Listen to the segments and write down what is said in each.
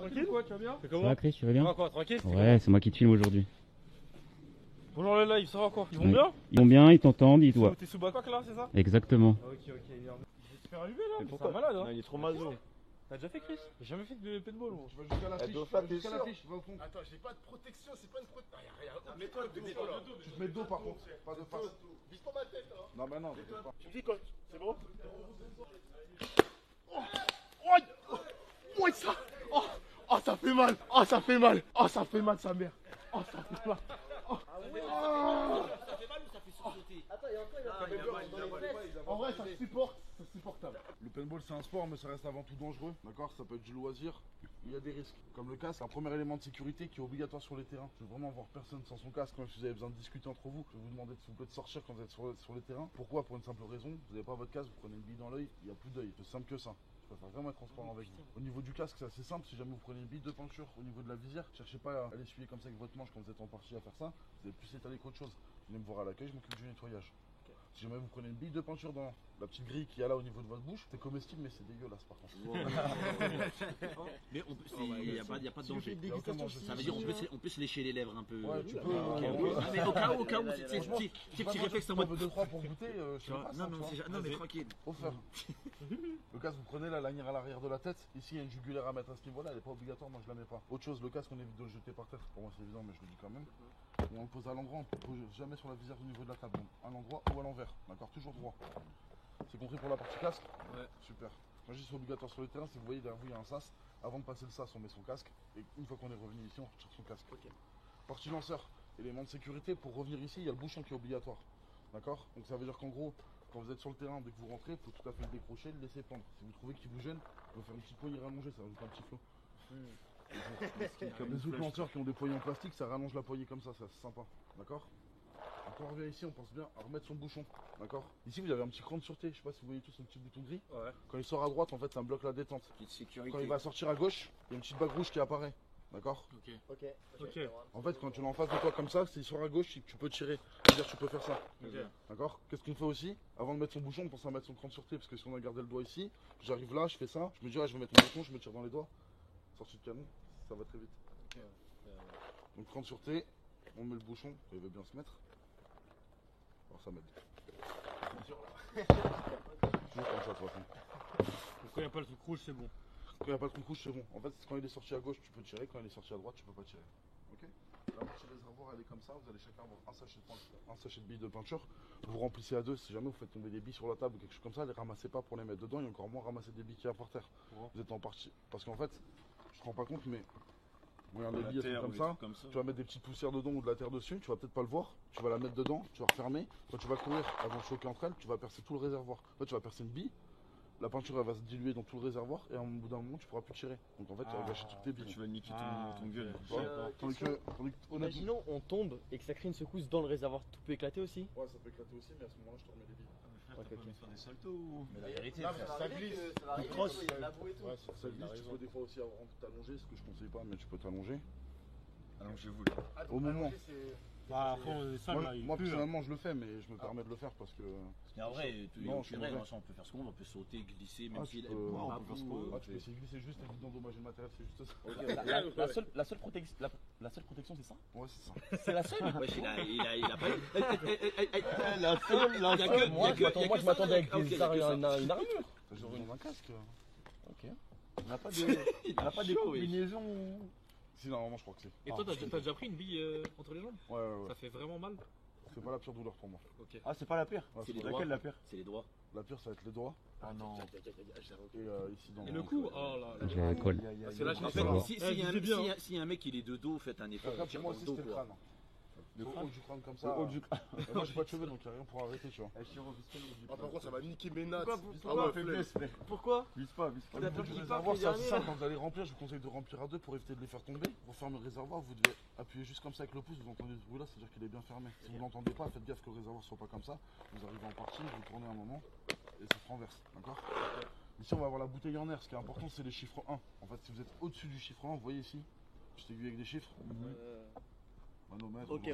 Tranquille quoi, tu vas bien? Ça va Chris, tu vas bien? Ça va quoi, tranquille? Ouais, c'est moi qui te filme aujourd'hui. Bonjour le live, ça va quoi? Ils vont bien? Ils vont bien, ils t'entendent, ils doivent. T'es sous Bacoque là, c'est ça? Exactement. Ok, merde. Je vais te faire allumer là, c'est un malade hein? Non, il est trop maso. T'as déjà fait Chris? J'ai jamais fait de paintball moi. Tu vas jusqu'à la fiche, va au fond. Attends, j'ai pas de protection, c'est pas une protection. Rien. Mets-toi de dos, tu te mets de dos par contre, pas de face. Vise pas ma tête, hein. Non, mais non, t'inquiète pas. Tu me dis quand. C'est bon? Oh, ça. Oh, ça fait mal. Oh, ça fait mal. Oh, ça fait mal, sa mère. Oh, ça fait mal. Oh. Ça fait mal ou ça fait sursauter? Attends, il y a encore en vrai, ça supporte, c'est supportable. Le paintball c'est un sport mais ça reste avant tout dangereux, d'accord? Ça peut être du loisir, il y a des risques. Comme le casque, c'est un premier élément de sécurité qui est obligatoire sur les terrains. Je veux vraiment voir personne sans son casque, même si vous avez besoin de discuter entre vous. Je vais vous demander s'il vous plaît de sortir quand vous êtes sur les terrains. Pourquoi? Pour une simple raison, vous n'avez pas votre casque, vous prenez une bille dans l'œil, il n'y a plus d'œil, c'est simple que ça. Je préfère vraiment être transparent avec vous. Au niveau du casque, c'est assez simple, si jamais vous prenez une bille de peinture au niveau de la visière, cherchez pas à l'essuyer comme ça avec votre manche quand vous êtes en partie à faire ça, vous allez plus étaler qu'autre chose. Venez me voir à l'accueil, je m'occupe du nettoyage. Si jamais vous prenez une bille de peinture dans la petite grille qu'il y a là au niveau de votre bouche, c'est comestible mais c'est dégueulasse par contre. Mais il n'y a pas de danger. Ça veut dire on peut se lécher les lèvres un peu. Ouais, tu peux. Mais au cas où, c'est petit réflexe en mode. 2-3 pour goûter, je sais pas. Non, mais tranquille. Faut faire. Le casque, vous prenez la lanière à l'arrière de la tête. Ici, il y a une jugulaire à mettre à ce niveau-là, elle n'est pas obligatoire, moi je la mets pas. Autre chose, le casque, on évite de le jeter par terre. Pour moi, c'est évident, mais je le dis quand même. Et on le pose à l'endroit, on ne pose jamais sur la visière au niveau de la table. Donc, à l'endroit ou à l'envers. D'accord? Toujours droit. C'est compris pour la partie casque? Ouais. Super. Quand je dis c'est obligatoire sur le terrain, si vous voyez derrière vous, il y a un sas. Avant de passer le sas, on met son casque. Et une fois qu'on est revenu ici, on retire son casque. Ok. Partie lanceur, élément de sécurité, pour revenir ici, il y a le bouchon qui est obligatoire. D'accord? Donc ça veut dire qu'en gros, quand vous êtes sur le terrain, dès que vous rentrez, il faut tout à fait le décrocher, le laisser pendre. Si vous trouvez qu'il vous gêne, vous pouvez faire une petite poignée rallongée, ça rajoute un petit flot. Comme les autres lanceurs qui ont des poignées en plastique, ça rallonge la poignée comme ça, c'est sympa. D'accord? Quand on revient ici, on pense bien à remettre son bouchon. D'accord? Ici, vous avez un petit cran de sûreté, je sais pas si vous voyez tous un petit bouton gris. Ouais. Quand il sort à droite, en fait, ça me bloque la détente. Petite sécurité. Quand il va sortir à gauche, il y a une petite bague rouge qui apparaît. D'accord? Ok. En fait, quand tu l'as en face de toi comme ça, s'il sort à gauche, tu peux tirer. C'est-à-dire tu peux faire ça. D'accord? Qu'est-ce qu'on fait aussi? Avant de mettre son bouchon, on pense à mettre son cran de sûreté. Parce que si on a gardé le doigt ici, j'arrive là, je fais ça, je me dis, ah, je vais mettre mon bouchon, je me tire dans les doigts. Sortie de canon, ça va très vite. Donc, cran de sûreté, on met le bouchon, il veut bien se mettre. Alors, ça m'aide. Toujours comme ça, de toute façon. Donc quand il n'y a pas le truc rouge, c'est bon. Quand il n'y a pas le truc rouge, c'est bon. En fait, quand il est sorti à gauche, tu peux tirer. Quand il est sorti à droite, tu peux pas tirer. Ok? La partie réservoir, elle est comme ça. Vous allez chacun avoir un sachet de billes de peinture. Vous remplissez à deux. Si jamais vous faites tomber des billes sur la table ou quelque chose comme ça, les ramassez pas pour les mettre dedans. Et encore moins ramasser des billes qui y a par terre. Vous êtes en partie. Parce qu'en fait, je te rends pas compte, mais. Regarde, les billes elles sont comme ça. Tu vas mettre des petites poussières dedans ou de la terre dessus. Tu vas peut-être pas le voir. Tu vas la mettre dedans. Tu vas refermer. Quand tu vas courir, elles vont choquer entre elles. Tu vas percer tout le réservoir. En fait, tu vas percer une bille. La peinture elle va se diluer dans tout le réservoir et au bout d'un moment tu pourras plus tirer. Donc en fait tu vas gâcher toutes tes billes. Tu vas niquer ton gueule. Imaginons on tombe et que ça crée une secousse dans le réservoir, tout peut éclater aussi? Ouais, ça peut éclater aussi, mais à ce moment-là je te remets les billes. Faire des saltos ou... Mais la vérité, Ça glisse. Ouais, ça glisse, tu peux des fois aussi avoir envie de t'allonger, ce que je conseille pas, mais tu peux t'allonger. Allongez-vous là. Au moment. Bah après ça là, Moi personnellement je le fais, mais je me permets de le faire parce que. Mais en vrai, Non, je suis on peut faire ce qu'on veut, on peut sauter, glisser, même si tu peux essayer de glisser juste et d'endommager le matériel, c'est juste ça. La seule protection c'est ça? Ouais, c'est ça. C'est la seule? Wesh, il a pas eu. La seule, moi je m'attendais avec une armure. T'as juste besoin d'un casque. Ok. On n'a pas des combinaisons. Si, normalement je crois que c'est. Et toi t'as déjà pris une bille entre les jambes? Ouais. Ça fait vraiment mal? C'est pas la pire douleur pour moi. Ok. Ah, c'est pas la pire? Ouais, C'est les pas- doigts. Laquelle la pire? C'est les doigts. La pire ça va être les doigts. Ah non. Et ici dans Et le cou? Oh là là. J'ai la colle. Parce que là, je En sais fait, pas. si un mec il est de dos, faites un effort. Après, pour moi aussi dans c'était le quoi. crâne. Le haut du crâne comme ça. Le haut du crâne. Moi j'ai pas de cheveux donc y'a rien pour arrêter, tu vois. Par contre, ça va niquer mes nattes. Pourquoi? Vise pas. Au niveau du réservoir, c'est assez simple. Quand vous allez remplir, je vous conseille de remplir à deux pour éviter de les faire tomber. Pour fermer le réservoir, vous devez appuyer juste comme ça avec le pouce. Vous entendez ce bruit là, c'est-à-dire qu'il est bien fermé. Si vous l'entendez pas, faites gaffe que le réservoir soit pas comme ça. Vous arrivez en partie, vous tournez un moment et ça se renverse. D'accord? Ici, on va avoir la bouteille en air. Ce qui est important, c'est les chiffres 1. En fait, si vous êtes au-dessus du chiffre 1, vous voyez ici, je t'ai vu avec des chiffres. Manomètre, Ok.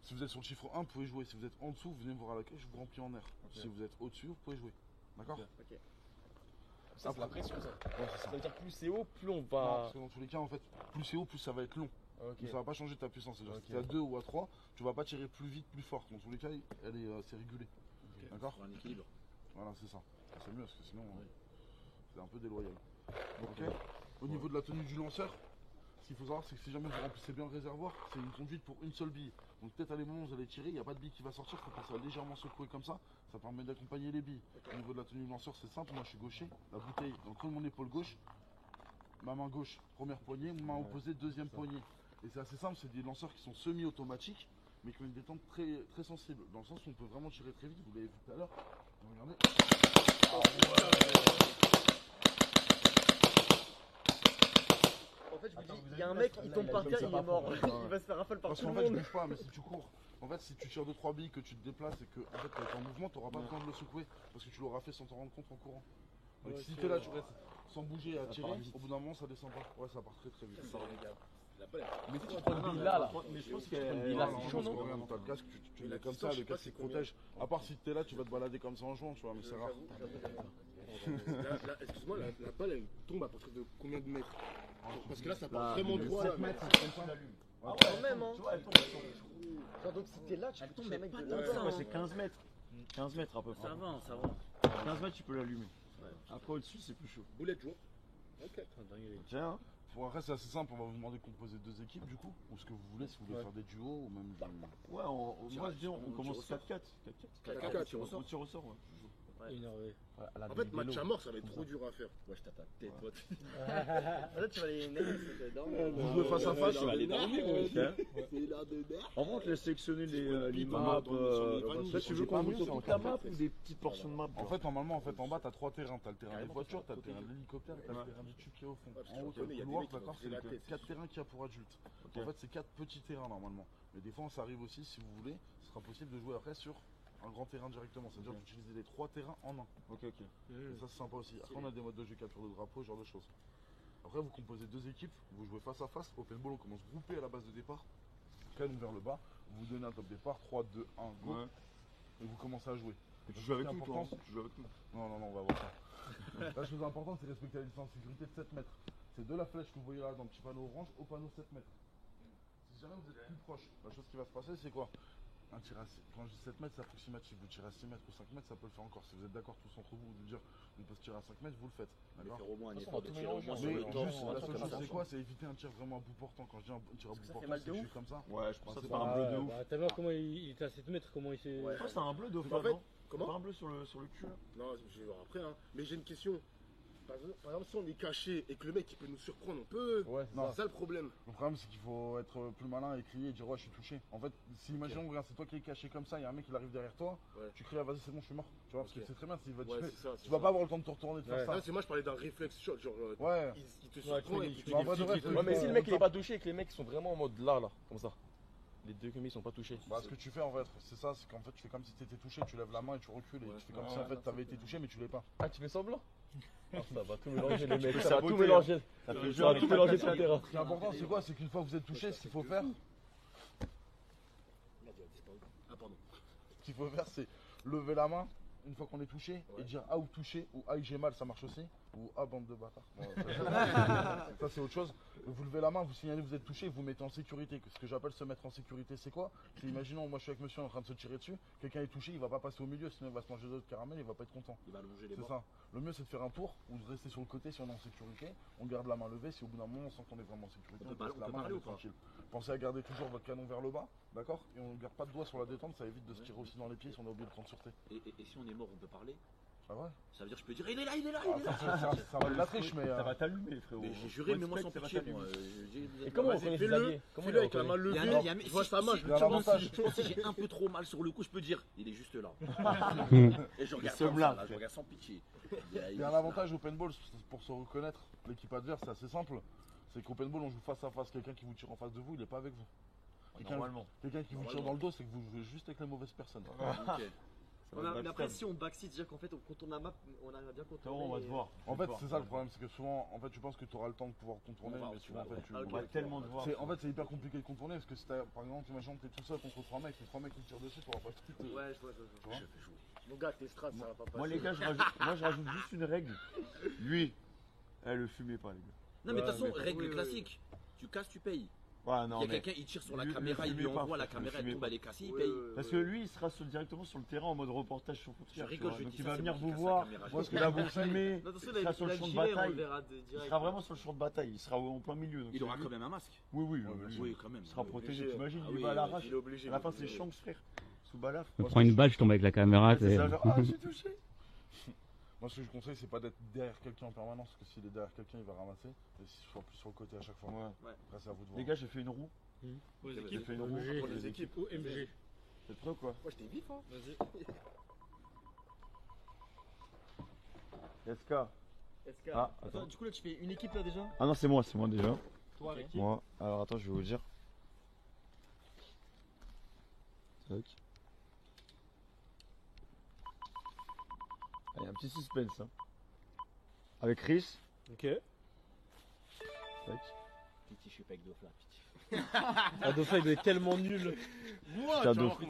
Si vous êtes sur le chiffre 1, vous pouvez jouer. Si vous êtes en dessous, vous venez me voir à l'accueil, je vous remplis en air. Si vous êtes au-dessus, vous pouvez jouer. D'accord? Ça, c'est la pression, ça. Ouais, c'est Ça ça. veut dire plus c'est haut, plus on Non, va. parce que dans tous les cas, en fait, plus c'est haut, plus ça va être long. Ok. Mais ça va pas changer ta puissance. C'est-à-dire Ok. si t'es à 2 ou à 3, tu vas pas tirer plus vite, plus fort. Dans tous les cas, c'est régulé. D'accord. Pour un équilibre. Voilà, c'est ça. C'est mieux parce que sinon, c'est un peu déloyal. Ok. Au niveau de la tenue du lanceur, ce qu'il faut savoir, c'est que si jamais vous remplissez bien le réservoir, c'est une conduite pour une seule bille. Donc peut-être à les moments où vous allez tirer, il n'y a pas de bille qui va sortir, il faut penser à légèrement secouer comme ça permet d'accompagner les billes. Au niveau de la tenue du lanceur, c'est simple, moi je suis gaucher, la bouteille dans le creux de mon épaule gauche, ma main gauche, première poignée, main opposée, deuxième poignée. Et c'est assez simple, c'est des lanceurs qui sont semi-automatiques, mais qui ont une détente très, très sensible, dans le sens où on peut vraiment tirer très vite, vous l'avez vu tout à l'heure. Regardez. En fait, je vous dis, il y a un mec, il tombe par terre, il est mort. Il va se faire rafale par Parce tout qu'en le fait, je monde. bouge pas, mais si tu cours, en fait, si tu tires 2-3 billes, que tu te déplaces et que en fait, tu es en mouvement, tu n'auras pas le temps de le secouer parce que tu l'auras fait sans t'en rendre compte en courant. Donc, si tu es là, tu restes sans bouger à tirer, au bout d'un moment, ça descend pas. Ouais, ça part très très vite. Mais si tu prends une bille là. Mais je pense Il a Non, c'est chaud, parce que non? regarde, t'as le casque, tu le mets comme ça, distance, le je sais pas casque il c'est combien. protège. À part si tu es là, tu vas te balader comme ça en jouant, tu vois, mais c'est rare. Là, excuse-moi, la balle elle tombe à partir de combien de mètres? Parce que là ça part vraiment droit là. Ah, quand même, hein. Genre, donc si t'es là, tu peux toucher un mec de pas là. tant, ça, hein. C'est 15 mètres. 15 mètres à peu près. Ça va, ça va. 15 mètres, tu peux l'allumer. Après, au-dessus, c'est plus chaud. Boulette jour. Ok. Tiens, hein. Bon, après, c'est assez simple, on va vous demander de composer 2 équipes du coup, ou ce que vous voulez, si vous voulez faire des duos ou même du. Ouais, moi je dis, on commence 4-4. 4-4, tu ressors. On tire au sort, ouais. Énervé. En fait, match à mort, ça va être trop dur à faire. Ouais, je tape ta tête, toi. Là, tu vas aller Vous jouez face à face, Tu vas aller dormir, En vrai, on te laisse sélectionner les pas maps. mal dans le vanille. Toi, tu veux qu'on monte sur toute la map ou des petites portions de map? En fait, normalement, en bas, t'as 3 terrains. T'as le terrain des voitures, t'as le terrain de l'hélicoptère, t'as le terrain du tube qui est au fond. parce En haut, que t'as je le connais, il y a des couloir, mecs qui d'accord, vont c'est tirer les la tête, 4 terrains qu'il y a pour adultes. En fait, c'est 4 petits terrains normalement. Mais des fois, ça arrive aussi, si vous voulez, ce sera possible de jouer après sur un grand terrain directement. C'est-à-dire d'utiliser les 3 terrains en un. Ok, ok. Et ça, c'est sympa aussi. Après, on a des modes de jeu capture de drapeau, ce genre de choses. Après, vous composez 2 équipes, vous jouez face à face. Open ball, on commence groupé à la base de départ. Canon vers le bas. Vous donnez un top départ, 3, 2, 1, go. Ouais. Et vous commencez à jouer. Et tu joues avec Ce qui nous, est toi, important, hein. Tu joues avec nous. Non, on va voir ça. La chose importante, c'est respecter la distance de sécurité de 7 mètres. C'est de la flèche que vous voyez là dans le petit panneau orange au panneau 7 mètres. Si jamais vous êtes plus proche, la chose qui va se passer, c'est quoi? Un tir à 6, quand je dis 7 mètres, c'est approximatif. Vous tirez à 6 mètres ou 5 mètres, ça peut le faire encore. Si vous êtes d'accord tous entre vous de dire on peut se tirer à 5 mètres, vous le faites. Mais D'accord. faire au moins un De toute effort façon, de on va tirer au tout moins sur Mais le mélanger, temps. juste, on va la faire seule comme chose, ça. c'est quoi? C'est éviter un tir vraiment à bout portant. Quand je dis un tir à bout ça portant, fait mal c'est de que je ouf. suis comme ça. Ouais, je pense que c'est c'est pas un bleu de ouf. T'as vu comment il était à 7 mètres, comment il s'est. Ouais. Je crois que c'est un bleu de En Flav, fait, non? comment? Pas un bleu sur le cul là? Non, je vais voir après, hein. Mais j'ai une question. Par exemple, si on est caché et que le mec il peut nous surprendre, on peut. Ouais, C'est ça le problème. Le problème, c'est qu'il faut être plus malin et crier et dire ouais, je suis touché. En fait, si imaginons, regarde, c'est toi qui es caché comme ça, il y a un mec qui arrive derrière toi, Ouais. tu cries ah, vas-y, c'est bon, je suis mort. Tu vois, parce Ok. que c'est très bien s'il va te Ouais, tuer. c'est ça. Tu vas pas avoir le temps de te retourner de faire Ah, ça. c'est moi, je parlais d'un réflexe shot. Genre, Ouais. il te surprend et puis Mais en vrai de vrai, il faut- te Ouais, mais si le mec il est pas touché et que les mecs sont vraiment en mode là, comme ça. Les deux mecs sont pas touchés. Bah, ce que tu fais en fait, c'est ça, c'est qu'en fait tu fais comme si tu étais touché, tu lèves la main et tu recules et Ouais. tu fais comme si en fait tu avais été touché mais tu l'es pas. Ah, tu fais semblant? Ça va tout mélanger, les mecs. peux Ça va tout saboter, mélanger. Ça peut Ça va jouer tout mélanger sur le terrain. Ce qui est important c'est quoi? C'est qu'une fois que vous êtes touché, ce qu'il faut faire, Ah, pardon. ce qu'il faut faire c'est lever la main une fois qu'on est touché et dire ah ou touché ou ah j'ai mal, ça marche aussi, ou ah bande de bâtards. Bon, ça c'est autre chose. Vous levez la main, vous signalez que vous êtes touché, vous mettez en sécurité. Ce que j'appelle se mettre en sécurité, c'est quoi? C'est imaginons moi je suis avec monsieur en train de se tirer dessus, quelqu'un est touché, il va pas passer au milieu, sinon il va se manger d'autres caramels, il va pas être content. Il va allonger les C'est bords. ça. Le mieux c'est de faire un tour ou de rester sur le côté si on est en sécurité. On garde la main levée. Si au bout d'un moment on sent qu'on est vraiment en sécurité, On peut baisse parler- la on peut main, parler on ou est pas tranquille. Pensez à garder toujours votre canon vers le bas, d'accord? Et on ne garde pas de doigts sur la détente, ça évite de se tirer aussi dans les pieds si on a oublié le temps de sûreté. Et si on est mort, on peut parler? Ah ouais? Ça veut dire que je peux dire il est là, il est là, Ah, il est là. ça va de la triche, mais. Ça va t'allumer, frérot. Mais j'ai juré, mais moi sans Respect, ça va pitié. t'allumer. Moi, Et comment on Vas-y, reconnaît fais-le. Xavier? Comment Fais-le avec la main Il y a- levée. il y a- Je vois si- sa main, si- je il y a le tire l'avantage. aussi. Je pense que si j'ai un peu trop mal sur le coup, je peux dire il est juste là. Et je regarde se comme blâme, ça, là, je regarde sans pitié. Il y a un avantage au paintball pour se reconnaître. L'équipe adverse, c'est assez simple. C'est qu'au paintball, on joue face à face. Quelqu'un qui vous tire en face de vous, il n'est pas avec vous. Normalement. Quelqu'un qui vous tire dans le dos, c'est que vous jouez juste avec les mauvaises personnes. Ok. Mais après, si on backseat, c'est-à-dire qu'en fait, on contourne la map, on arrive à bien contourner. On va te voir. En fait, c'est ça le problème, c'est que souvent, en fait, tu penses que tu auras le temps de pouvoir contourner, On va- mais souvent, en fait, tu. Ah, ok. On va tellement te voir. En fait, c'est hyper compliqué de contourner parce que si t'as, par exemple, imagine que t'es tout seul contre 3 mecs, les 3 mecs qui tirent dessus, tu n'auras pas le truc. Ouais, je vois. Tu vois Je fais jouer. Mon gars, tes strates, ça va pas passer. Moi, les gars, je rajoute juste une règle. Lui, le fumez pas, les gars. Non, mais de toute façon, mais- règle oui, oui. classique. Tu casses, tu payes. Ouais, non, Il y a mais. quelqu'un, il tire sur la lui, caméra, le il lui fumez pas, envoie la frère, caméra, le elle tombe, fumez elle est cassée, il Ouais, paye. ouais, ouais. Parce que lui, il sera directement sur le terrain en mode reportage sur foot. Je rigole, je Donc dis il ça, va c'est venir moi qui vous dis ça, voir. c'est moi qui Parce que casse là, la vous caméra. filmez. Non, attention, Il sera sur le champ de bataille. Il sera vraiment sur le champ de bataille. Il sera en plein milieu. donc Il c'est aura lui. quand même un masque. Oui, oui, Oui, quand même. il sera protégé. Obligé. T'imagines, Ah il oui, va à l'arrache. Il est obligé. À la fin, il est c'est obligé. Shanks, frère. Sous balaf. Tu prends une balle, je tombe avec la caméra. C'est t'es- ça, genre, ah, j'ai touché. Moi, ce que je conseille, c'est pas d'être derrière quelqu'un en permanence, parce que s'il est derrière quelqu'un, il va ramasser. Et s'il soit plus sur le côté à chaque fois. Ouais. Après, c'est à vous de voir. Les gars, j'ai fait une roue. Aux J'ai équipes, fait une roue. OMG. Pour les équipes. OMG. C'est prêt ou quoi? Moi, j'étais vif, hein. Vas-y. SK. SK. Ah, Attends, attends. du coup là tu fais une équipe là déjà? Ah non, c'est moi déjà. Toi, avec qui? Moi. Alors attends, je vais vous dire. Tac. Ah, il y a un petit suspense. Hein. Avec Chris. Ok. Tac. Pitié, je suis pas avec Dofla, pitié. Adolphe, il est tellement nul. Tiens, Dofla,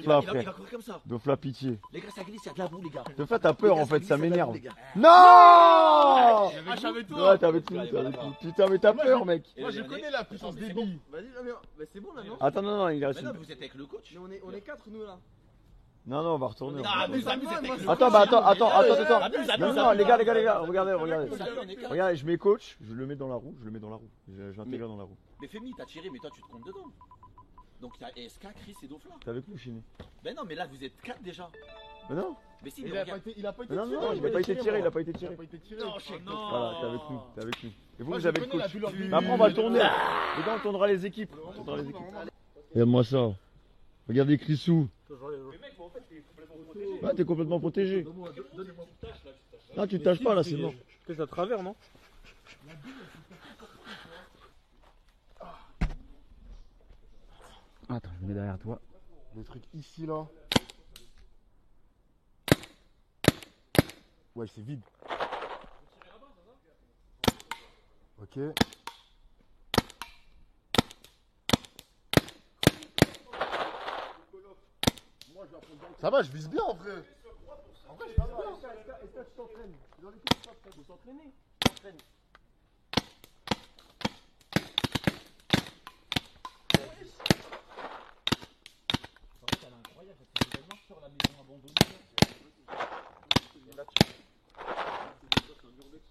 Il va frère. courir comme ça. Dofla, pitié. Les gars, ça glisse, il y a de la boue, les gars. Dofla, t'as peur Les gars, en fait, glisse, ça il y a de la m'énerve. boue, les gars. Non! Ah j'avais toi. Ouais, t'avais tout, t'avais tout. Putain, mais t'as peur, mec. Moi, je connais la puissance des billes. Vas-y, non, mais bah, c'est bon là non? Attends, non, il reste Mais non, une. mais vous êtes avec le coach. Mais on est 4 nous là. Non, on va retourner. Ah, mais ça, vous êtes avec le Attends, coach. attends. Abuse, Non, les gars, regardez. Salut, on est quatre. Regarde, je mets coach, je le mets dans la roue, je l'intègre dans la roue. Mais Femi, t'as tiré, mais toi, tu te comptes dedans. Donc il y a SK, Chris et Dofla. T'es avec nous, Chiné? Ben non, mais là, vous êtes 4 déjà. Mais non, Mais si, Il mais a regarde. pas été non, tiré. il n'a pas été tiré, il a pas été Il a tiré. pas été tiré. Non, chèque. Voilà, t'es avec nous. Et vous, Moi, vous je avez le connais la coach. douleur du- Après, on va tourner. Les gars, on tournera les équipes. Regarde-moi ça. Regardez Chrisou. Ah, t'es complètement protégé. Non, tu te tâches pas là, c'est mort. Peut-être à travers, non? Attends, je me mets derrière toi. Des trucs ici là. Ouais, c'est vide. Ok. Ça va, je vise bien en vrai. En vrai, je vise bien. Est-ce que tu t'entraînes? Dans l'équipe, il faut s'entraîner.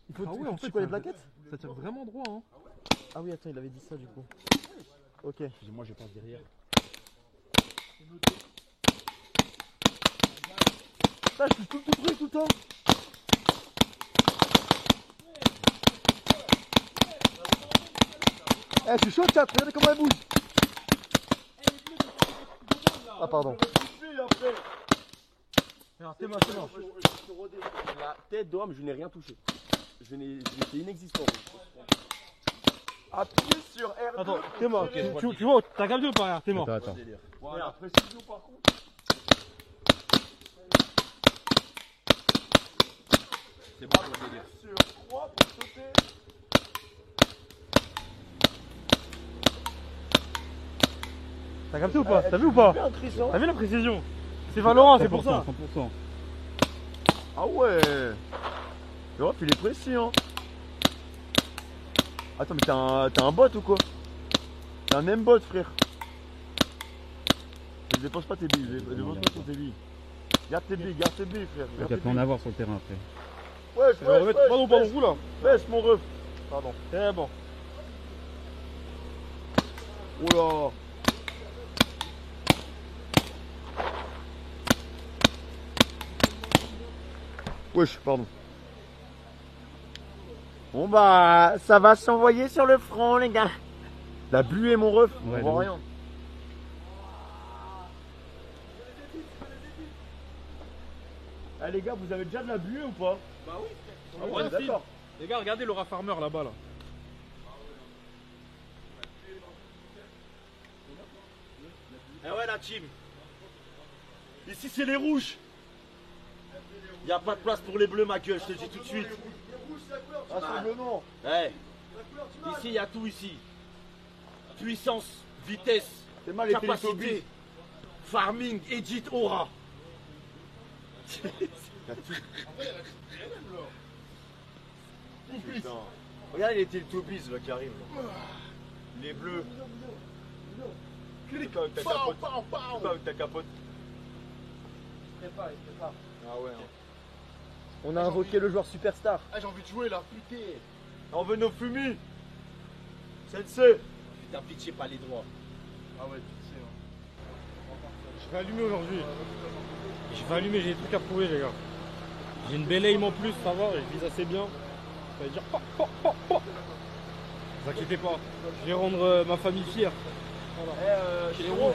Il faut Ah ouais, en fait, quoi les plaquettes? Ça tire vraiment droit, hein. Ah oui, attends, il avait dit ça du coup. Ok. Moi, je passe derrière. Ça, je suis tout le truc tout le temps. Eh, je suis chaud, chat, regardez comment elle bouge. Ah, pardon. C'est moi. La tête d'homme, je n'ai rien touché. J'étais inexistant. Appuyez sur R2. Attends, t'es mort. Tu vois, t'as capté ou pas? T'es mort. Attends. Voilà, précision par contre. C'est bon, le délire. Sur 3 pour sauter. T'as capté ou pas? T'as vu ou pas? Bien, Chris, hein. T'as vu la précision? C'est Valorant, c'est pour ça. 100%. Ah ouais. L'Europe, il est précis, hein. Attends, mais t'as un bot ou quoi? T'as un M-bot, frère. Ne dépense pas tes billes, dépense pas tes billes. Garde tes billes, frère. Il Garde va tes pas en billes. avoir sur le terrain après. Wesh, Je vais remettre. Pardon, vous là. Baisse, mon ref. Pardon. C'est bon. Oh là. Wesh, pardon. Bon bah, ça va s'envoyer sur le front, les gars. La buée, mon ref, Ouais, on voit de rien. Eh les gars, vous avez déjà de la buée ou pas? Bah oui. Ah ouais, d'accord. Les gars, regardez Laura Farmer là-bas là. Eh ouais, la team. Ici, c'est les rouges. Y a pas de place pour les bleus, ma gueule, je te le dis tout de suite. Ah, c'est le nom. Eh, ici, y a tout ici. Puissance, vitesse, C'est mal les capacité, Télétobies. farming, edit, aura. Putain. Regarde, il était le Tobiz là qui arrive. Là. Les bleus. Pas avec ta capote. Pas avec ta capote. Il se prépare. Ah ouais. On a invoqué le joueur superstar. Ah, j'ai envie de jouer là, putain. On veut nos fumis. Sensei. Putain, pitié, pas les droits. Ah ouais, tu sais. Hein. Je vais allumer aujourd'hui. Je vais allumer, j'ai des trucs à prouver, les gars. J'ai une belle aim en plus, ça va, et je vise assez bien. Ça veut dire pa, pa, pa, pa. Ne vous inquiétez pas, je vais rendre ma famille fière. Chez les rouges.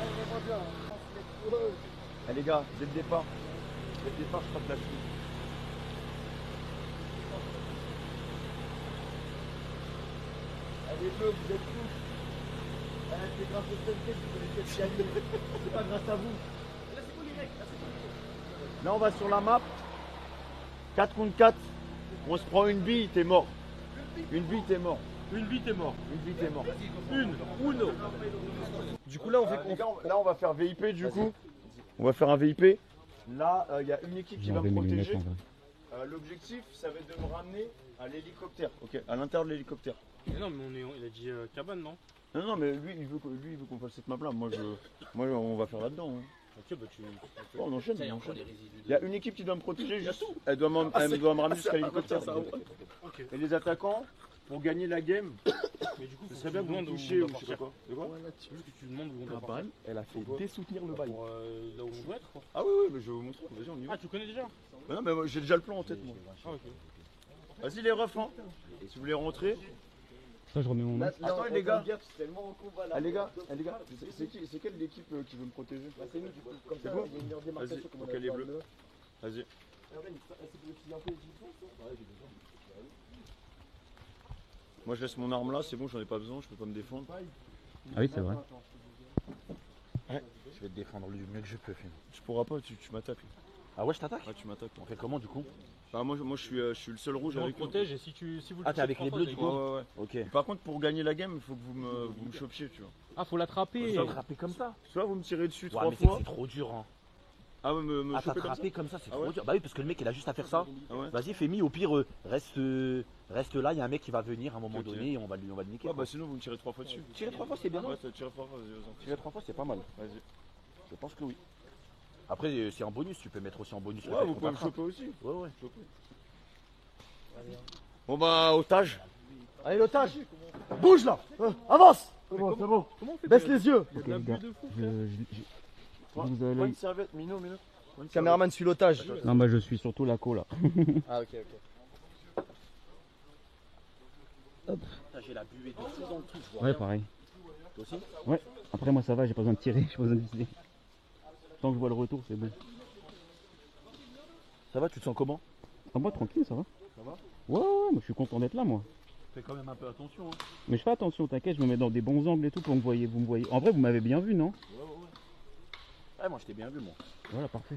Eh les gars, dès le départ, je frappe la fille. Allez, bleus, vous êtes tous. C'est grâce au Sensei que vous connaissez gagner. C'est pas grâce à vous. Là, c'est vous les mecs. Là, on va sur la map. 4 contre 4. On se prend une bille, t'es mort. Une bille, t'es mort. Une vie, t'es mort. Une bille, t'es mort. Uno. Du coup, là, on va faire VIP du coup. On va faire un VIP. Là, il y a une équipe qui va me protéger. L'objectif, ça va être de me ramener à l'hélicoptère. Ok, à l'intérieur de l'hélicoptère. Mais non, mais il a dit cabane, non? Non, mais lui, il veut qu'on fasse cette map-là. Moi, on va faire là-dedans. Hein. Ok, bah tu. Bon, on enchaîne. Il y a une équipe qui doit me protéger. Juste. Elle doit me ramener jusqu'à l'hélicoptère. Ok. Et les attaquants, pour gagner la game, Mais du coup, ce serait bien que vous me touchiez ou je sais pas quoi. De quoi? Juste que tu demandes où on doit Ah, partir. elle a fait désoutenir le bail. Pour là où on doit être, quoi. Ah oui, mais je vais vous montrer. Vas-y, on y va. Ah, tu connais déjà? Bah non, mais moi, j'ai déjà le plan en tête, moi. Ah, ok. Vas-y, les refs, hein. Si vous voulez rentrer. Ça, je remets mon nom. Attends, les gars. C'est tellement en combat là. Ah, les gars, c'est quelle l'équipe qui veut me protéger? C'est nous, du coup. Comme ça, bon il y a une meilleure démarcation. Vas-y, comme on ok, a les fait bleus. bleu. Vas-y. Moi, je laisse mon arme là, c'est bon, j'en ai pas besoin, je peux pas me défendre. Ah oui, c'est vrai. Je vais te défendre du mieux que je peux, Finn. Tu pourras pas, tu m'attaques. Ah ouais, je t'attaque? Ouais, tu m'attaques. On fait comment du coup? Bah, moi, je suis le seul rouge On le avec eux. protège et si vous le Ah, t'es avec touchez les trois bleus, fois, du c'est coup? Ouais, ouais, ouais. Ok. Par contre, pour gagner la game, il faut que vous me chopiez, tu vois. Ah, faut l'attraper. T'attraper comme ça? Soit vous me tirez dessus Ouais, 3 mais fois. c'est trop dur, hein. Ah, ouais, me Ah, choper comme ça. t'attraper comme ça, c'est Ah trop ouais dur. Bah oui, parce que le mec, il a juste à faire ça. Ah ouais. Vas-y, Femi, au pire, reste là, il y a un mec qui va venir à un moment Ok. donné et on va le niquer. Ouais, quoi. bah sinon, vous me tirez 3 fois dessus. Tirer 3 fois, c'est bien. Ouais, t'as tiré 3 fois, vas-y. Tirer 3 fois, c'est pas mal. Vas-y. Je pense que oui. Après, c'est en bonus, tu peux mettre aussi en bonus. le Ouais, fait vous qu'on pouvez me t'attrape. choper aussi. Ouais, ouais. Bon, bah, otage. Allez, l'otage. Bouge là. Avance. C'est bon. Comment on fait Baisse les yeux. Il y a de la Ok, buée gars. de fou, Je, frère. vous avez Prends l'œil. une serviette, Mino. Prends une serviette. Caméraman suit l'otage. Non, bah je suis surtout la co là. Ah, ok. Putain, j'ai la buée de fou dans le truc, je vois Ouais, rien. pareil. Toi aussi? Ouais. Après, moi ça va, j'ai pas besoin de tirer, j'ai pas besoin de viser. Tant que je vois le retour, c'est bon. Ça va, tu te sens comment? Ah, moi tranquille, ça va. Ça va? Ouais, moi je suis content d'être là, moi. Fais quand même un peu attention. Hein. Mais je fais attention, t'inquiète, je me mets dans des bons angles et tout pour que vous me voyez. En vrai, vous m'avez bien vu, non? Ouais, moi je t'ai bien vu, moi. Voilà, parfait.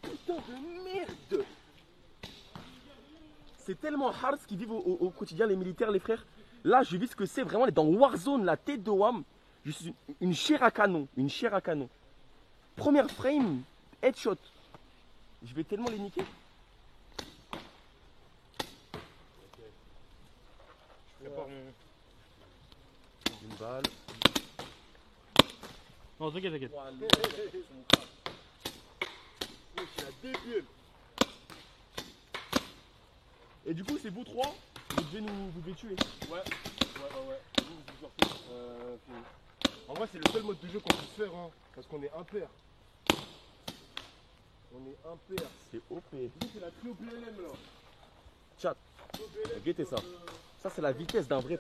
Putain de merde! C'est tellement hard ce qu'ils vivent au quotidien, les militaires, les frères. Là, je vis ce que c'est vraiment, dans Warzone, la tête de Wam. Je suis une chair à canon, Première frame, headshot. Je vais tellement les niquer. Je prépare mon. Une balle. Non, t'inquiète. Et du coup, c'est vous trois, vous devez tuer. Ouais. Vous sortez. En vrai, c'est le seul mode de jeu qu'on puisse faire, hein, parce qu'on est impair. On est impair. C'est OP. C'est la trio PLM là. Chat, PLM, guettez ça. Ça, c'est la vitesse d'un vrai.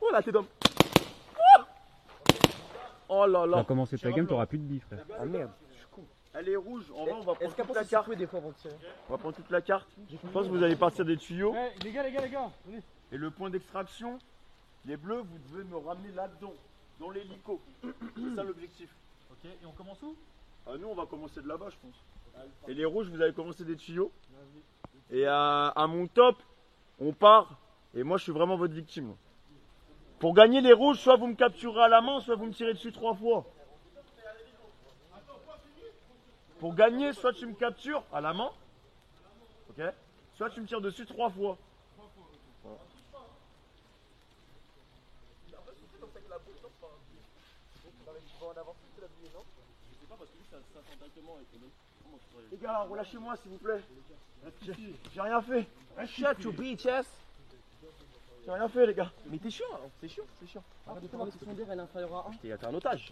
Oh la tête d'homme. Oh là Tu vas là. commencer ta game, t'auras plus de billes, frère. Ah merde. Elle est rouge, en vrai, on va Est-ce prendre toute qu'après la ça carte. se des fois avant de tirer? On va prendre toute la carte. Je pense que vous allez partir des tuyaux. Eh, les gars, venez. Et le point d'extraction, les bleus, vous devez me ramener là-dedans, dans l'hélico. C'est ça l'objectif. Ok, et on commence où? Nous, on va commencer de là-bas, je pense. Et les rouges, vous allez commencer des tuyaux. Et à mon top, on part Et moi, je suis vraiment votre victime. Pour gagner les rouges, soit vous me capturez à la main, soit vous me tirez dessus 3 fois. Pour gagner, soit tu me captures à la main, ok, soit tu me tires dessus 3 fois. Voilà. Les gars, relâchez-moi s'il vous plaît. J'ai rien fait. Shut your bitch ass. J'ai rien fait, les gars. Mais t'es chiant, hein. C'est chiant, c'est chiant. Arrête de parler, son elle est inférieure à 1. T'es un otage.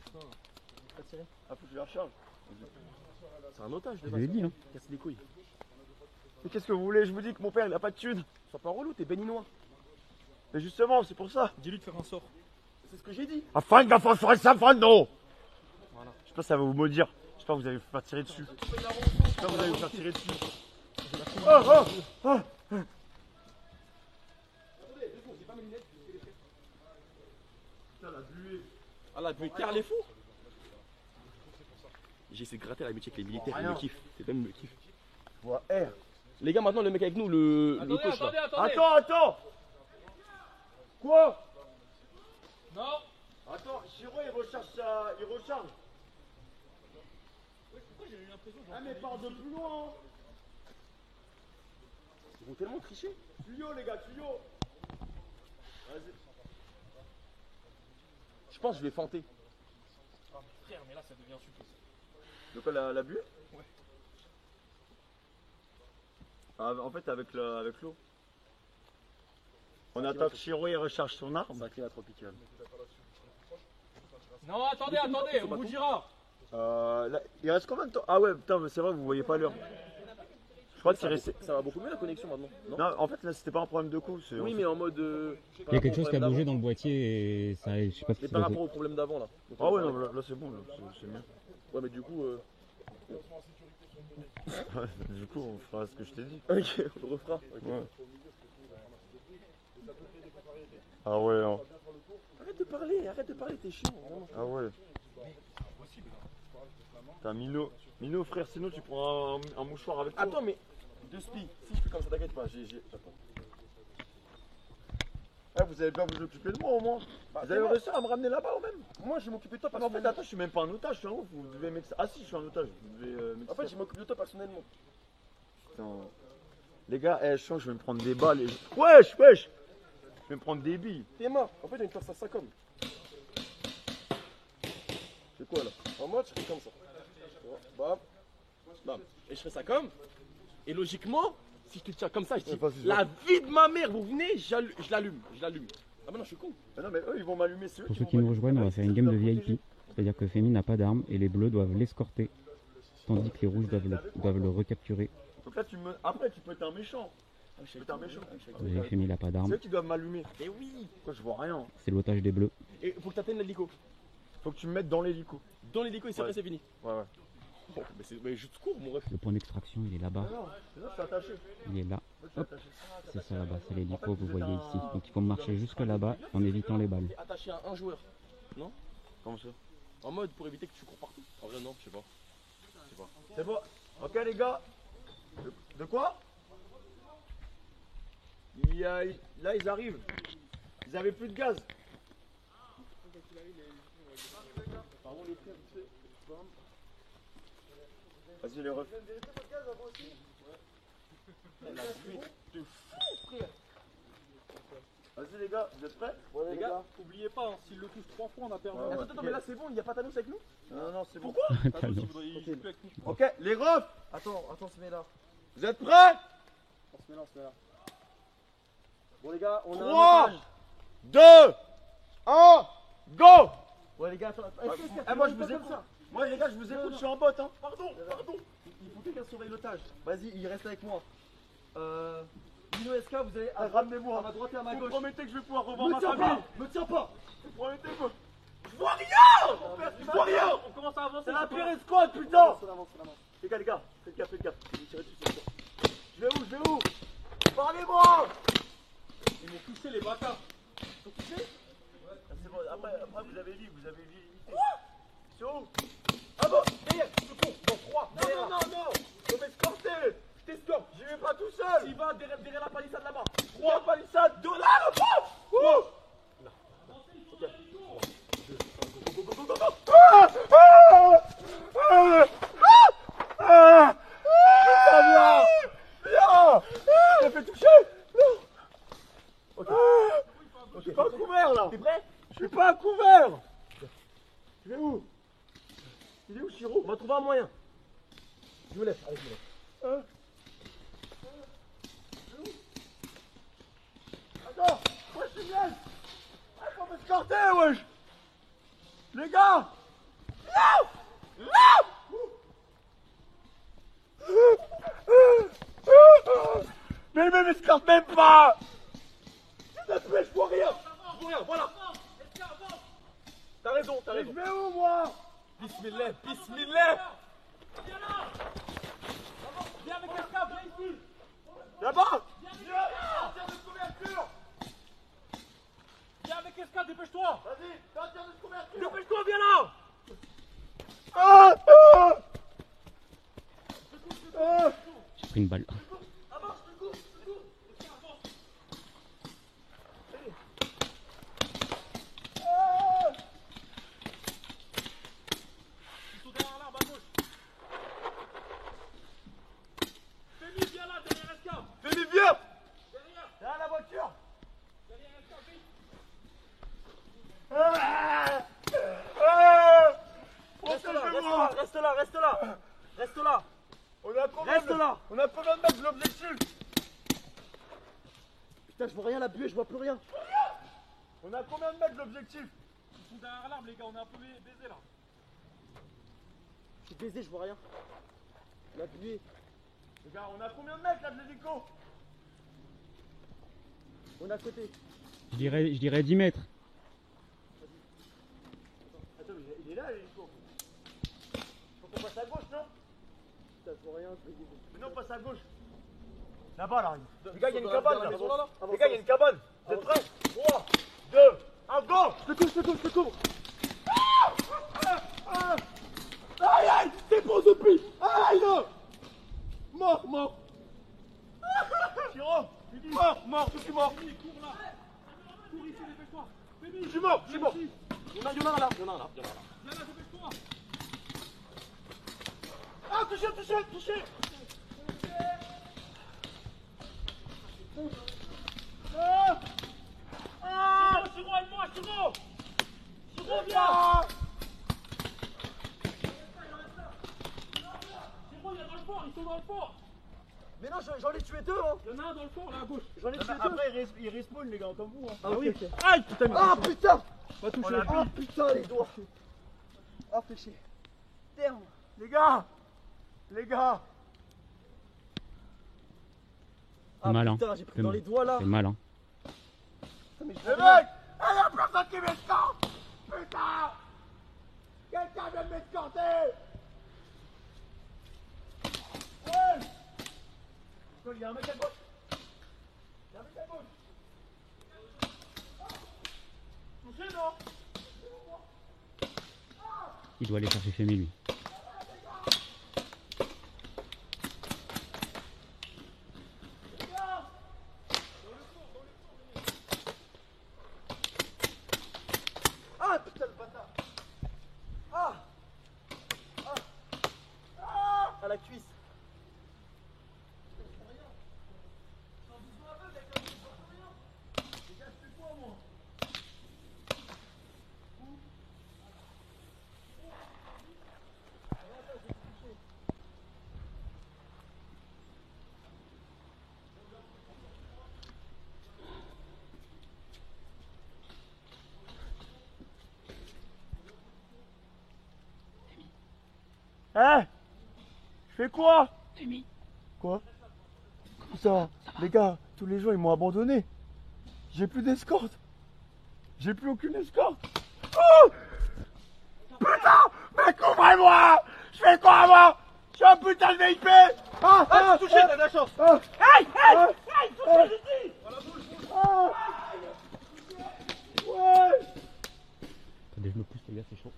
Ah, faut que je la recharge. C'est un otage, Je l'ai dit, hein. Casse les couilles. Mais qu'est-ce que vous voulez? Je vous dis que mon père, il a pas de thune. Sois pas relou, t'es béninois. Mais justement, c'est pour ça. Dis-lui de faire un sort. C'est ce que j'ai dit. Afin de faire ça, non. Voilà. Je sais pas si ça va vous maudire. J'espère que vous allez vous faire tirer dessus. J'espère que vous allez vous faire tirer dessus. Oh, oh, oh. Ah la buée, car les fous. J'ai essayé de gratter la métier avec les militaires, ils me kiffent. C'est même me kiffent. Vois R. Les gars, maintenant le mec avec nous, le coach là. Attends. Quoi? Non. Attends, Chiro il recharge ça. Il recharge. Pourquoi j'ai eu l'impression Ah mais pars de plus loin. Ils vont tellement tricher. Tuyau les gars, tuyau. Vas-y. Je pense que je vais feinter. frère, mais là ça devient supplice. De quoi la buée? Ouais. Ah, en fait avec l'eau. On attend que Chiro il recharge son arme. C'est un climat tropical. Non, attendez, on vous dira. Là, il reste combien de temps? Ah ouais, putain, mais c'est vrai, vous voyez pas l'heure. Je crois que c'est resté. Ça va beaucoup mieux la connexion maintenant. Non, en fait, là, c'était pas un problème de coup. Oui, mais en mode. Il y a quelque chose qui a bougé dans le boîtier et ça, je sais pas ce Mais qui par s'est passé. rapport au problème d'avant là. Ah ouais, non, là c'est bon, là, c'est mieux. Ouais, mais du coup. Du coup, on fera ce que je t'ai dit. Ok, on le refera. Okay. Ouais. Ah ouais, hein. Arrête de parler, t'es chiant. Vraiment. Ah ouais. T'as Mino, frère, sinon tu prends un mouchoir avec toi. Attends, mais. De spi, si je fais comme ça, t'inquiète pas, Attends. Ah, vous allez bien vous occuper de moi au moins. Vous allez réussir à me ramener là-bas ou même. Moi, je m'occupe de toi Non, en fait, personnellement. attends, je suis même pas un otage, je suis un ouf. Vous devez m'extraire. Ah si, je suis un otage. Vous devez En fait, je m'occupe de toi personnellement. Putain. Les gars, je sens que je vais me prendre des balles. Wesh. Je vais me prendre des billes. T'es mort. En fait, j'ai une torse à 5 comme. C'est quoi là? En mode, je fais comme ça. Bam. Bam. Et je fais ça comme. Et logiquement, si je te tiens comme ça, je dis la vie de ma mère, vous venez, je l'allume. Ah mais non, je suis con. Mais non, mais eux, ils vont m'allumer. Pour ceux qui nous rejoignent, on va faire une game de VIP. C'est-à-dire que Femi n'a pas d'arme et les bleus doivent l'escorter. Tandis que les rouges doivent le recapturer. Donc là, après, tu peux être un méchant. Tu peux être un méchant. Et Femi n'a pas C'est d'arme. eux qui doivent m'allumer. Et oui. Pourquoi je vois rien? C'est l'otage des bleus. Et faut que t'atteignes l'hélico. Faut que tu me mettes dans l'hélico. Dans l'hélico, et après, c'est fini. Ouais. Bon, mais je te cours, mon ref. Le point d'extraction, il est là-bas. Non, c'est ça, je suis attaché. Il est là. Je suis Hop. attaché. C'est ça là-bas, c'est l'hélico que vous voyez ici. Donc il faut marcher jusque là-bas en évitant les balles. Attaché à un joueur. Non? Comment ça? En mode pour éviter que tu cours partout. En vrai, non, je sais pas. C'est bon. Ok, les gars. De quoi? Là, ils arrivent. Ils avaient plus de gaz. Vas-y, les refs. Vas-y, les gars, vous êtes prêts? Les gars, oubliez pas, hein, s'il le touche 3 fois, on a perdu. Attends, mais là c'est bon, il n'y a pas Thanos avec nous? Non, c'est bon. Pourquoi? Thanos, il joue plus avec nous. Ok, les refs, Attends, on se met là. vous êtes prêts? On se met là. Bon les gars, on a 3, un otage. 2, 1, go! Ouais les gars, attends. Moi, je vous écoute. Moi, les gars, je vous écoute, je suis en bot. Hein. Pardon. Il faut que quelqu'un surveille l'otage. Vas-y, il reste avec moi. Nino SK, vous allez Ramenez-moi. à ma droite et à ma Vous gauche. promettez que je vais pouvoir revoir Me ma tiens famille? pas. Me tiens pas. Vous promettez-moi? Je vois rien! Je vois rien! On commence à avancer. C'est la pire escouade, putain! On avance. Les gars, faites gaffe. Je vais tirer dessus, c'est bon. Je vais où? Parlez-moi! Ils m'ont touché les bâtards. C'est bon, après vous avez vu. Quoi? C'est où? Ah bon, derrière, je con, dans 3. Non, faut m'escorter. Je t'escorte, j'y vais pas tout seul. Il va derrière la palissade là-bas. 3 palissades, 2 là. pas couvert. Tu es où? Il est où, Chiro? On va trouver un moyen. Je me lève, allez, je me lève. Attends, wesh, je viens. Ah, faut m'escorter, wesh. Les gars. Non. Mais il ne m'escorte même pas. Je vois rien. Je vois rien, voilà. T'as raison, t'as raison. Je vais où, moi? Bismillah, bismillah. Viens là. Viens avec Esca, viens ici. Là-bas. Viens, tire de couverture. Viens avec Esca, dépêche-toi. Vas-y, tire de couverture. Dépêche-toi, viens là. J'ai pris une balle. Reste là. On a combien de mètres de l'objectif? Putain, je vois rien, la buée, je vois plus rien. On a combien de mètres de l'objectif? Ils sont derrière l'arbre, les gars, on est un peu baisé là. Je suis baisé, je vois rien. La buée. Les gars, on a combien de mètres là de l'hélico? On est à côté. Je dirais 10 mètres. Attends, mais il est là l'hélico. Faut qu'on passe à gauche, non? Putain, je vois rien, mais non, on passe à gauche. Là-bas, là. Les gars, il y a une cabane là. Les gars, il y a une cabane. Vous êtes prêts? 3, 2, 1, go! Je te couvre. Aïe, aïe, t'es bon depuis. Aïe, non. Mort. Chiro, mort, je suis mort. Cours là. Cours ici, dépêche-toi. Je suis mort. Il y en a un là. Viens là, dépêche-toi. Ah, touché. Chiro, aide-moi, Chiro, viens. Chiro, il est dans le fort, ils sont dans le fort. Mais non, j'en ai tué deux, hein. Il y en a un dans le fort, là, à gauche. J'en ai tué deux. Après, ils respawnent, les gars, comme vous, hein. Ah oui, ok. Aïe, putain. Ah, putain. Pas touché. Ah, putain, les doigts. Ah, péché. Terme. Les gars. C'est mal, hein. Putain, j'ai pris dans les doigts, là. C'est mal, hein. Les mecs, il y a personne qui m'escorte. Putain. Quelqu'un vient de m'escorter. Ouais. Il y a un mec à gauche. Touché, non? Il doit aller chercher Femi, lui. Ah, putain, le bâtard. À la cuisse. Hein? Je fais quoi? Femi. Quoi? Comment ça va? Les gars, tous les gens ils m'ont abandonné. J'ai plus d'escorte. J'ai plus aucune escorte. Oh! Putain! Mais couvrez-moi! Je fais quoi moi? Je suis un putain de VIP! Ah, touché, t'as de la chance! Hey! Touché, j'ai dit! Ouais! Attendez, je me pousse, les gars, c'est chaud.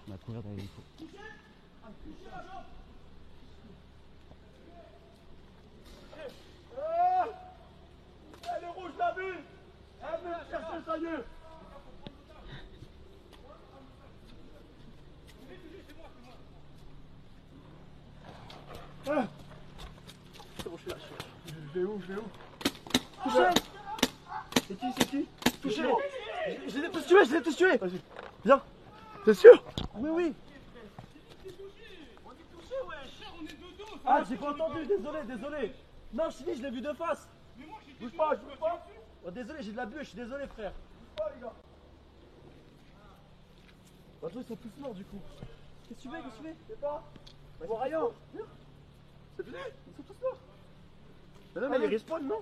On va courir dans les hélicos. Elle est rouge, la vue! Elle veut chercher, ça y est! C'est bon, je suis là. Je vais où? Touché! C'est qui? Touché! Je les ai je vais tous tuer. Vas-y. Viens. T'es sûr? Oui, oui. Ah, j'ai pas entendu, désolé. Non, Chili, je l'ai vu de face. Bouge pas. Oh, désolé, j'ai de la buée, je suis désolé, frère. Bouge pas, les gars. Bah, toi, ils sont tous morts, du coup. Qu'est-ce que tu fais? Je sais pas. Bah, ils rien. C'est fini. Ils sont tous morts. Mais non, mais ils respawn, non?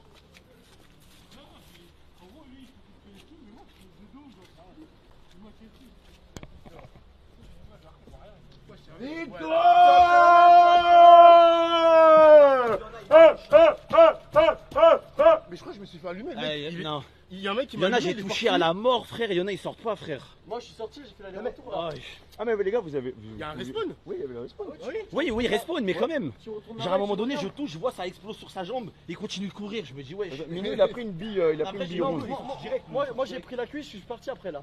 Mais je crois que je me suis fait allumer. Non. Il y a un mec qui Il y m'a en a, allumé, j'ai il est touché à parti. la mort, frère. Il y en a, ils sortent pas, frère. Moi, je suis sorti, j'ai fait l'aller-retour là. Ah, mais les gars, vous avez. Il y a un respawn. Oui, il y avait le respawn. Oui, il respawn, mais quand même. Tu retournes Genre à un moment donné, je touche, je vois ça explose sur sa jambe. Il continue de courir. Je me dis, ouais. Minou, il a pris une bille, rouge. Moi, j'ai pris la cuisse, je suis parti après là.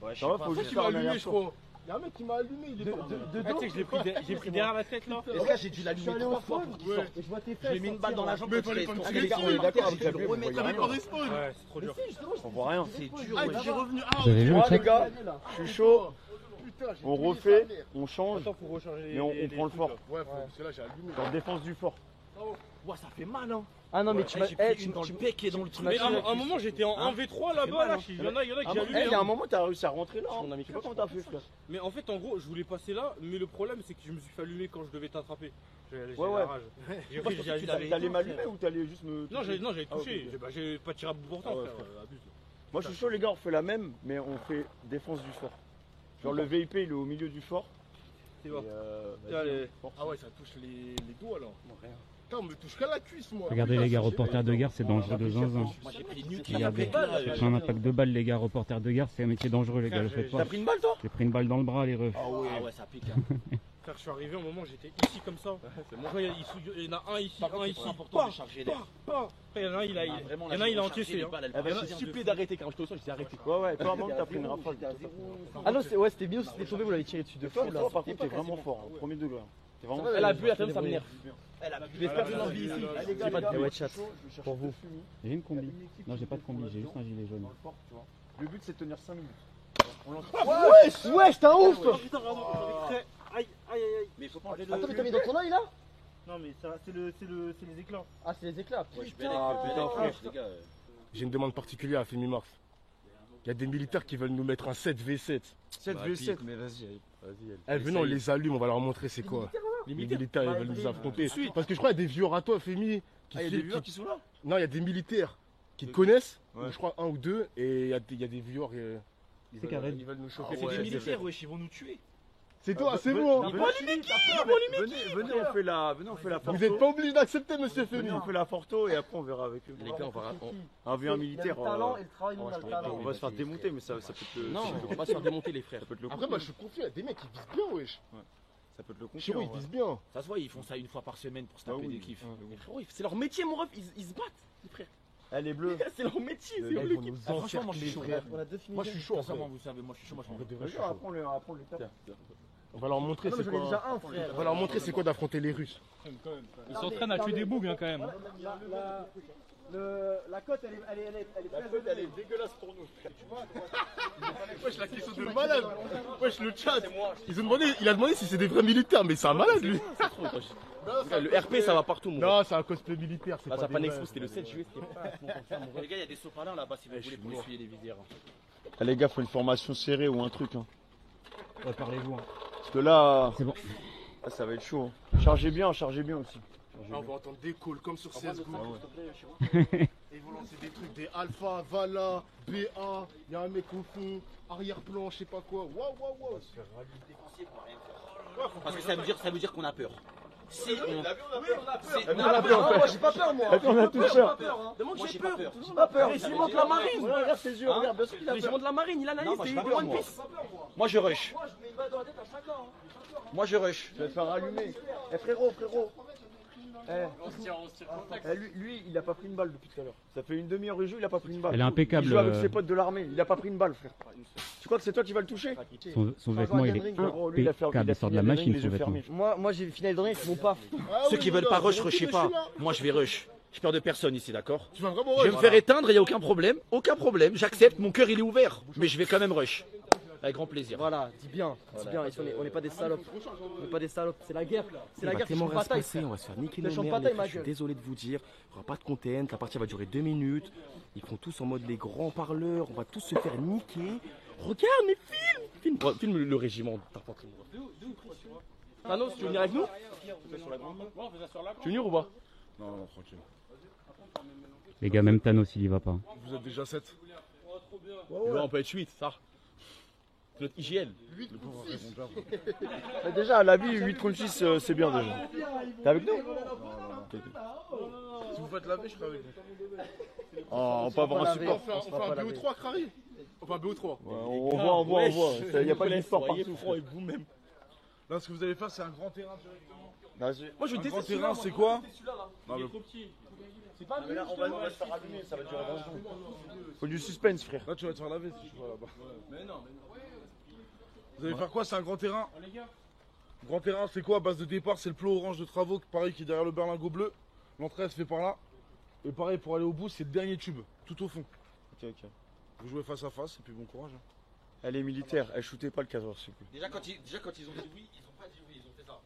Ouais, je Ça sais va, pas. faut Moi, juste qui faire m'a un allumé, je aller-retour. crois. Il y a un mec qui m'a allumé, il est parti. Ah, tu sais que j'ai pris derrière la tête là. Est-ce que j'ai dû Je suis l'allumer allé au 3 fois spawn pour qu'il sorte? et je vois tes Je fesses. lui ai mis une balle dans la jambe Mais quand il fallait est pas me tombé. tirer Les gars, dessus. on est d'accord, Vous j'ai avez dû vu, remettre vous la T'avais voyez pas balle. respawn. Ouais, c'est trop dur. On voit rien. C'est dur, Ah, ouais. j'ai revenu. Ah, Vous avez vu le Moi, chat? les gars, je suis chaud. Putain, j'ai On brûlé refait, sa mère. on change. Attends, faut recharger Mais on prend le trucs, fort. là. Ouais, parce que là, j'ai allumé. Dans défense du fort. Ouah, ça fait mal, hein. Ah non, mais Ouais, tu m'as. j'ai pris une dans le bec et dans le truc. Mais à un moment, j'étais en 1v3 là-bas. Là. Il y en a qui j'ai allumé. Il y a hein. un moment, t'as réussi à rentrer là. Je sais pas comment t'as fait, frère. Mais en fait, en gros, je voulais passer là, mais le problème, c'est que je me suis fait allumer quand je devais t'attraper. J'ai Ouais, la ouais. rage. J'ai pris, j'ai allumé. T'allais m'allumer ou t'allais juste me. Non, j'avais Ah, ok, touché. ok. J'ai pas tiré à bout portant, Ah ouais, frère. Abuse. Moi, je suis chaud, les gars, on fait la même, mais on fait défense du fort. Genre, le VIP, il est au milieu du fort. C'est bon. Vas-y, Allez. Ah ouais, ça touche les doigts là. Putain, on me touche qu'à la cuisse, moi. Regardez les gars, reporter de gare, c'est dangereux de zinzin. Moi, j'ai pris une nuque. Regardez, j'ai pris un impact de balle les gars, reporter de gare, c'est un métier dangereux les gars, le faites pas. T'as pris une balle, toi? J'ai pris une balle dans le bras les refs. Ah ouais, ça pique. Hein. Frère, je suis arrivé au moment où j'étais ici comme ça. Après, il y en a un ici, Par contre, un c'est ici. trop important de charger l'air. Après, il y en a un, il a encaissé. Hein. S'il vous plaît d'arrêter, car je te sens, je t'ai arrêté. Ouais, toi, à un moment, t'as pris une rafale. Ah non, c'était bien, c'était tombé, vous l'avez tiré dessus deux fois. Toi, par contre, t'es vraiment fort, hein, premier degré. T'es vraiment Elle a bu, la femme, ça m'énerve. Elle a pu. J'espère que j'ai envie ici. J'ai pas de Ouais, chat. pour vous. J'ai une combi. Non, j'ai pas de combi, j'ai juste un gilet jaune. Le but, c'est de tenir 5 minutes. On lance. Wesh, t'es un ouf! Putain, pardon, aïe, aïe, aïe. Mais faut pas enlever Attends, mais t'as mis dans ton œil là? Non, mais c'est les éclats. Ah, c'est les éclats. Putain, frère. J'ai une demande particulière à Femi Mars. Il y a des militaires qui veulent nous mettre un 7v7. 7v7. Mais vas-y. Eh, venez, on les allume, on va leur montrer c'est quoi. Les militaires, ils veulent nous affronter. Parce que je crois qu'il y a des vieux à toi, Femi. Ah, il y a des viewers qui sont là? Non, il y a des militaires qui te connaissent, Ouais. je crois un ou deux, et il y a des viewers. Ils C'est carré. veulent nous chauffer. C'est des militaires, wesh, ils vont nous tuer. C'est toi, c'est bon. Venez, on fait la photo. Vous n'êtes pas obligé d'accepter, monsieur Femi. Venez, on fait la photo et après on verra avec eux. Les gars, on va. Un V1 militaire. Le talent et le travail, nous, on a le talent. On va se faire démonter, mais ça peut être le. Non, on va pas se faire démonter, les frères. Ça peut être le Après, moi, je suis confiant, il y a des mecs qui visent bien, wesh. Ça peut être le Chiro, ils concurrent. visent bien. Ça se voit, ils font ça une fois par semaine pour se taper Ah oui. des kiffs. Mais frérot, c'est leur métier, mon ref, ils se battent, les frères. Elle est bleue. C'est leur métier, c'est Ils leur vont équipe. nous Ah, franchement, moi, je suis chaud. frère. On a deux films. Moi, je suis chaud, frère. Sincèrement, vous savez, moi, je suis chaud, moi, je suis en vrai. Vas-y, après on les tape. On va leur montrer Non, mais c'est j'en ai déjà quoi. un, frère. On va leur montrer c'est quoi d'affronter les Russes. Ils s'entraînent à tuer des bougs quand même. La cote, elle est très Elle est dégueulasse pour nous. Wesh, la question de malade. Wesh, le chat. Il a demandé si c'est des vrais militaires, mais c'est un malade, lui. Le RP, ça va partout, mon ref. Non, c'est un cosplay militaire. C'est Ah, pas ça des pas vrais. n'expo, c'était le 7 juillet, c'était pas à fond comme ça, mon ref. Les gars, il y a des sopalins là-bas si vous voulez pour essuyer les visières. Les gars, faut une formation serrée ou un truc. Hein. Ouais, parlez-vous. Parce que là, C'est bon. ça va être chaud. Hein. Chargez bien aussi. Là, on va entendre des calls comme sur CSGO. Et ils vont lancer des trucs, des Alpha, Vala, BA. Il y a un mec au fond, arrière-plan, je sais pas quoi. Waouh. Parce que ça veut dire qu'on a peur. Si on. On a peur, moi j'ai pas peur, moi. On a tous peur. Demande Moi, j'ai j'ai peur. pas peur. J'ai pas peur. Régiment de la marine. Regarde ses yeux, regarde, bien sûr qu'il a Régiment peur. de la marine, il analyse, Non, moi, c'est j'ai pas du peur, One moi. Piece. Moi, je rush. Moi, je mets une balle dans la tête à chacun. Moi, je rush. Tu vas te faire allumer. Eh frérot. Lui, il a pas pris une balle depuis tout à l'heure. Ça fait une demi-heure de jeu, il a pas pris une balle. Elle est impeccable. Il joue avec ses potes de l'armée, il a pas pris une balle, frère. Tu crois que c'est toi qui vas le toucher? Son vêtement il est Frérot, lui, il a fait impeccable, il sort de la machine son vêtement. Moi j'ai fini le dernier avec mon paf. Ceux qui veulent pas rush, rushez pas. Moi, je vais rush. J'ai peur de personne ici, d'accord? Tu vas vraiment Je vais me faire éteindre, il n'y a aucun problème. Aucun problème, j'accepte, mon cœur il est ouvert. Mais je vais quand même rush. Avec grand plaisir. Voilà, dis bien, ici on n'est pas des salopes. On n'est pas des salopes, c'est la guerre. C'est la guerre, c'est tellement une bataille. on va se faire niquer Le nos champ de mères, bataille, les ma frères, je suis gueule. désolé de vous dire, il n'y aura pas de content, la partie va durer 2 minutes, ils font tous en mode les grands parleurs, on va tous se faire niquer. Regarde, mais filme le régiment d'infanterie. Thanos, tu veux venir avec nous? Tu veux venir ou pas? Non, non, tranquille. Les gars, même Thanos, il y va pas. Vous êtes déjà 7. On peut être 8, ça. C'est notre IGL. Déjà, à la vie, 8 contre 6, c'est bien déjà. T'es avec nous? Si vous faites laver, je serai avec vous. Oh, on peut avoir un support. On fait un BO3, Crary. Enfin, BO3. Ouais, on voit. Il n'y a pas de sport partout. avec vous-même. Là, ce que vous allez faire, c'est un grand terrain directement. Moi je Un grand déteste terrain, c'est quoi? Non, mais C'est pas Mais là, on va se faire allumer, ça va durer 20 secondes. Faut du suspense, frère. là, tu vas te faire laver si tu vas là-bas. Vous allez faire quoi? C'est un grand terrain? Grand terrain, c'est quoi? Base de départ, c'est le plot orange de travaux, pareil, qui est derrière le berlingot bleu. L'entrée, elle se fait par là. Et pareil, pour aller au bout, c'est le dernier tube, tout au fond. Ok. Vous jouez face à face, et puis bon courage. Elle est militaire, elle shootait pas le caseur, s'il vous plaît. Déjà, quand ils ont dit oui, ils ont pas dit oui, ils ont fait ça.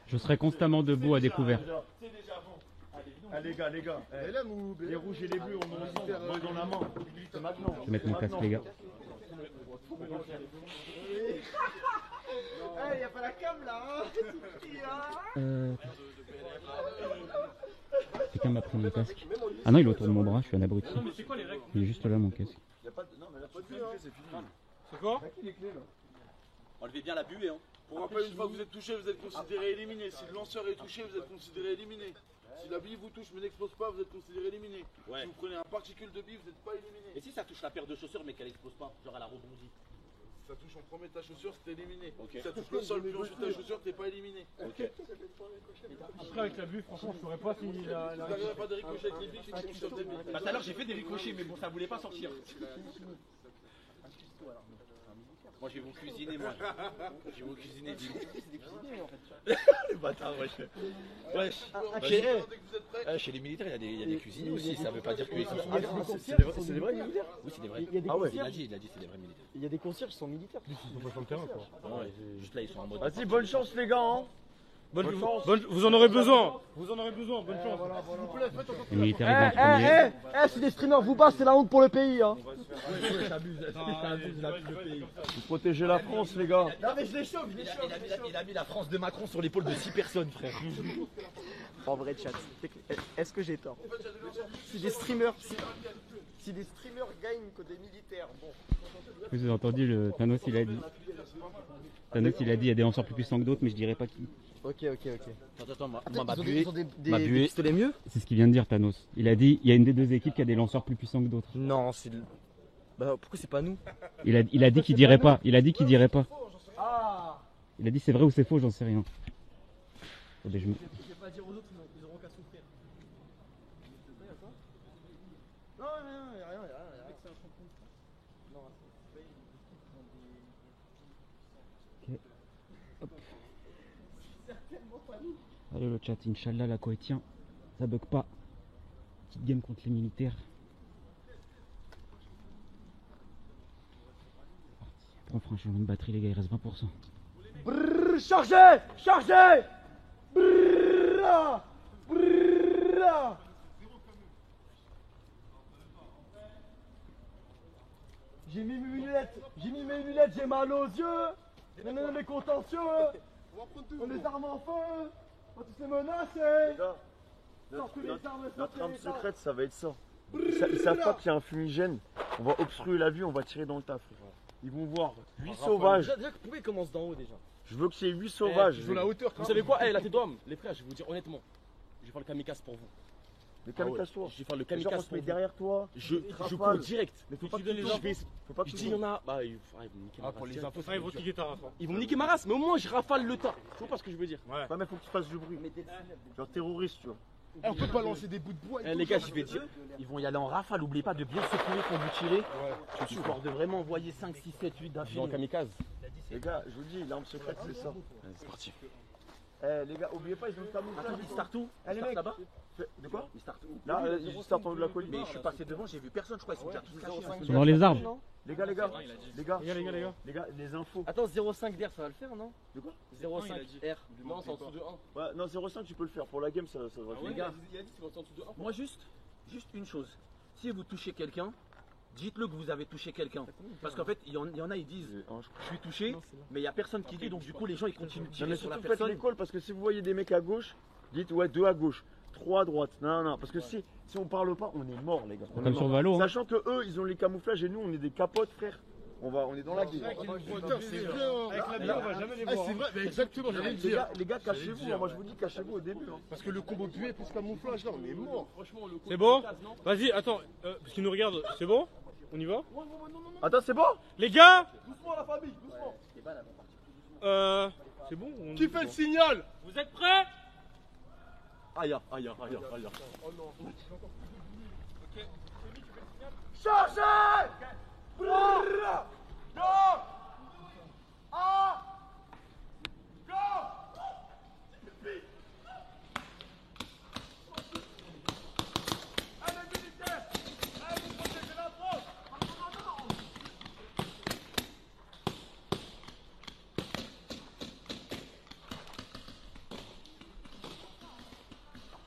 Je serai constamment debout à découvert. Ah, les gars, les rouges et les bleus, on est militaire dans la main. C'est maintenant. Je vais mettre mon casque, les gars. Il y a pas la cam là, hein. Quelqu'un m'a pris mon casque. Ah non, il est autour de mon bras, je suis un abruti. Il est juste là, mon casque. C'est quoi? Enlevez bien la buée, hein. Pour rappel, une fois que vous êtes touché, vous êtes considéré éliminé. Si le lanceur est touché, vous êtes considéré éliminé. Si la bille vous touche mais n'explose pas, vous êtes considéré éliminé. Ouais. Si vous prenez un particule de bille, vous n'êtes pas éliminé. Et si ça touche la paire de chaussures mais qu'elle explose pas, genre elle a rebondi? Si ça touche en premier de ta chaussure, t'es éliminé. Ok. Si ça touche le sol puis ensuite ta chaussure, t'es pas éliminé. Ok. Après, avec la vue, franchement, je saurais pas si Si t'arrives pas de ricocher avec les billes, c'est qu'ils sont des billes. Bah tout à l'heure j'ai fait des ricochets mais bon ça voulait pas sortir. Moi je vais vous cuisiner moi. Je vais vous cuisiner. Le bâtard wesh. Wesh. Chez les militaires il y a des cuisiniers aussi, ça veut pas dire qu'ils sont C'est des vrais militaires? Oui c'est des vrais. Il y a des Ah ouais, concierges. il a dit c'est des vrais militaires. Il y a des concierges qui sont militaires. Ouais, juste là ils sont en mode. Vas-y, bonne chance, les gars. Hein. Bonne chance. Vous en aurez besoin. Vous en aurez besoin, bonne chance. Les militaires, ils vont en premier. Si les streamers vous battent, c'est la honte pour le pays, hein. Vous protégez la France, les gars. Non mais je les chauffe, Il a mis la France de Macron sur l'épaule de 6 personnes frère. En vrai chat, est-ce que j'ai tort? Si des streamers gagnent que des militaires, bon. Vous avez entendu, Thanos, il a dit. Thanos, il a dit, il y a des lanceurs plus puissants que d'autres, mais je dirais pas qui. Ok. Attends, ma Ils buée. ont Ma des buée. pistolets mieux? C'est ce qu'il vient de dire, Thanos. Il a dit, il y a une des deux équipes qui a des lanceurs plus puissants que d'autres. Non, c'est. Bah pourquoi c'est pas nous? Il a dit qu'il dirait pas. Il a dit qu'il dirait pas. Ah. Il a dit c'est vrai ou c'est faux, j'en sais rien. Attendez, Je vais pas dire aux autres, ils auront qu'à souffrir. Non, y'a rien. Allez le chat, Inch'Allah, la coétien, ça bug pas. Petite game contre les militaires. Après on fera un changement de batterie les gars, il reste 20%. Brrr, chargez. Brrr. J'ai mis mes lunettes, j'ai mal aux yeux. On est contentieux. On les armes en feu. On va tous les menacer. Sortez les armes, Notre arme secrète, ça va être ça. Ils savent pas qu'il y a un fumigène. On va obstruer la vue, on va tirer dans le tas, frère. Ils vont voir 8 sauvages. Déjà que vous pouvez commencer d'en haut déjà. Je veux que c'est 8 sauvages. Je veux la hauteur. Vous savez quoi? La tête d'homme, les frères, je vais vous dire honnêtement. Je vais faire le kamikaze pour vous. Le kamikaze, toi. Je vais faire le Genre, on kamikaze se pour met vous. derrière toi. Je Rafale. cours direct. Mais faut pas que donnes tu les touches. infos. Faut pas que Je tu dis, il y en a. Bah, ils vont niquer ma Pour race. les infos, ça, ils vont niquer ta race. Ils vont me niquer ma race, mais au moins je rafale le tas. Tu vois pas ce que je veux dire? Ouais. Ouais, mais faut que tu fasses du bruit. Genre terroriste, tu vois. On peut pas lancer des bouts de bois. et Les tout, gars, ça. je vais dire, ils vont y aller en rafale. N'oubliez pas de bien secouer quand vous tirez. Histoire de vraiment envoyer 5, 6, 7, 8 d'affilée. En kamikaze. Les gars, je vous dis, l'arme secrète, c'est ça. C'est parti. Eh les gars, oubliez pas, ils ont le camouflage. Attends, ils startent où? Eh les mecs, là-bas? de quoi? Ils startent où? Là, ils startent en haut de la colline. Mais je suis passé devant, j'ai vu personne, je crois qu'ils sont déjà tous cachés. Dans les arbres. Les gars, les infos. Attends, 0,5 d'air, ça va le faire, non? De quoi? 0,5 R. Non, c'est en dessous de 1. Ouais, non, 0,5 tu peux le faire. Pour la game, ça devrait le Les faire. gars, moi juste une chose. Si vous touchez quelqu'un, dites-le que vous avez touché quelqu'un. Parce qu'en fait, il y en a, ils disent je suis touché, mais il n'y a personne qui dit, donc du coup, les gens ils continuent de Non, tirer mais sur la surtout faites personne. les calls parce que si vous voyez des mecs à gauche, dites ouais, 2 à gauche, 3 à droite. Non, parce que si on parle pas, on est mort, les gars. On est Comme mort. sur Valo. Hein. Sachant que eux, ils ont les camouflages et nous, on est des capotes, frère. On est dans la game. C'est vrai, avec la bière, on va jamais les voir. C'est vrai, mais exactement, j'allais le dire. Les gars, cachez-vous. Moi, je vous dis, cachez-vous au début. Parce que le combo buée plus camouflage, là, on est mort. C'est bon? Vas-y, attends, parce qu'ils nous regardent. C'est bon? On y va? Attends, c'est bon? Les gars! Doucement, la famille, doucement. C'est bon? Qui fait le signal? Vous êtes prêts? Aïe. Oh non. Chargez! 3, 2, 1, go! Allez, militaire! Allez, vous protégez la France!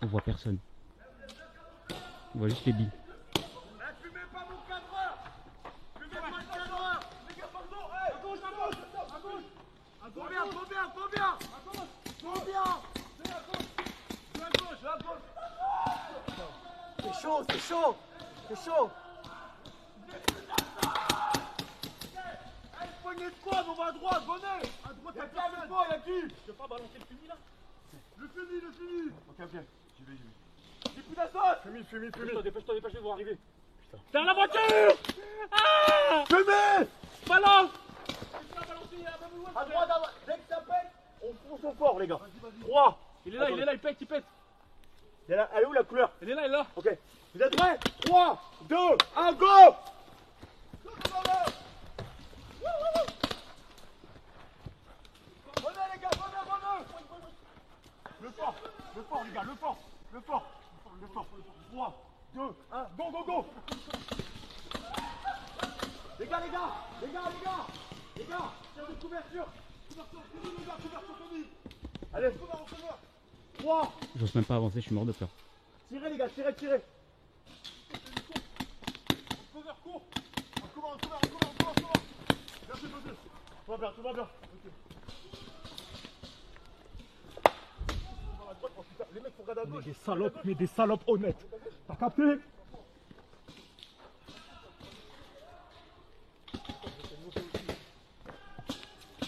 On voit personne. On voit juste les billes. Fumez pas mon cadreur! Fumez pas le cadreur! Les gars, pardon! À gauche! Combien? C'est chaud. Allez, poignée de squad, on va à droite, venez! À droite, y'a qui? Y'a qui? Tu veux pas balancer le fusil là? Le fini! Ok, j'y vais. J'ai plus d'assaut! Fumé! Dépêche-toi, ils vont arriver. Dans la voiture! Ah! Fumé! Balance! À droite, dès que ça pète, on fonce au fort, les gars. 3. Il est là, il pète. Elle est où la couleur? Elle est là. Ok. Vous êtes prêts? 3, 2, 1, go! Venez, les gars, venez! Le fort, les gars, le fort. 3, 2, 1, go! Les gars, tirez de couverture, finis, les gars, couverture finie. Allez, 3, J'ose même pas avancer, je suis mort de peur. tirez les gars, tirez. Cours. Merci, monsieur. Tout va bien. Ok. Les mecs faut regarder à gauche. Des salopes honnêtes. T'as capté?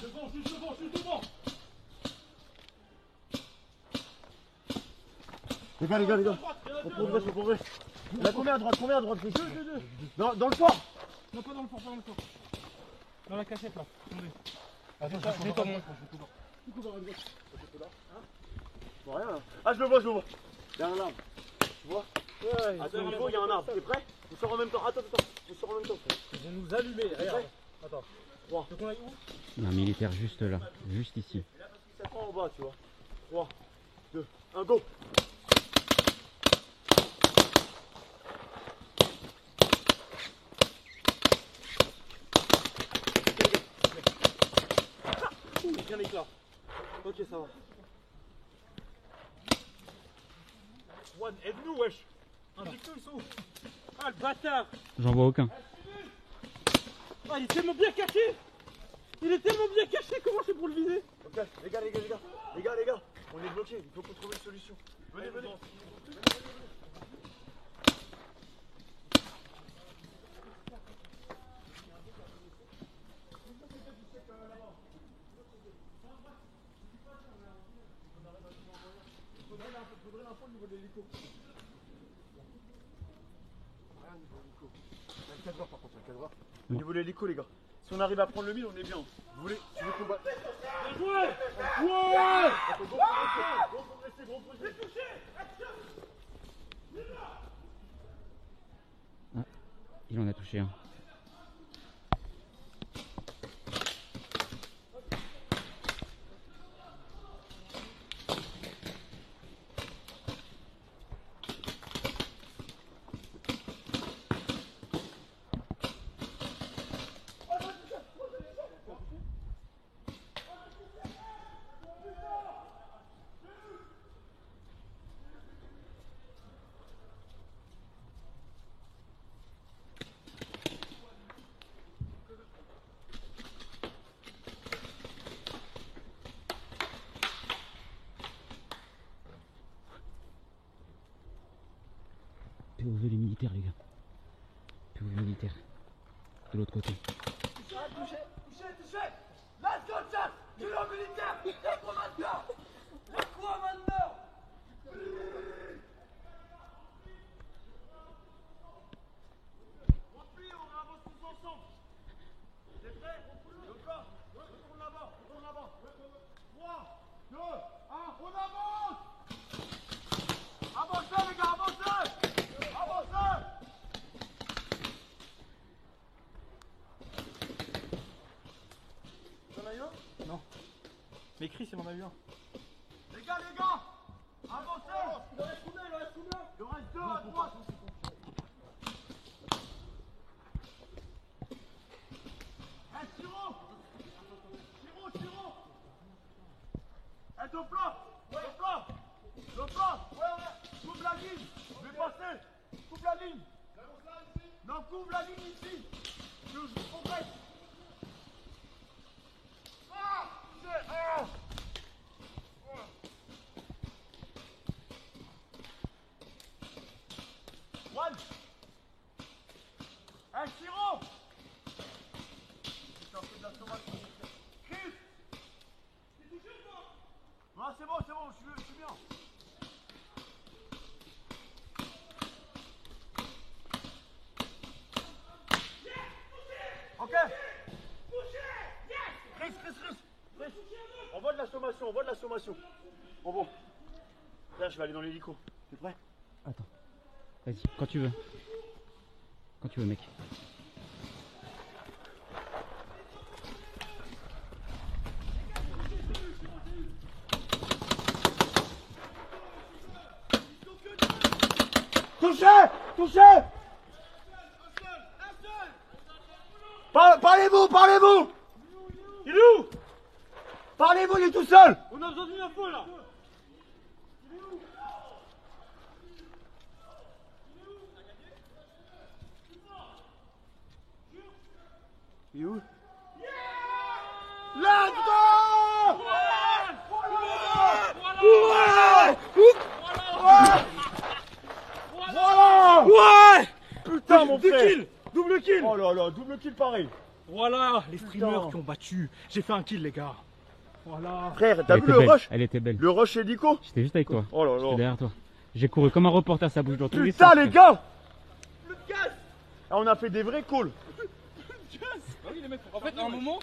C'est bon. Les gars. Faut progresser. Il y a combien à droite? Dans le fort. Non, pas dans le fort. Dans la cachette là. Attendez. Attends, nettoie moi. Bon, rien. Ah, je le vois. Il y a un arbre. Tu vois? Ouais. À ton niveau, il y a un arbre. T'es prêt? On sort en même temps. Attends. On sort en même temps. Ils vont nous allumer. Regarde. Attends. 3. Faut qu'on aille où? Il y a un militaire juste là, juste ici. Ça prend en bas, tu vois. 3, 2, 1, go! Bien éclat. Ok, ça va. One, aide-nous, wesh. Indique-nous, ils sont où? Ah, le bâtard. J'en vois aucun. Ah, il est tellement bien caché. Comment c'est pour le viser? Ok, les gars, on est bloqué, il faut qu'on trouve une solution. Venez. Faudrait l'info au niveau de l'hélico. Rien au niveau de l'hélico. Il y a le cadreur par contre, Au niveau de l'hélico, les gars. Si on arrive à prendre le mille, on est bien. Tu veux combattre? Ouais. Gros progresser. Ah, il en a touché un. militaire, les gars. POV militaire. De l'autre côté. Touché. Let's go, chat. Du long militaire. Y'a quoi maintenant? Mais Chris, il en a eu un. Les gars, avancez. Il en reste combien? Il en reste deux à droite. Chiro. Au plat. Coupe la ligne. Je vais passer. Coupe la ligne. Non, coupe la ligne ici. Je vous comprends. One. Un Chiro. Putain, c'est de la tomate. Chris. T'es touché ou pas? Ah, c'est bon, je suis bien. Ok. Chris. On voit de la sommation, On va. Là, je vais aller dans l'hélico. T'es prêt? Attends. Vas-y, quand tu veux. Quand tu veux, mec. Touché. Parlez-vous. Il est où? Parlez-vous, il est tout seul. On a besoin d'une info là. Il est où? Let's go! Voilà! Ouais! Putain, mon frère! Double kill! Oh là là, double kill pareil! Voilà, les streamers qui ont battu. J'ai fait un kill, les gars. Voilà. Frère, t'as vu le rush? Elle était belle. Le rush hélico? J'étais juste avec toi. Oh là J'étais là. derrière toi. J'ai couru comme un reporter, ça bouge dans tous les sens. Putain, les gars! Plus de gaz! Ah, on a fait des vrais calls. Ah oui, les mecs. En fait, à un moment,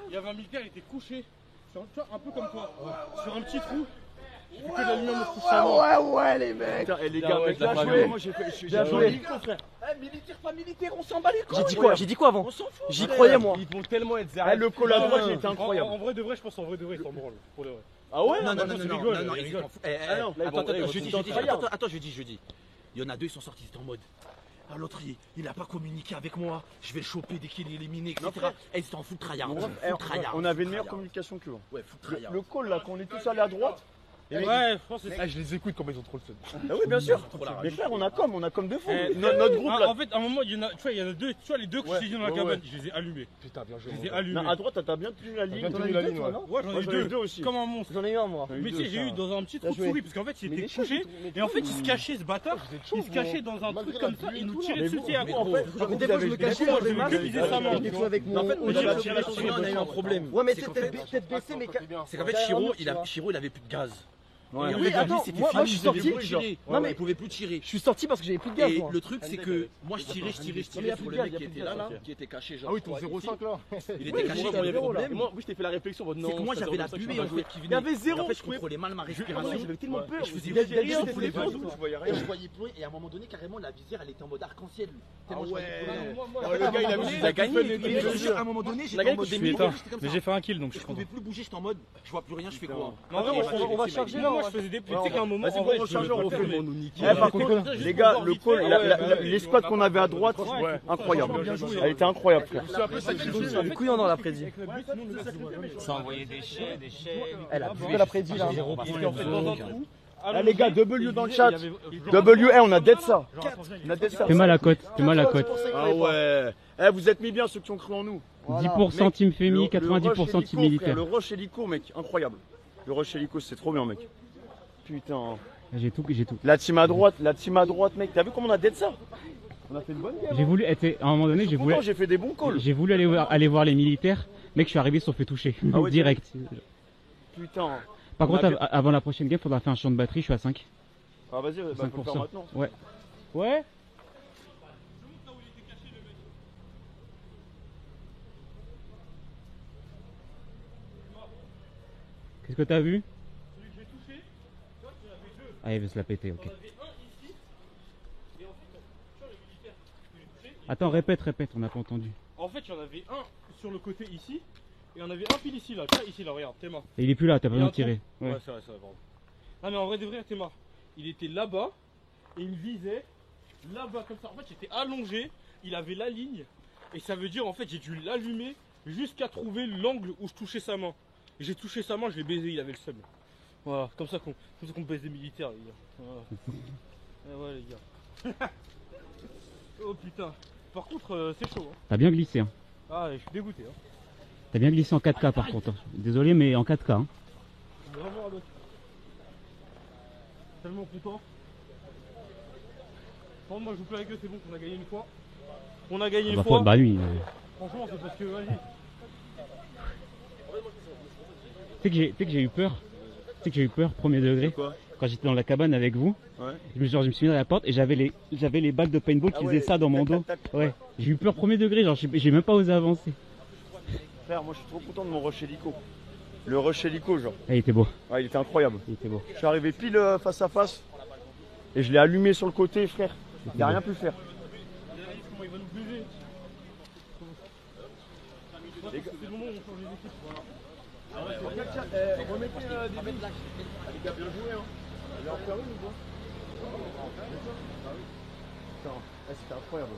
il y avait un militaire, il était couché. Sur, tu vois, un peu comme toi. Sur un petit trou. J'ai fait que de la lumière me touche à moi. Ouais, les mecs! Putain, et les gars, ouais, mec, bien joué! Moi, j'ai joué. Militaire, pas militaire, on s'en bat les couilles. J'ai dit quoi avant? On s'en fout. J'y croyais, moi. Ils vont tellement être Ah, le call à droite, il était incroyable. En vrai de vrai, je pense en vrai de vrai, ils s'en branlent. Pour de vrai. Ah ouais? Non, ils rigolent. Attends, je dis. Il y en a deux, ils sont sortis, ils étaient en mode. Ah, l'autre, il a pas communiqué avec moi, je vais le choper dès qu'il est éliminé, etc. Et ils étaient en full tryhard. On avait une meilleure communication que vous. Ouais, full tryhard. Le call là, quand on est tous allés à droite. Ouais, je pense que c'est ça. Je les écoute comme ils ont trop le seum. Ah oui, bien sûr. Mais frère, on a comme de fou. Notre groupe là. En fait, à un moment, il y en a, tu vois, il y en a deux, tu vois, les deux qui s'étaient dans la cabane, je les ai allumés. Putain, bien joué. Je les ai allumés. À droite, t'as bien tenu la ligne. T'as bien tenu la ligne, ouais. Ouais, j'en ai eu deux aussi. comme un monstre. J'en ai eu un, moi. Mais tu sais, j'ai eu dans un petit trou de souris, parce qu'en fait, il était couché, et en fait, il se cachait, ce bâtard, il se cachait dans un truc comme ça, il nous tirait dessus, tu sais, à gros. Des fois, je me cachais dans des masques. Des fois, avec mon. En fait, on a eu un problème. Ouais, mais c'est peut-être baissé, mais. C'est qu'en fait, Chiro, il avait plus de gaz. Ouais. Et en Oui, fait, attends, lui, moi, je suis sorti. Il pouvait plus tirer. Non, mais il pouvait plus tirer. Je suis sorti parce que j'avais plus de gaz. Et moi. le truc, c'est que moi, je tirais sur le mec qui était là, qui était caché. Genre, Ah oui, ton 0,5 là. Il était caché, il y avait problème. Moi, je t'ai fait la réflexion. C'est que moi, j'avais la buée en fait qui venait. Il y avait zéro. En fait, je contrôlais mal ma respiration. J'avais tellement peur. Je faisais rien, je voulais pas. je voyais Et rien. je voyais plus. Et à un moment donné, carrément, la visière, elle était en mode arc-en-ciel. Tellement je voyais plus rien. Le gars, il a vu, Il a gagné. À un moment donné, j'étais en mode Mais j'ai fait un kill, donc je je suis pouvais content. plus bouger, j'étais en mode, je vois plus rien, je fais quoi? En vrai, On va charger là. moi, je faisais des. Tu sais qu'à un moment, Vas-y, en vrai, on je recharge, on refait. Nous niquer. Par contre, les gars, le call, les squats qu'on avait à droite, incroyable. Elle était incroyable, frère. Du coup, il y en a l'après-midi. Ça envoyait des chais. Elle a bu l'après-midi là. Ah, les gars, W dans le chat. W, on a dead ça. On a dead ça. Fais-moi la cote, fais-moi la cote. Ah ouais. Vous êtes mis bien ceux qui ont cru en nous. 10% team Femi, 90% team militaire. Le rush hélico, mec, incroyable. Le rush hélico, c'est trop bien, mec. Putain. J'ai tout. La team à droite, mec. T'as vu comment on a dead ça? On a fait une bonne game. J'ai voulu être, à un moment donné, J'ai fait des bons calls. j'ai voulu aller voir les militaires. Mec, je suis arrivé, ils se sont fait toucher. Ah ouais, direct. Putain. Par On contre, a que- avant la prochaine game, faudra faire un champ de batterie. Je suis à 5. Ah vas-y, bah, faut le faire 5%. maintenant. Ouais. Ouais. Qu'est-ce que t'as vu? Celui que j'ai touché, toi tu en avais deux. Ah, il veut se la péter, ok. Il y en avait un ici, et ensuite, tu vois les militaires que j'ai touché. Attends, répète, on n'a pas entendu. En fait, il y en avait un sur le côté ici, et il y en avait un pile ici, là. Tiens, ici, là, regarde, Théma. Et il est plus là, t'as pas Il y a besoin un de tirer. trou. Ouais, c'est vrai, pardon. Ah, mais en vrai, de vrai, Théma, il était là-bas, et il visait là-bas, comme ça. En fait, j'étais allongé, il avait la ligne, et ça veut dire, en fait, j'ai dû l'allumer jusqu'à trouver l'angle où je touchais sa main. Et j'ai touché sa main, je l'ai baisé, il avait le seum. Voilà, comme ça qu'on baise des militaires, les gars. Voilà. Ouais, les gars. Oh putain. Par contre, c'est chaud. Hein. T'as bien glissé, hein. Ah, je suis dégoûté. Hein. T'as bien glissé en 4K par contre. Désolé, mais en 4K. Hein. Bravo, Rabat. Tellement content. Bon, moi je joue plus avec eux, c'est bon qu'on a gagné une fois. On a gagné une fois. Bah lui. Franchement, c'est parce que, vas-y. Tu sais que j'ai eu peur. Tu sais que j'ai eu peur, premier degré. Quoi? Quand j'étais dans la cabane avec vous. Ouais. Je me suis mis dans la porte et j'avais les balles de paintball qui faisaient ça dans mon dos. Ouais. J'ai eu peur premier degré, genre j'ai même pas osé avancer. Frère, moi je suis trop content de mon rush hélico. Le rush hélico, genre. Ah, il était beau. Ouais, il était incroyable. Il était beau. Je suis arrivé pile face à face et je l'ai allumé sur le côté, frère. Il n'a rien pu faire. Comment il va nous baiser. C'est le moment où on change les équipes. Voilà. Remettez des blagues. Les gars, bien joué. Hein. Elle est en faire une ou quoi? Putain, c'était incroyable.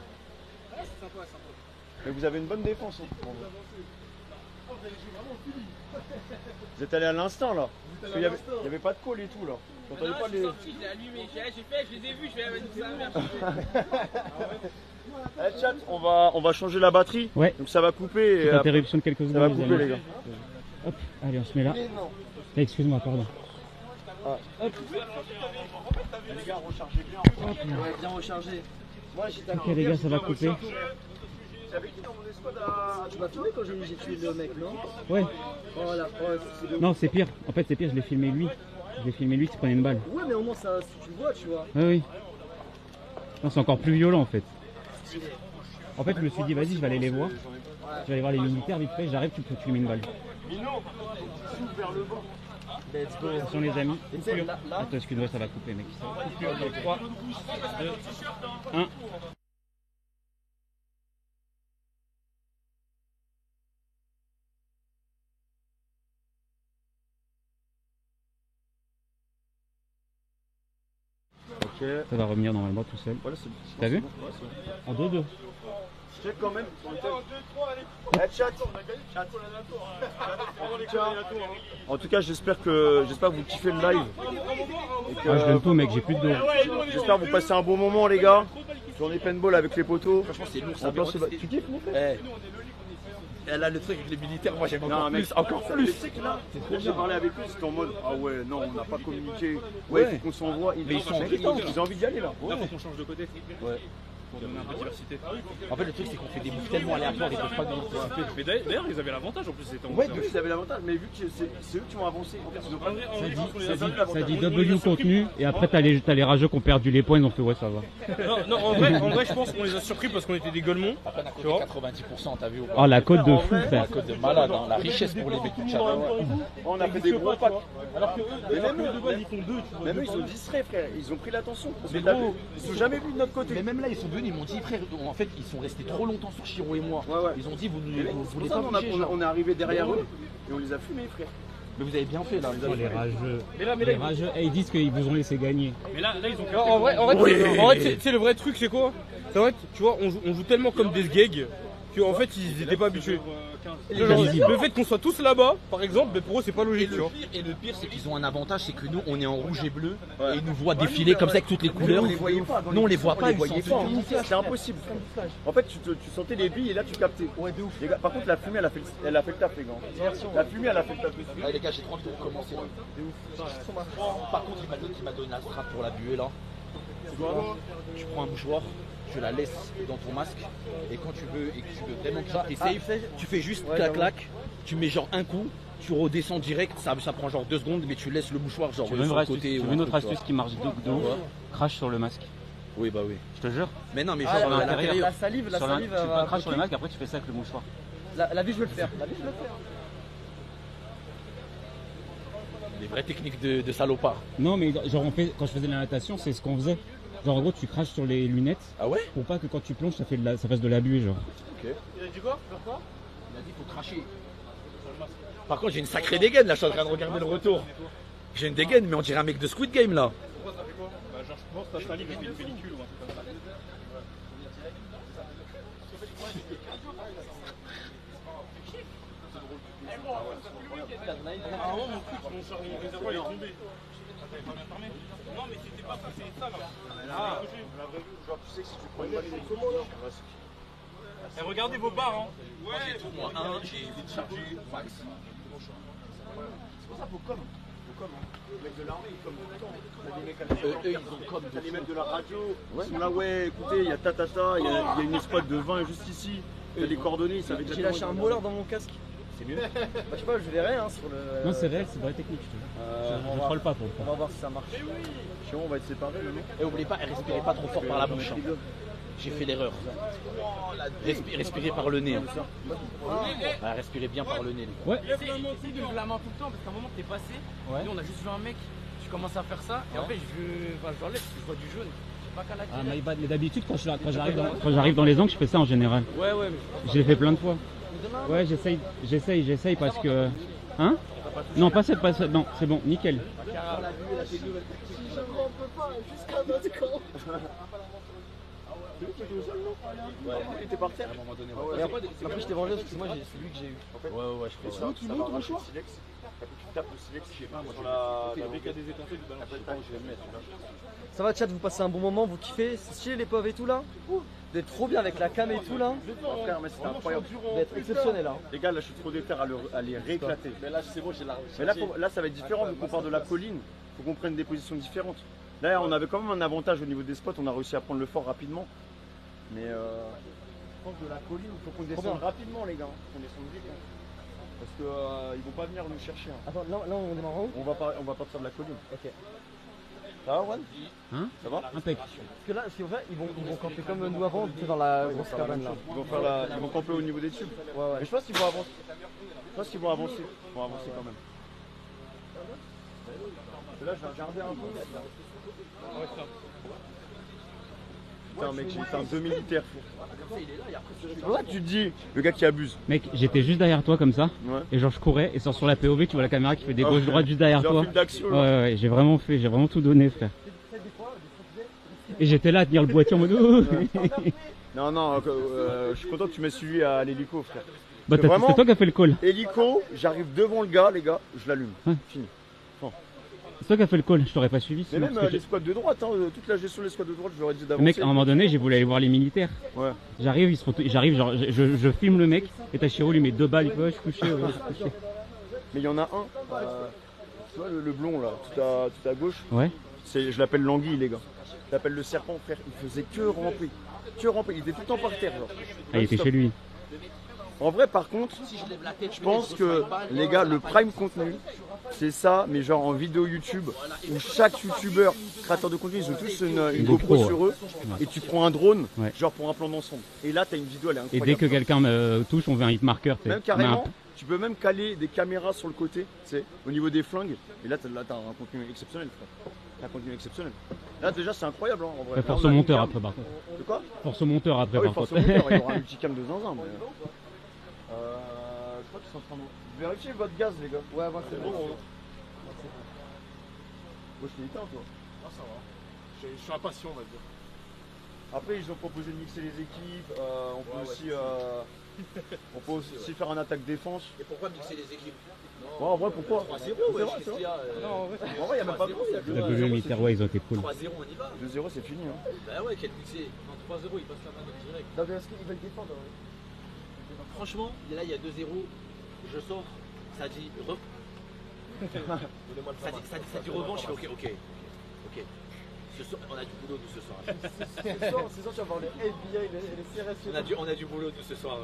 C'est sympa, sympa. Mais vous avez une bonne défense. Hein. Vous êtes allé à l'instant là. Parce qu'il y avait pas de call et tout là. J'entendais pas les. sorti, je l'ai allumé, je les ai vus, je vais avec ça. Eh chat, on va changer la batterie. Ouais. Donc ça va couper. Et Petite après, interruption de quelques ça secondes. va couper les gars. Hop, allez, on se met là. Excuse-moi, pardon. Hop. Les gars, rechargez bien. Ouais, bien rechargé. Moi, j'étais Ok les gars, ça va couper. J'avais dit dans mon escouade à. Tu m'as filmé quand j'ai tué le mec, non? Ouais. Voilà, ouais, c'est de ouf. Non, c'est pire. En fait, c'est pire, je l'ai filmé lui. Je l'ai filmé lui qui prenait une balle. Ouais, mais au moins, ça, tu le vois, tu vois. Ouais, oui. Non, c'est encore plus violent en fait. En fait, je me suis dit, vas-y, je vais aller les voir. Je vais aller voir les militaires vite fait. J'arrive, tu lui mets une balle. Let's go. Attention les amis. Et tu sais, là, Attends, excuse-moi, ça va couper, mec. 3, 2, 1. Ok. Ça va revenir normalement tout seul. Voilà, c'est bon. T'as vu? Ouais, c'est bon. En 2-2. Check quand même. Eh, chat. En tout cas, j'espère que vous kiffez le live. Et que- Ah, je donne tout, mec, j'ai plus de dos. J'espère que vous passez un bon moment, les gars. Journée paintball avec les poteaux. Franchement, c'est lourd ça. Ambiance, tu kiffes, mon frère? Elle a le truc avec les militaires, moi j'aime Non, encore mec, plus, encore mais plus. tu sais que là, j'ai parlé avec eux, c'était en mode ah ouais, non, on n'a pas communiqué. Ouais, il faut qu'on s'envoie. Mais ils sont ils ont envie d'y aller là. Là, faut qu'on change de côté. Ouais. Pour donner un peu de diversité. En fait, le truc c'est qu'on fait des moves tellement aléatoires, ils peuvent pas nous anticiper. Mais d'ailleurs, ils avaient l'avantage en plus, c'était en Ouais, de ils avaient l'avantage, mais vu que c'est eux qui ont avancé, en fait, ils ont pas. Ça dit W contenu et après t'as les rageux qui ont perdu les points, ils ont fait ouais ça va. Non, en vrai, je pense qu'on les a surpris parce qu'on était des gueulemons. Après, on a coté 90%, t'as vu ou pas? Oh la côte de fou frère. La cote de malade, hein, la richesse pour les mecs de chat. On a fait des gros packs. Alors que eux, de base, ils font deux, tu vois. Même eux, ils sont distraits, frère. Ils ont pris l'attention. Parce que t'as vu, ils sont jamais vus de notre côté. Mais même là, ils sont venus, ils m'ont dit, frère, en fait, ils sont restés trop longtemps sur Chiro et moi. Ouais, ouais. Ils ont dit, vous C'est voulez pour ça pas qu'on a- bouger, on a- genre. on est arrivé derrière eux et on les a fumés, frère. Mais vous avez bien fait là. Oh, les rageux. Mais là, Les rageux, ils disent qu'ils vous ont laissé gagner. Mais là, ils ont. En vrai, tu sais, le vrai truc, c'est quoi? C'est vrai, tu vois, on joue tellement comme des sgegs qu'en fait, ils étaient pas habitués. Genre, le fait qu'on soit tous là-bas, par exemple, ben pour eux, c'est pas logique, tu vois. Et le pire, c'est qu'ils ont un avantage, c'est que nous, on est en rouge et bleu, et ils nous voient défiler comme ça avec toutes les couleurs. On les voyait pas. Non, on les voit pas, les ils voyait sont pas. venus. C'était impossible. En fait, tu sentais les billes et là, tu captais. Ouais, de ouf. Les gars, par contre, la fumée, elle a fait le taf, les gars. La fumée, elle a fait le taf. Allez les gars, j'ai trop envie de recommencer. Par contre, il m'a donné la strap pour la buée là. Tu prends un mouchoir, tu la laisses dans ton masque et quand tu veux vraiment que t'es safe, tu fais juste clac-clac, tu mets genre un coup, tu redescends direct, ça prend genre 2 secondes, mais tu laisses le mouchoir genre Tu sur veux le côté. tu veux une autre astuce qui marche de ouf? Crache sur le masque. Oui, bah oui. Je te jure. Mais non, mais Ah, genre à la l'intérieur. salive, la Tu salive. fais pas crache sur le masque, après tu fais ça avec le mouchoir. La vie, je veux le faire. La vie, je veux le faire. Des vraies techniques de salopard. Non, mais genre quand je faisais de la natation, c'est ce qu'on faisait. Genre en gros, tu craches sur les lunettes. Ah ouais? Pour pas que quand tu plonges, ça fasse de la buée, genre. Ok. Il a dit quoi? Il a dit faut cracher. Par contre, j'ai une sacrée dégaine là, je suis en train de regarder le retour. J'ai une dégaine, mais on dirait un mec de Squid Game là. Pourquoi ça fait quoi? Bah, genre, je pense que ta salive fait une pellicule ou un truc comme ça. Ah ouais, mon truc, mon réservoir il est tombé. T'avais pas bien fermé? Non, mais c'était pas passé ça là. Ah, Genre, tu sais que si tu prends une balle, c'est comment là? et regardez vos barres, hein. Moi j'ai tout, moi 1, j'ai vite chargé, max. C'est pour ça qu'il faut comme. Les mecs de l'armée, ils comme tout le temps. T'as des mecs à Eux, ils ont comme T'as les mecs de la radio, ils sont là, ouais, écoutez, il y a tatata, il y a une escouade de 20 juste ici. T'as des coordonnées, ils savent J'ai lâché un molar dans mon casque. C'est mieux. Bah, je sais pas, je verrai hein, sur le. Non, c'est réel, c'est vraie technique, je te jure. Je troll pas pour le On faire. va voir si ça marche. Chiant, on va être séparés, le mec. Et oubliez pas, respirez pas trop fort par la bouche. hein. J'ai fait l'erreur. Respirez par le nez. hein. Ah, respirez bien par le nez. Les gars. Ouais. Essaye de lever la main tout le temps parce qu'à un moment t'es passé, Ouais. nous on a juste vu un mec, tu commences à faire ça et en fait je l'enlève parce que je vois du jaune. Je sais pas qu'à la Ah, my bad. Mais d'habitude, quand j'arrive dans les angles, je fais ça en général. Ouais, mais Je l'ai fait plein de fois. Ouais, j'essaye parce que. Hein? Non, pas cette, non, c'est bon, nickel. Ouais, il était par terre. À un moment donné, Et après, je t'ai vengé parce que moi j'ai celui que j'ai eu. En fait, ouais, je crois. sinon, tu montes le choix. Tu tapes le silex, je sais pas, moi, sur la BK des étincelles du ballon. Après, je vais le mettre. Ça va, chat, vous passez un bon moment, vous kiffez, c'est stylé les pauvres et tout là. Vous êtes trop bien avec la cam et tout là. Frère, mais c'est incroyable. Vous êtes exceptionnel là. Les gars, là, je suis trop déter à les rééclater. Mais là, c'est bon, j'ai la. Mais là, ça va être différent vu qu'on part de la colline. Faut qu'on prenne des positions différentes. Là, on avait quand même un avantage au niveau des spots. On a réussi à prendre le fort rapidement. Mais je pense que de la colline, il faut qu'on descende rapidement, les gars. Qu'on descende vite. Hein. Parce que ils vont pas venir nous chercher. Hein. Attends, là on démarre en haut. On va partir de la colline. Ok. Ça va, Juan? Hein? Ça va? Impec. Parce que là, si on fait, ils vont camper comme nous avant, tu sais, dans la grosse cabane là. Ils vont camper au niveau des tubes. Ouais, ouais. Mais je pense qu'ils vont avancer. Je pense qu'ils vont avancer. Ils vont avancer quand même. Et là, je vais regarder un peu. Putain, mec, j'ai été un 2 militaire. Ouais, tu te dis, le gars qui abuse. Mec, j'étais juste derrière toi comme ça. Ouais. Et genre, je courais et sur la POV, tu vois la caméra qui fait des gauches-droites juste derrière C'est un toi. film d'action, là. Ouais, j'ai vraiment tout donné, frère. Et j'étais là à tenir le boîtier en mode. Oh. Non, je suis content que tu m'aies suivi à l'hélico, frère. Bah, C'est vraiment- c'est toi qui as fait le call. Hélico, j'arrive devant le gars, les gars, je l'allume. Ouais. Fini. C'est toi qui as fait le call, je t'aurais pas suivi. Mais Sinon, même parce que les squads de droite, hein, toute la gestion des squads de droite, je leur ai dit le d'avancer. mec, à un moment donné, j'ai voulu aller voir les militaires. Ouais. J'arrive, genre, je filme le mec, et Tachiro lui met 2 balles, il fait, ouais, je suis couché, ouais, je suis couché. Mais il y en a un, tu vois le blond là, tout à gauche, Ouais. je l'appelle l'anguille, les gars. Je l'appelle le serpent, frère, il faisait que ramper. Il était tout le temps par terre, genre. Ah, il était chez lui. En vrai, par contre, je pense que, les gars, le prime contenu, c'est ça, mais genre en vidéo YouTube, où chaque youtubeur, créateur de contenu, ils ont tous une GoPro GoPro, sur eux, et tu prends un drone, Ouais. genre pour un plan d'ensemble. Et là, t'as une vidéo, elle est Et incroyable. dès que quelqu'un me touche, on veut un hit marker. Même carrément, tu peux même caler des caméras sur le côté, tu sais, au niveau des flingues. Et là, t'as un contenu exceptionnel, frère. T'as un contenu exceptionnel. Là, déjà, c'est incroyable, hein, en vrai. Force Là, on a monteur une après, par contre. cam- De quoi? Force monteur après, Ah oui, par force contre. monteur, il y aura un multicam de zinzin. Mais... je crois qu'ils sont en train de vérifier votre gaz, les gars. Ouais, c'est bon. Moi, je t'ai éteint, toi. Ah, ça va. Je suis impatient, on va dire. Après, ils ont proposé de mixer les équipes. On peut aussi faire un attaque-défense. Et pourquoi mixer les équipes? Ouais, en vrai, pourquoi? 3-0, C'est ouais, vrai, qu'est-ce c'est qu'il y vrai. a En vrai, il n'y a même pas de bruit. Le militaire, ouais, ils ont été cool. 3-0, on y va. 2-0, c'est fini. Hein. Bah ouais, quel mixé. En 3-0, il passe la main direct. Non, mais est-ce qu'ils veulent défendre Franchement, là, il y a 2-0. Je sors, ça dit ça dit revanche, je fais ok. Ce soir, on a du boulot nous ce soir. Ce soir, tu vas voir les FBI, les CRS. On a du boulot nous ce soir.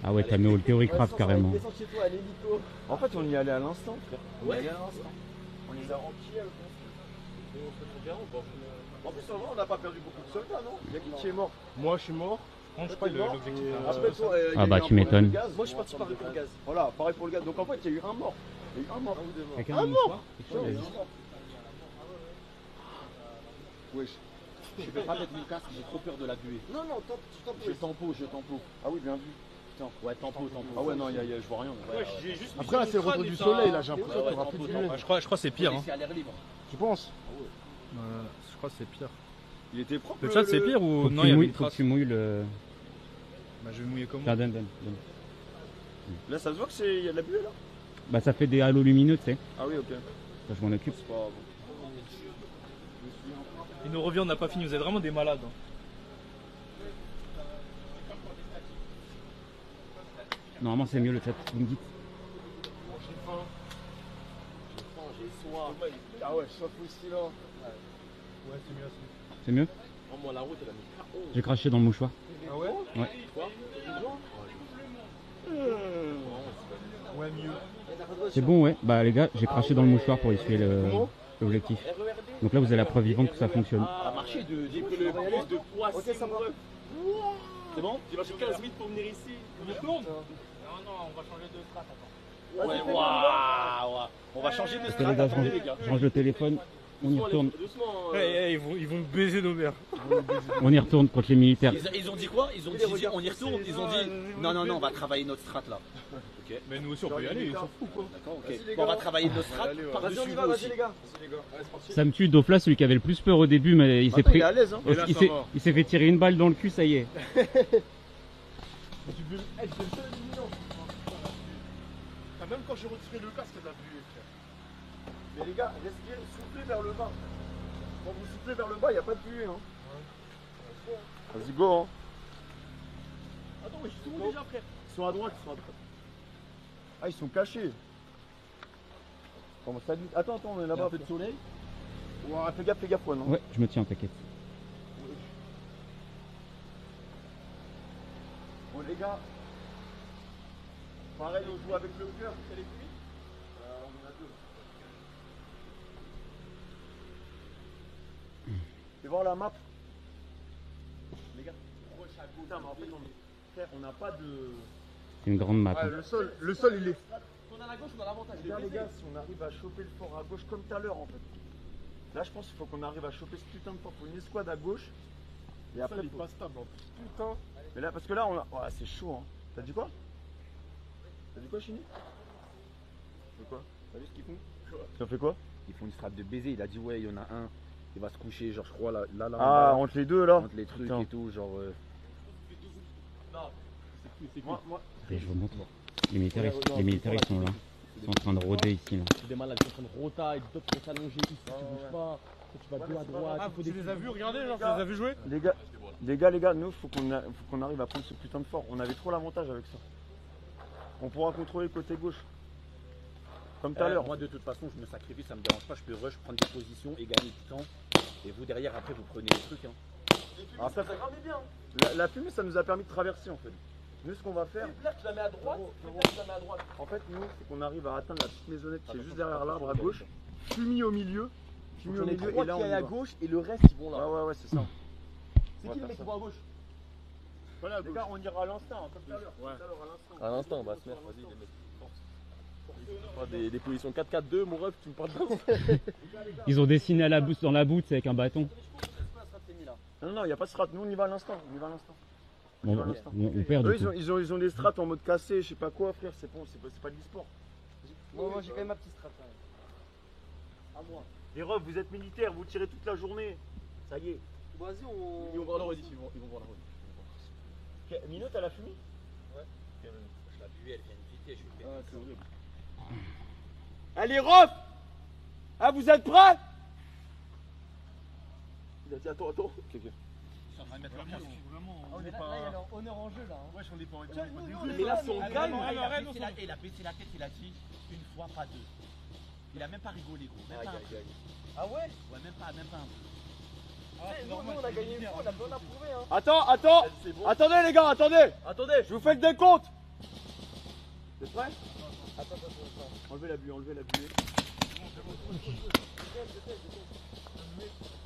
Ah ouais, t'as mis au théoricraft carrément. Descends chez toi à l'hélico. En fait, on y allait à l'instant, frère. On y Ouais. allait à l'instant. On les a enquillés à l'instant. En plus, en vrai, on n'a pas perdu beaucoup de soldats, non? Il y a qui est mort? Moi, je suis mort. Je pense pas l'objectif. Après, toi, il y Ah a eu bah, un tu problème m'étonnes. de gaz. Moi, je suis parti par le gaz. Voilà, pareil pour le gaz. Donc en fait, il y a eu un mort. Il y a eu un mort. Quelqu'un a un mouchoir Wesh. Je vais pas mettre mon casque, j'ai trop peur de la buée. Non, non, Je tempo. Ah oui, bien vu. Putain, ouais, tempo. Ah ouais, non, je vois rien. Ouais, J'ai juste Après, là, c'est le retour du soleil, là, j'ai l'impression qu'il y aura tempo, plus de tempo. buée. Je crois que c'est pire. Hein. Laisser à l'air libre. Tu penses? Je crois que c'est pire. Il était propre. Le chat, c'est pire ou Faut que non? tu Il y a mouilles- une faut que trace. tu mouilles le. Bah, je vais mouiller comment? Tiens, donne. Là, ça se voit qu'il y a de la buée, là? Bah ça fait des halos lumineux, tu sais. Ah oui, ok. Ça, je m'en occupe. C'est pas bon. Il nous revient, on n'a pas fini. Vous êtes vraiment des malades. Hein. Normalement c'est mieux le chat, vous me dites. J'ai faim, j'ai soif. Ah ouais, soif aussi là. Ouais, c'est mieux. C'est mieux? Oh, moi, la route, elle a mis KO. J'ai craché dans le mouchoir. Ah ouais? Ouais. Quoi? Ouais, mieux. C'est bon, ouais. Bah les gars, j'ai craché dans le mouchoir pour essuyer l'objectif. Donc là vous avez la preuve vivante que ça fonctionne. Ça a marché de plus de poids. Ok, ça va. C'est bon? Tu vas sur 15 minutes pour venir ici. On y retourne? Non, on va changer de strat. Attends. Ouais, waouh! On va changer de Ok strat. les gars, Attendez, les gars. je range le téléphone. On y retourne. Doucement. Ils vont nous baiser nos mères. On y retourne contre les militaires. Ils ont dit quoi? Ils ont dit on y retourne. Ils ont dit non, on va travailler notre strat là. Ok. Mais nous aussi on peut y aller, ils s'en foutent quoi. D'accord, ok. Bon, on va travailler notre strat Vas-y, par-dessus on y vous va, aussi. vas-y les gars. Ça me tue, Dofla, celui qui avait le plus peur au début, mais il s'est Attends, pris. il est à l'aise, hein. Et là, Il ça s'est- va. il s'est fait tirer une balle dans le cul, ça y est. Ah, même quand j'ai retiré le casque, il y a de la buée, frère. Mais les gars, respirez, soufflez vers le bas. Quand vous soufflez vers le bas, il n'y a pas de buée, hein. Vas-y, go, hein. Attends, mais je suis où déjà, frère? Ils sont à droite, ils sont à droite. Ah, ils sont cachés. Comment ça dit? Attends, on est là-bas. Un peu de soleil. Ouais, fais gaffe, ouais, non? Ouais, je me tiens, t'inquiète. Bon, les gars. Pareil, on joue avec le cœur. C'est les filles? On en a deux. Tu vois la map? Les gars, proche à gauche. Putain, mais en fait, frère, on n'a pas de. C'est une grande map. Ah, hein. le sol, il est. On a la gauche, on a l'avantage. Les gars, si on arrive à choper le fort à gauche comme tout à l'heure, en fait. Là, je pense qu'il faut qu'on arrive à choper ce putain de fort. Il faut une escouade à gauche. Et Après, après, il est pas stable en plus. Putain. mais là, parce que là, on a. Ouais, c'est chaud, hein. T'as dit quoi? T'as dit quoi, Chini? C'est quoi? T'as vu ce qu'ils font? Ça fait quoi? Ils font une strate de baiser. Il a dit, ouais, il y en a un. Il va se coucher, genre, je crois, là. Ah, entre les deux, là? entre les trucs Putain. et tout, genre. Moi, Et je vous montre. Les militaires, ils sont là. Ils sont en train de rôder ici. Là. Des malades qui sont en train de rota et d'autres qui sont allongés ici, tu bouges pas, tu vas deux à droite, Ah, il faut tu des les as vus, regardez, genre, tu les as vus jouer? les gars, nous, faut qu'on arrive à prendre ce putain de fort. On avait trop l'avantage avec ça. On pourra contrôler le côté gauche. Comme tout à l'heure. Moi, de toute façon, je me sacrifie, ça me dérange pas. Je peux rush, prendre des positions et gagner du temps. Et vous, derrière, après, vous prenez les trucs. Hein. Alors, ça bien. La fumée, ça nous a permis de traverser, en fait. Nous, ce qu'on va faire. Là, tu la mets à droite, tu la mets à droite. En fait, nous, c'est qu'on arrive à atteindre la petite maisonnette qui est juste derrière l'arbre à gauche. Fumis au milieu. Fumis au J'en ai milieu. trois Et là, qui on y aillent à va. gauche et le reste, ils vont là. Ouais, c'est ça. C'est qui le mec qui va à gauche? Voilà, Les gars, on ira à l'instant, hein, comme tout à l'heure. Ouais. Tout à l'heure, à l'instant. À l'instant, on va se mettre, vas-y, les mecs. Des positions 4-4-2, mon ref, tu me parles pas. Ils ont dessiné à la dans la boute avec un bâton. Non, il n'y a pas de strat. Nous, on y va à l'instant. On y va à l'instant. Bon, on perd Eux, du coup. ils ont des strats en mode cassé, je sais pas quoi, frère. C'est bon, c'est pas de l'e-sport. Moi, j'ai quand même ma petite strat. À moi. Les refs, vous êtes militaires, vous tirez toute la journée. Ça y est. Vas-y, Ils vont voir la reddiff, ils vont voir la reddiff. Mino, t'as la fumée? Je la buée, elle vient de vite, je vais Ah, c'est horrible. Allez, refs! Ah, vous êtes prêts? Il a dit attends. on est pas. Là, il y a leur honneur en jeu là. hein. Wesh, on est pas en Mais là, si on gagne, Il a baissé la tête, il a dit une fois, pas deux. Il a même pas rigolé, gros. Même pas un peu. Ah ouais? Ouais, même pas un peu. Nous, on a gagné une fois, on a besoin d'approuver. Hein. Attends. Attendez les gars, attendez. Je vous fais le décompte. T'es prêt? Attends. Enlevez la buée,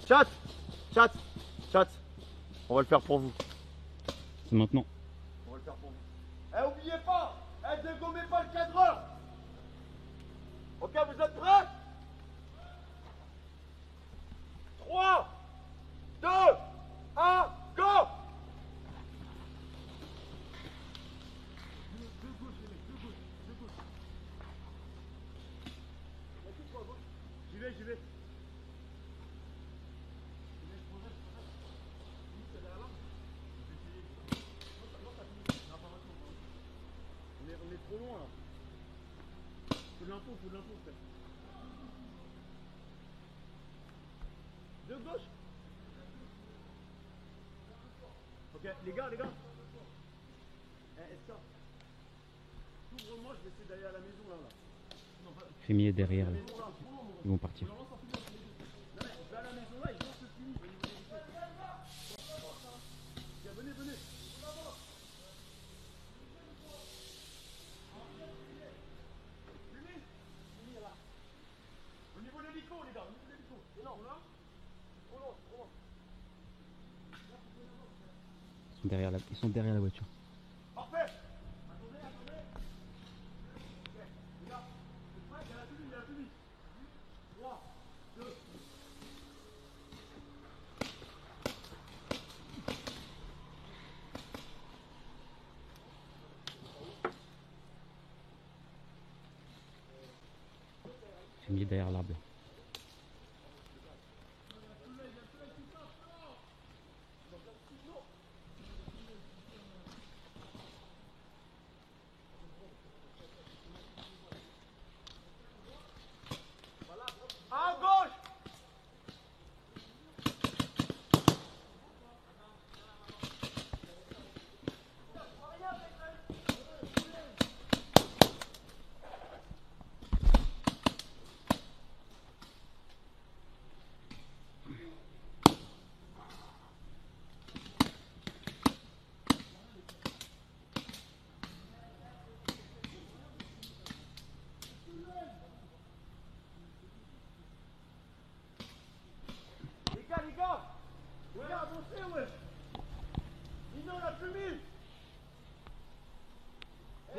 Chat. On va le faire pour vous. C'est maintenant. On va le faire pour vous. Oubliez pas, dégommez pas le cadreur. Ok, vous êtes prêts? 3, 2, 1, go! J'y vais. On est trop loin là. Faut de l'info, frère. De gauche. Ok, les gars. Est-ce ça? Ouvre-moi, je vais essayer d'aller à la maison là. Rémi est derrière là. Ils vont partir. Je vais à la maison là, ils vont se finir. Venez. Au niveau de l'hélico, les gars, Non, là. Ils sont derrière la voiture. Parfait. Attendez. Ok, les gars, c'est prêt, il y a la tenue. 3, 2. Rémi est derrière l'arbre. À gauche. Les gars, avancez, ouais. Nino, la fumée.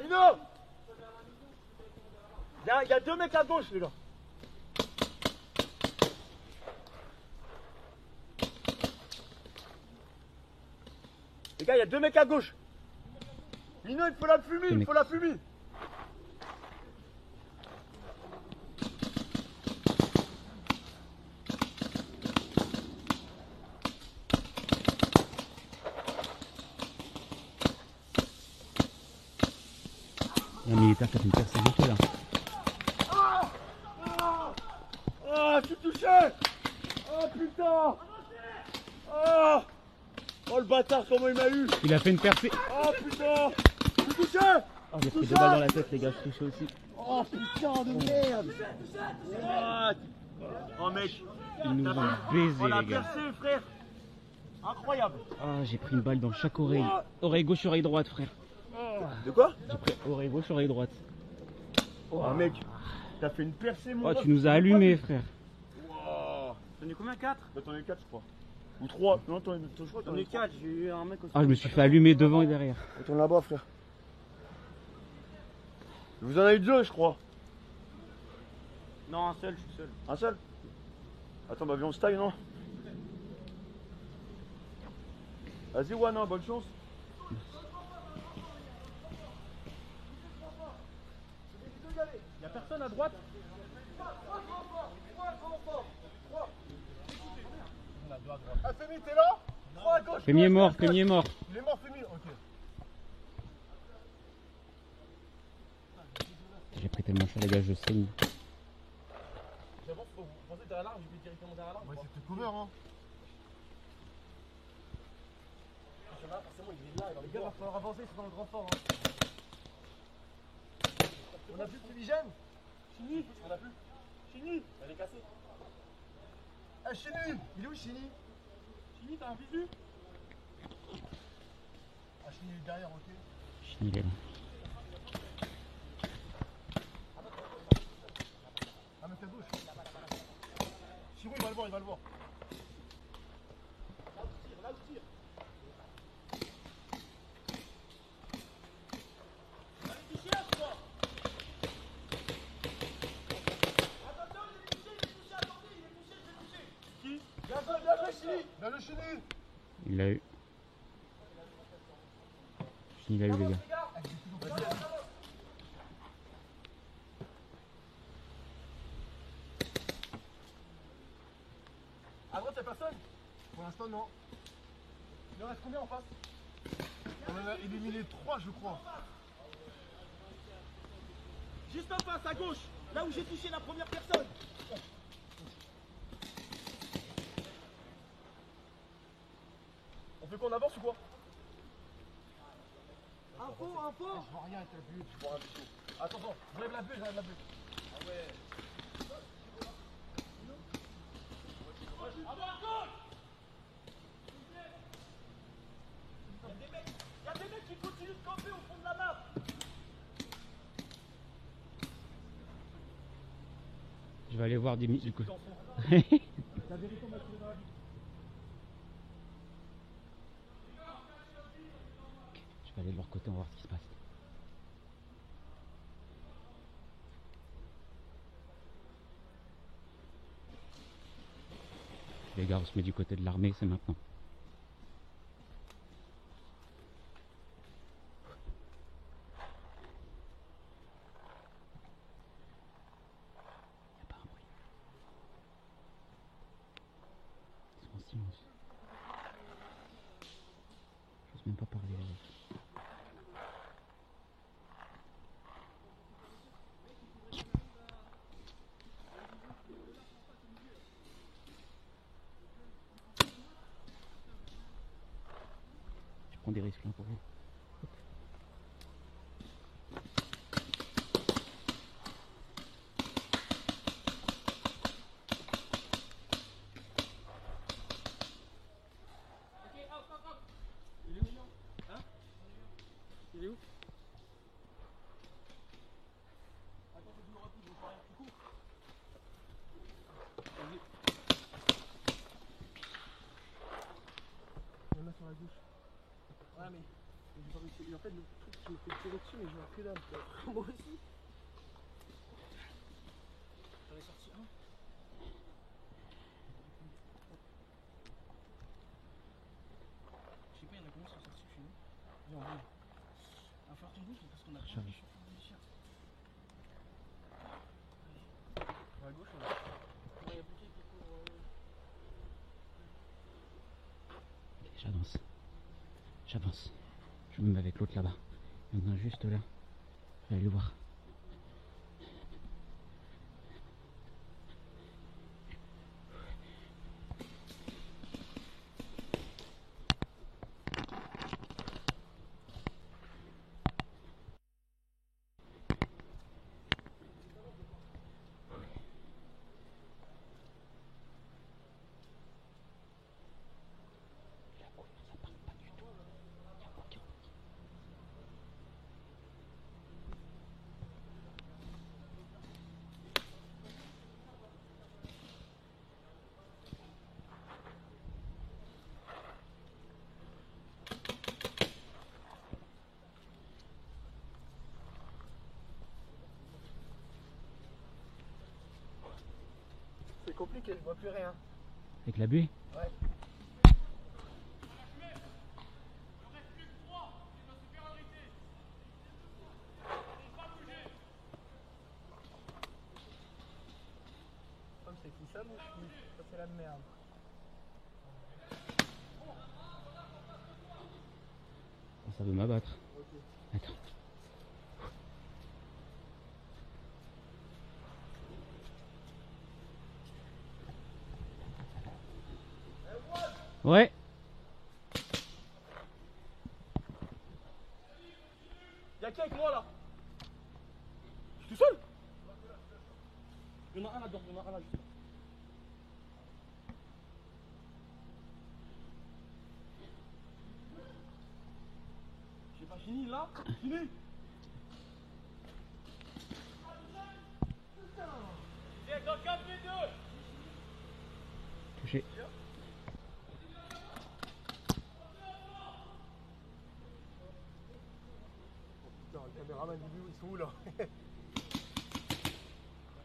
Nino. Il y a 2 mecs à gauche, les gars. Les gars, il y a 2 mecs à gauche. Nino, il faut la fumée, Il y a un militaire qui a fait une percée là. Ah, je suis touché. Oh putain. Oh le bâtard, comment il m'a eu. Il a fait une percée. Oh putain. Je suis touché. Oh, j'ai pris 2 balles dans la tête, les gars, je suis touché aussi. Oh putain de merde. What? Oh mec, Ils nous ont baisé, on a les gars. percé, frère. Incroyable. Ah, j'ai pris une balle dans chaque oreille. Oreille gauche, oreille droite, frère. De quoi? J'ai pris oreille gauche, oreille droite. Oh mec, t'as fait une percée, mon Oh, gars. tu nous as allumé, frère. Wow. T'en as combien? 4? Bah, t'en as eu 4, je crois. Ou 3. Non, je crois que J'en ai 4, j'ai eu un mec aussi. Ah, je me suis fait allumer devant et derrière. Retourne là-bas, frère. Vous en avez eu 2, je crois. Non, un seul, je suis seul. Un seul? Attends, bah viens, on se taille, non? Vas-y, Wana, bonne chance. Y'a personne à droite? Ah, Femi, t'es là? 3 à gauche. Fémi est mort, Fémi est mort. Il est mort, Femi, ok. J'ai pris tellement cher, les gars, je saigne. J'avance, vous pensez derrière l'arbre, je vais directement derrière l'arbre? Ouais, c'était couvert, hein. Forcément, il est là, les gars, va falloir avancer, c'est dans le grand fort. Hein. On a plus de fumigène? Chini, on a plus. Chini, elle est cassée. Eh, Chini, il est où, Chini? Chini, t'as un visu? Ah, Chini, il est derrière, ok. Il est là. Ah, mais t'es gauche. Chiro, il va le voir, il va le voir. Là où tire, là où tire. Allez, toucher là, toi. Attention, il est touché, attendez, il est touché, je vais toucher. Qui? Bien joué, Chini. Bien le Chini. Il l'a eu. Il l'a eu, les gars. À droite, y'a personne? Pour l'instant, non. Il en reste combien en face? On en a éliminé 3, je crois. Juste en face, à gauche, là où j'ai touché la première personne. On fait quoi, on avance ou quoi? Info. Je vois rien avec la bulle, je vois un bichot. Attends, j'enlève la bulle, j'enlève la bulle. Ah ouais. Il y a des mecs qui continuent de camper au fond de la map. Je vais aller voir des du coup. La vérité, on m'a tiré dans la vie. Je vais aller de leur côté, on va voir ce qui se passe. Les gars, on se met du côté de l'armée, c'est maintenant. Il n'y a pas un bruit. Ils sont en silence. J'ose même pas parler avec eux. Je prends des risques là pour vous. Il est où? Il y en a sur la gauche. Ouais, mais j'ai pas réussi. Et en fait, le truc, je me fais tirer dessus, mais je vois que dalle. Moi aussi. J'en ai sorti un. Je sais pas, il y en a combien qui sont sortis chez nous? Viens, on va. Il va falloir qu'on bouge parce qu'on a pas de chance. À gauche, on a. Ouais, il y a plus qui court. J'avance. J'avance. Je me mets avec l'autre là-bas. Il y en a un juste là. Je vais aller le voir. C'est compliqué, je vois plus rien. Avec la buée? Ouais. Comme c'est qui ça, mouche? Ça c'est la merde. Ça veut m'abattre. Attends. Ouais. Y'a qui avec moi là? Je suis tout seul? Il y en a un là-dedans, il y en a un là juste. fini là. Fini. Touché. Putain, le caméraman du but, ils sont où là?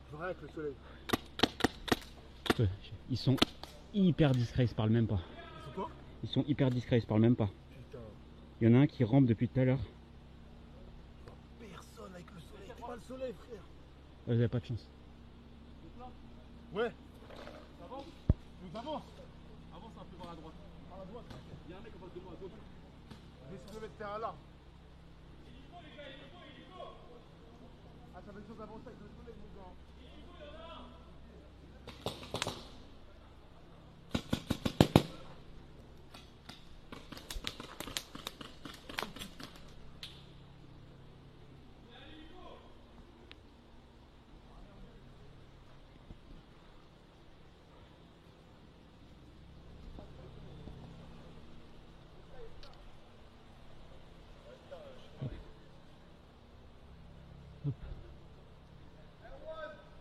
Je vois rien avec le soleil. Ils sont hyper discrets, ils se parlent même pas. Ils sont quoi? Ils sont hyper discrets, ils se parlent même pas. Putain. Il y en a un qui rampe depuis tout à l'heure. Personne avec le soleil. T'es pas le soleil, frère. Vous avez pas de chance. Ouais. Ça avance? Nous avance. Avance un peu vers la droite. Par la droite. Il y a un mec en face de moi, à gauche. Je vais essayer de mettre terrain là. Ah, ça fait une chose d'avancer avec le soleil, mon gars.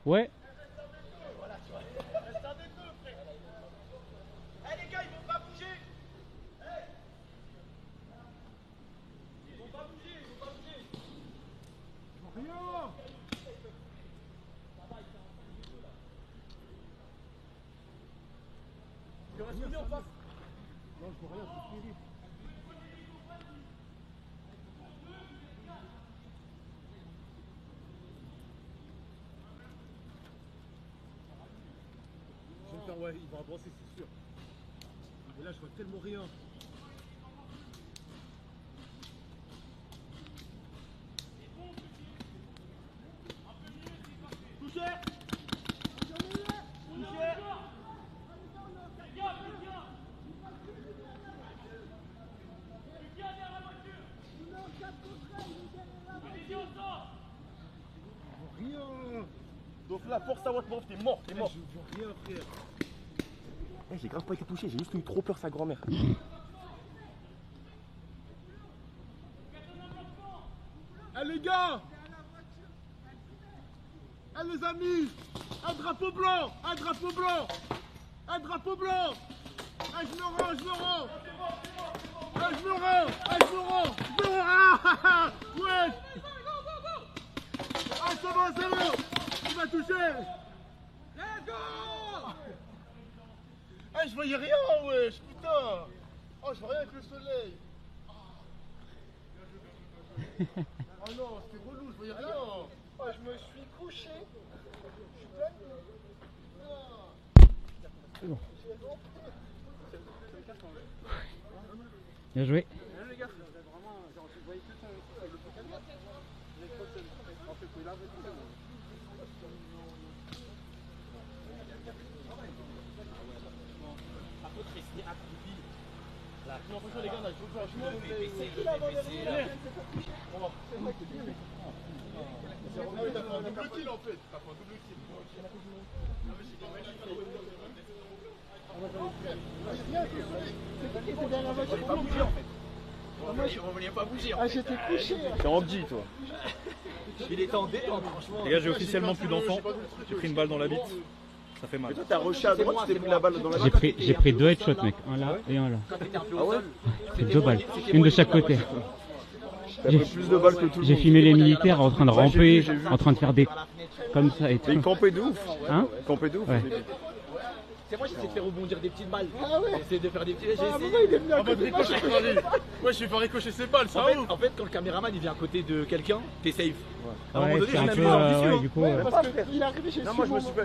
Ouais. Non, je vois rien, c'est terrible. Je vais me faire, ouais, il va avancer, c'est sûr. Mais là, je vois tellement rien. Touché! Rien. Donc là, force à votre pauvre, t'es mort, t'es mort. Je vois rien, frère. Eh, j'ai grave pas été touché, j'ai juste eu trop peur sa grand-mère. Eh les gars! Eh les amis! Un drapeau blanc! Un drapeau blanc! Un drapeau blanc! Eh je me rends, je me rends! Eh je me rends! Eh je me rends! Je me rends! Ah ouais! Ah c'est bon, c'est bon! Il m'a touché! Let's go! Eh je voyais rien, wesh! Putain! Oh je vois rien avec le soleil! Oh non, c'était relou, je voyais rien. Oh, je me suis couché. Je suis plein de... Bon. Bien joué. Les gars, vraiment, genre, tu voyais que ça avec le Pokémon. En fait, là, non, franchement, les gars, là, je veux t'as fait un double kill en fait. T'as fait un double kill. C'est qui était derrière la voiture? Pas bougé en fait. On voulait pas bouger. Ah, j'étais couché. T'es Andy, toi. Il était en détente, franchement. Les gars, j'ai officiellement plus d'enfants. J'ai pris une balle dans la bite. Ça fait mal. Mais toi, t'as rushé à droite, tu t'es pris la balle dans la J'ai pris deux headshots, mec. Un là et un là. Ah ouais? J'ai pris deux balles. Une de chaque côté. T'as pris plus de balles que tout le J'ai monde. filmé les militaires en train de ramper, en train de faire des... comme ça et Mais ils tout. campaient de ouf. Hein? Ils campaient de ouf. Ouais. C'est moi, j'essaie de faire rebondir des petites balles. Ah ouais? J'essaie de faire des petits. J'ai essayé. Il est venu à côté de moi. Ouais, je vais faire ricocher ses balles, ça ouf. En fait, quand le caméraman il vient à côté de quelqu'un, t'es safe. À un Ouais, moment donné, c'est je un l'ai peu... mis en visu, ouais, hein. du coup... Parce qu'il est arrivé chez Non, moi je me suis fait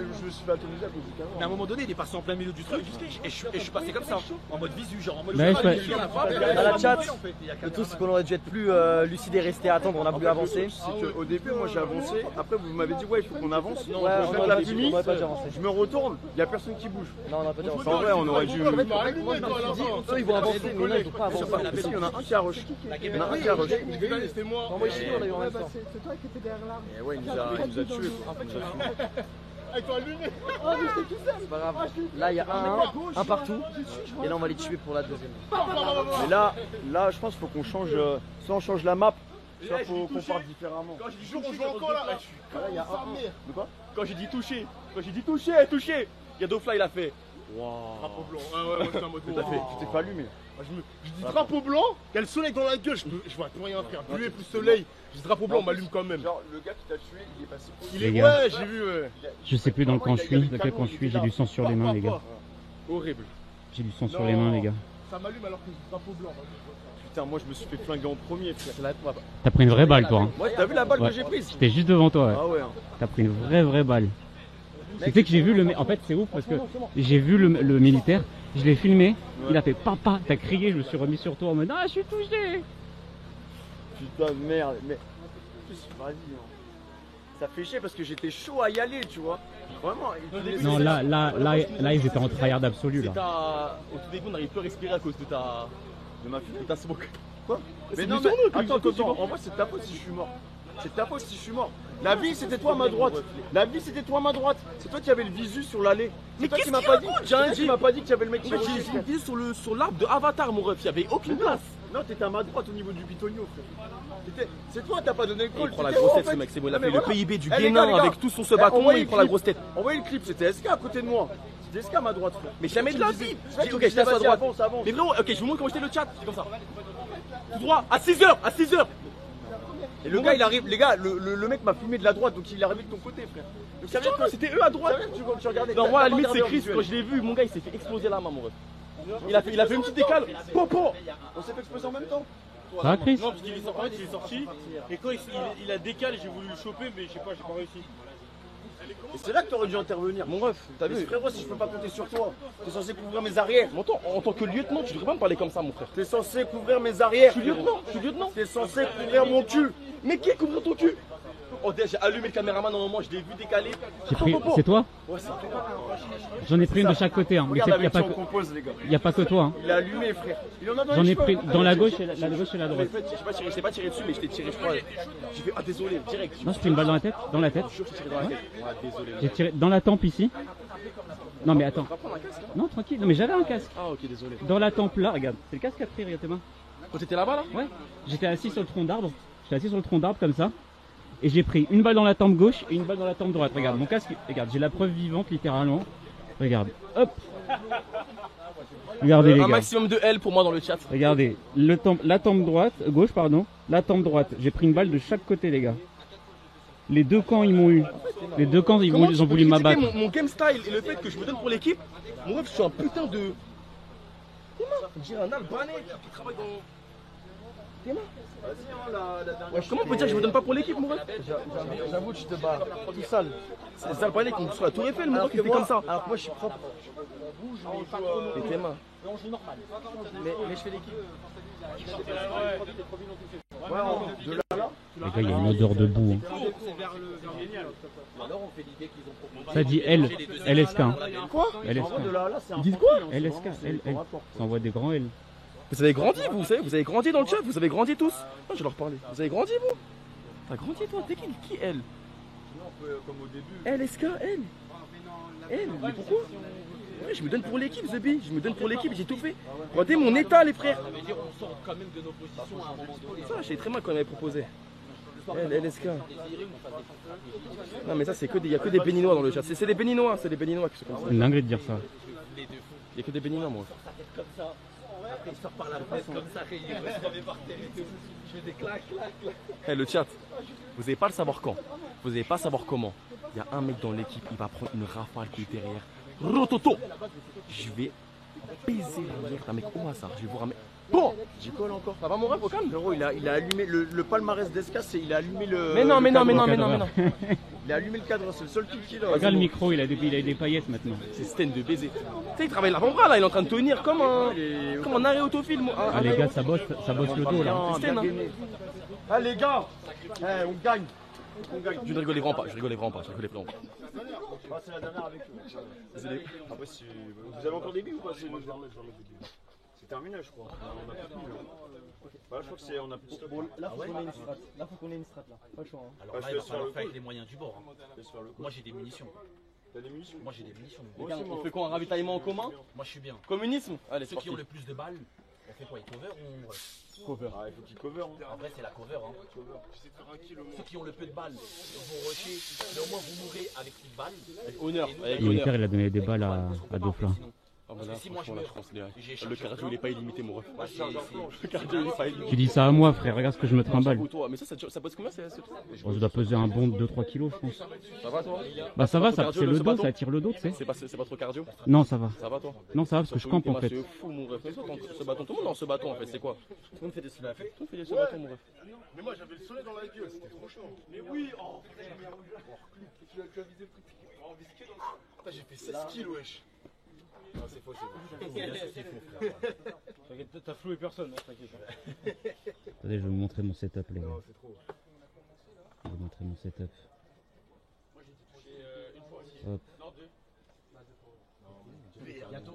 atomiser à cause du caméra. Mais à un moment donné, il est passé en plein milieu du truc et je suis passé comme ça, en mode visu, genre en mode. Ouais, je ouais. suis à la frappe, et À la en chat, fait, il y a le caméraman. tout, c'est qu'on aurait dû être plus lucide et rester à attendre, on a voulu avancer. C'est qu'au début, moi j'ai avancé. Après, vous m'avez dit, ouais, il faut qu'on avance. Sinon, Ouais, on on peut faire aurait la pas dû- fumée. on aurait pas dû avancer. Je me retourne, il n'y a personne qui bouge. Non, on n'a pas dû avancer. En vrai, on aurait dû. Moi, je me suis dit, eux, ils vont avancer, mais là, ils vont pas avancer. Il y en a un qui a rush. Il y en a un qui a rush. C'était moi. Non, moi, ici, on a eu en même temps. C'est toi qui étais derrière l'arbre. Et ouais, il nous a tués. Ils t'ont allumé. C'est pas grave. Là, il y a un partout. Et là, on va les tuer pour la deuxième. Mais là, je pense qu'il faut qu'on change. Soit on change la map, soit faut qu'on parte différemment. Quand j'ai dit on joue encore là. Là, il y a un. De quoi? Quand j'ai dit toucher, toucher, il y a Dofla, il a fait. Waouh. Drapeau blanc. Ouais, moi j'étais en mode. Tu t'es pas allumé. Je dis drapeau blanc, quel soleil dans la gueule, je vois plus rien faire. Pluie plus soleil. Je dis drapeau blanc, on m'allume quand même. Genre, le gars qui t'a tué, il est passé. Il Les est. gars. Ouais, j'ai vu. Je sais plus dans le camp je suis, dans quel camp je suis, j'ai du sang sur les mains les gars. Horrible. J'ai du sang sur les mains les gars. Ça m'allume alors que je dis drapeau blanc. Putain, moi je me suis fait flinguer en premier, frère. T'as pris une vraie balle toi. Hein. Ouais, t'as vu la balle Ouais. que j'ai prise? J'étais juste devant toi. Ouais. Ah ouais. Hein. T'as pris une vraie balle. Tu sais que j'ai vu le. En fait, c'est ouf parce que j'ai vu le militaire, je l'ai filmé, il a fait papa, t'as crié, je me suis remis sur toi en mode ah, je suis touché. Putain de merde, mais. Vas-y, hein. Ça fait chier parce que j'étais chaud à y aller, tu vois. Vraiment. Non, là, ils étaient en tryhard absolu là. Au tout début, on n'arrive plus à respirer à cause de ta. De ma fille. De ta smoke. Quoi? Mais Mais non, non, mais mais attends, en vrai, c'est de ta faute si je suis mort. C'est de ta faute si je suis mort. La vie, c'était toi, ma droite. La vie, c'était toi, ma droite. C'est toi qui avais le visu sur l'allée. Mais toi qu'est-ce qui m'as qu'il pas dit. raconte, C'est toi qui m'as pas dit qu'il y avait le mec qui J'ai revenait. une vidéo sur l'arbre de Avatar, mon ref, il y avait aucune place. Non, t'étais à ma droite au niveau du bitonio, frère. C'est toi, t'as pas donné le call. Il prend la T'étais grosse où, en tête, ce fait? mec, c'est bon. Il a Non, fait mais le voilà. PIB du Eh, les Bénin gars, avec tout son se bâton, envoyez il prend la le grosse tête. Envoyez le clip, c'était SK à côté de moi. C'était SK à ma droite, frère. Mais jamais de la vie. Ok, je Vas-y, t'asse à droite. avance, avance. Mais frérot, ok, je vous montre comment j'étais le chat. C'est comme ça. Tout droit, à 6h, à 6h. Et le gars, il arrive, les gars, le mec m'a filmé de la droite, donc il est arrivé de ton côté, frère. Donc ça veut dire que C'était eux à droite. tu regardais. Non, moi, à la t'as limite, pas c'est regardé en Chris. Quand visuel. je l'ai vu, mon gars, il s'est fait exploser la main, mon ref. Il a fait une petite décale. Popo. On s'est fait exploser en même temps. Ça va Chris? Non, parce qu'il est sorti, en fait, il est sorti. Et quand il a décalé, j'ai voulu le choper, mais je sais pas, j'ai pas réussi. Et c'est là que t'aurais dû intervenir. Mon ref, t'as Mais vu? frérot, si je peux pas compter sur toi, t'es censé couvrir mes arrières. Mais attends, en tant que lieutenant, tu devrais pas me parler comme ça, mon frère. T'es censé couvrir mes arrières. Je suis lieutenant, je suis lieutenant. T'es censé couvrir mon cul. Mais qui couvre ton cul? Oh, déjà, j'ai allumé le caméraman au moment, je l'ai vu décaler. J'ai pris. C'est toi? Ouais, c'est toi. J'en ai pris une de chaque côté. Hein. Mais Regarde y a avec pas qui on que. compose, les gars. Y a pas que toi. Hein. Il a allumé, frère. Il en a dans J'en les ai cheveux. pris dans la gauche et la gauche et la droite. Je t'ai pas tiré dessus, mais je t'ai tiré, je crois. J'ai fait, ah désolé, direct. Non, j'ai pris une balle dans la tête. Dans la tête. Je t'ai tiré dans la tête. Ah, désolé. J'ai tiré dans la tempe ici. Non mais attends. Tu vas prendre un casque? Non tranquille. Non mais j'avais un casque. Ah, ok, désolé. Dans la tempe là, regarde. C'est le casque à pris, regarde tes mains. Quand t'étais là-bas, là? Ouais. J'étais assis sur le tronc d'arbre. J'étais assis sur le tronc d'arbre comme ça. Et j'ai pris une balle dans la tempe gauche et une balle dans la tempe droite. Regarde, mon casque, regarde, j'ai la preuve vivante littéralement. Regarde, hop. Regardez les Un gars. maximum de L pour moi dans le chat. Regardez, la tempe droite, gauche pardon, la tempe droite. J'ai pris une balle de chaque côté les gars. Les deux camps ils m'ont eu. Les deux camps ils ont voulu m'abattre. Mon game style et le fait que je me donne pour l'équipe, mon ref, je suis un putain de. J'ai un Albanais qui travaille dans. Tes mains. Comment on peut dire que je me donne pas pour l'équipe, mon ref? J'avoue que je te bats tout sale. C'est les Albanais qui ont sur la tour Eiffel, mon ref, qui fait comme ça. Alors que moi, je suis propre. Et tes mains. Mais je fais l'équipe. Ouais, de là, là. Les gars, il y a une odeur de boue. Hein. Ça dit L, LSK. Hein. Quoi? LSK. En vrai, de là, là, c'est un Ils disent profil, quoi hein, LSK, c'est L, vraiment, L. Ça envoie des grands L. Vous avez grandi, vous savez, vous avez grandi dans le chat, vous avez grandi tous. Non, je vais leur parler. Vous avez grandi, vous? T'as grandi, toi? T'es qui elle? comme au début. LSK, elle? Elle? Mais pourquoi? Ouais, je me donne pour l'équipe, The Bee. Je me donne pour l'équipe, j'ai tout fait. Regardez mon état, les frères. Ça, je sais très mal quand il m'avait proposé. LSK. Non, mais ça, c'est que des, y a que des béninois dans le chat. C'est des béninois, c'est des béninois qui sont comme ça. C'est une dinguerie de dire ça. Il y a que des béninois, moi. Le chat, vous n'allez pas le savoir quand, vous n'allez pas savoir comment. Il y a un mec dans l'équipe, il va prendre une rafale qui est derrière. Rototo. Je vais baiser la merde d'un mec au hasard. Je vais vous ramener. Bon, j'y colle encore. Ça va mon rêve au calme? Frérot, il a allumé le palmarès d'Esca, c'est il a allumé le. Mais non. Il a allumé le cadre, c'est le seul truc qu'il a. Regarde le micro, il a des paillettes maintenant. C'est Sten de baiser. Tu sais, il travaille l'avant-bras là, il est en train de tenir comme un arrêt autofilm. Ah, les gars, ça bosse le dos là. C'est Sten, hein. Ah les gars, on gagne. Je ne rigolais vraiment pas, je rigolais vraiment pas. Ah, c'est la dernière avec eux. Désolé. Après, vous avez encore des billes ou pas? C'est terminé, je crois. On a plus de billes. Voilà, je crois que c'est. On a plus de stock. Là, faut qu'on ait une strat. Là, faut qu'on ait une strat là. Pas le choix. Alors là, il va falloir faire avec les moyens du bord. Hein. Moi, j'ai des munitions. T'as des munitions? Moi j'ai des munitions. Regarde, on fait quoi, un ravitaillement en commun? Moi je suis bien. Communisme? Allez, c'est Ceux qui parti. ont le plus de balles, on fait quoi? Ils cover ou Cover. Ah, il faut qu'ils cover. Hein. En vrai c'est la cover. Hein. J'essaie de faire un kill au moins. Ceux qui ont le peu de balles vont rusher, mais au moins vous mourrez avec une balle. Avec honneur, avec Le honneur. militaire, il a donné des balles à Dofla. Ah bah là, Parce que si moi, franchement, je là, je pense que J'ai le cardio il est pas illimité, mon ref. Le cardio il est pas illimité. Tu dis ça à moi, frère, regarde ce que je me trimballe. Toi, mais ça pèse combien ce truc? Bon, je dois peser un bon de 2-3 kilos, je pense. Ça va toi? Bah ça va, ça, Cardio, c'est le ce dos, bâton ça attire le dos, tu sais. C'est pas trop cardio? Non, ça va. Ça va toi? Non, ça va parce que je campe en fait. C'est fou mon ref. Mais toi, ce bâton, tout le monde dans ce bâton en fait, c'est quoi? Tout le monde fait des soulèvements. Tout le monde fait ce bâton mon ref. Mais moi j'avais le soleil dans la gueule, c'était trop chaud. Mais oui, oh tu as visé le truc. Oh, putain, j'ai fait 16 kills, wesh. Non, c'est faux, c'est faux. T'inquiète, t'as floué personne, hein, t'inquiète. Attendez, je vais vous montrer mon setup, les gars. Non, c'est trop. Je vais vous montrer mon setup. Hop.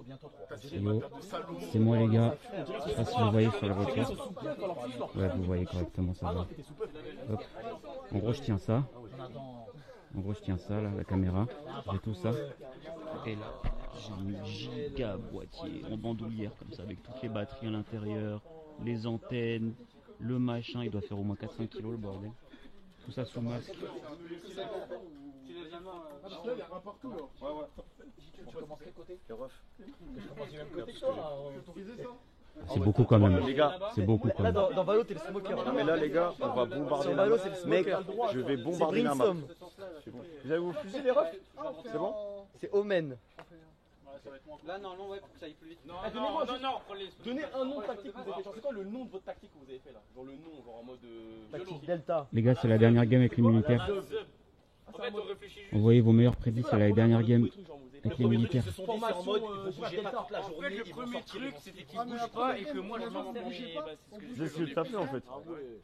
Bientôt 3. Yo. C'est moi, les gars. Je sais pas si vous voyez sur le retour. Ouais, vous voyez correctement, ça va. Hop. En gros, je tiens ça. En gros, je tiens ça, là, la caméra. J'ai tout ça. Et là, j'ai une giga boîtier en bandoulière, comme ça, avec toutes les batteries à l'intérieur, les antennes, le machin. Il doit faire au moins 4-5 kilos, le bordel. Tout ça sous masque. Tu commences quel côté? Je commence du même côté que toi. C'est beaucoup quand même. Les gars, C'est beaucoup quand Là même. dans Valo t'es le smoker. non mais là les gars, on va bombarder la Valo, map. c'est le smoker. Mec, je vais bombarder la map. Vous avez vos fusils les refs? C'est bon? C'est Omen. Là, non, ouais, pour que ça aille plus vite. Non, donnez-moi non, juste- non, prends les. Donnez un nom de tactique que vous avez fait. Genre, c'est quoi le nom de votre tactique que vous avez fait là? Genre le nom, genre en mode. Tactique Delta. Les gars, c'est la dernière game avec les militaires. En fait, on réfléchit juste. Envoyez vos meilleurs prédits, c'est la dernière game avec les militaires. Ils se sont dit, c'est en mode, ils vont bouger pas toute la En fait, journée. le ils vont premier sortir, ils truc, vont c'était sortir. qu'il bouge pas et que moi, je m'en bougeais pas. C'est ce que t'as fait en fait.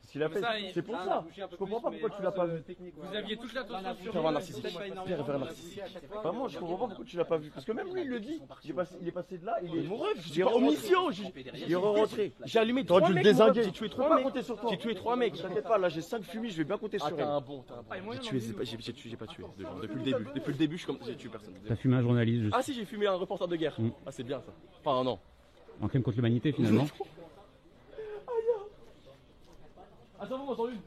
Ce qu'il a fait. C'est pour ça. Je comprends pas pourquoi tu l'as pas vu. Vous aviez toute l'attention sur Pervers narcissique. Pervers narcissique. Vraiment, je comprends pas pourquoi tu l'as pas vu. Parce que même lui, il le dit. Il est passé de là, il est. Mon ref, Il est omniscient. Il est rentré. J'ai allumé T'aurais 3 dû le mecs. désinguer. J'ai tué Je peux 3 pas mecs. compter sur toi. J'ai tué 3 mecs. T'inquiète pas, là j'ai 5 fumis, je vais bien compter Ah, sur t'as elle. un bon, J'ai tué, j'ai pas tué. Depuis le début. Depuis le début, je suis comme. J'ai tué personne. T'as fumé un journaliste, juste. Ah si, j'ai fumé un reporter de guerre. Mm. Ah c'est bien ça. Enfin non. En crime contre l'humanité, finalement. Attends, moi j'entends une.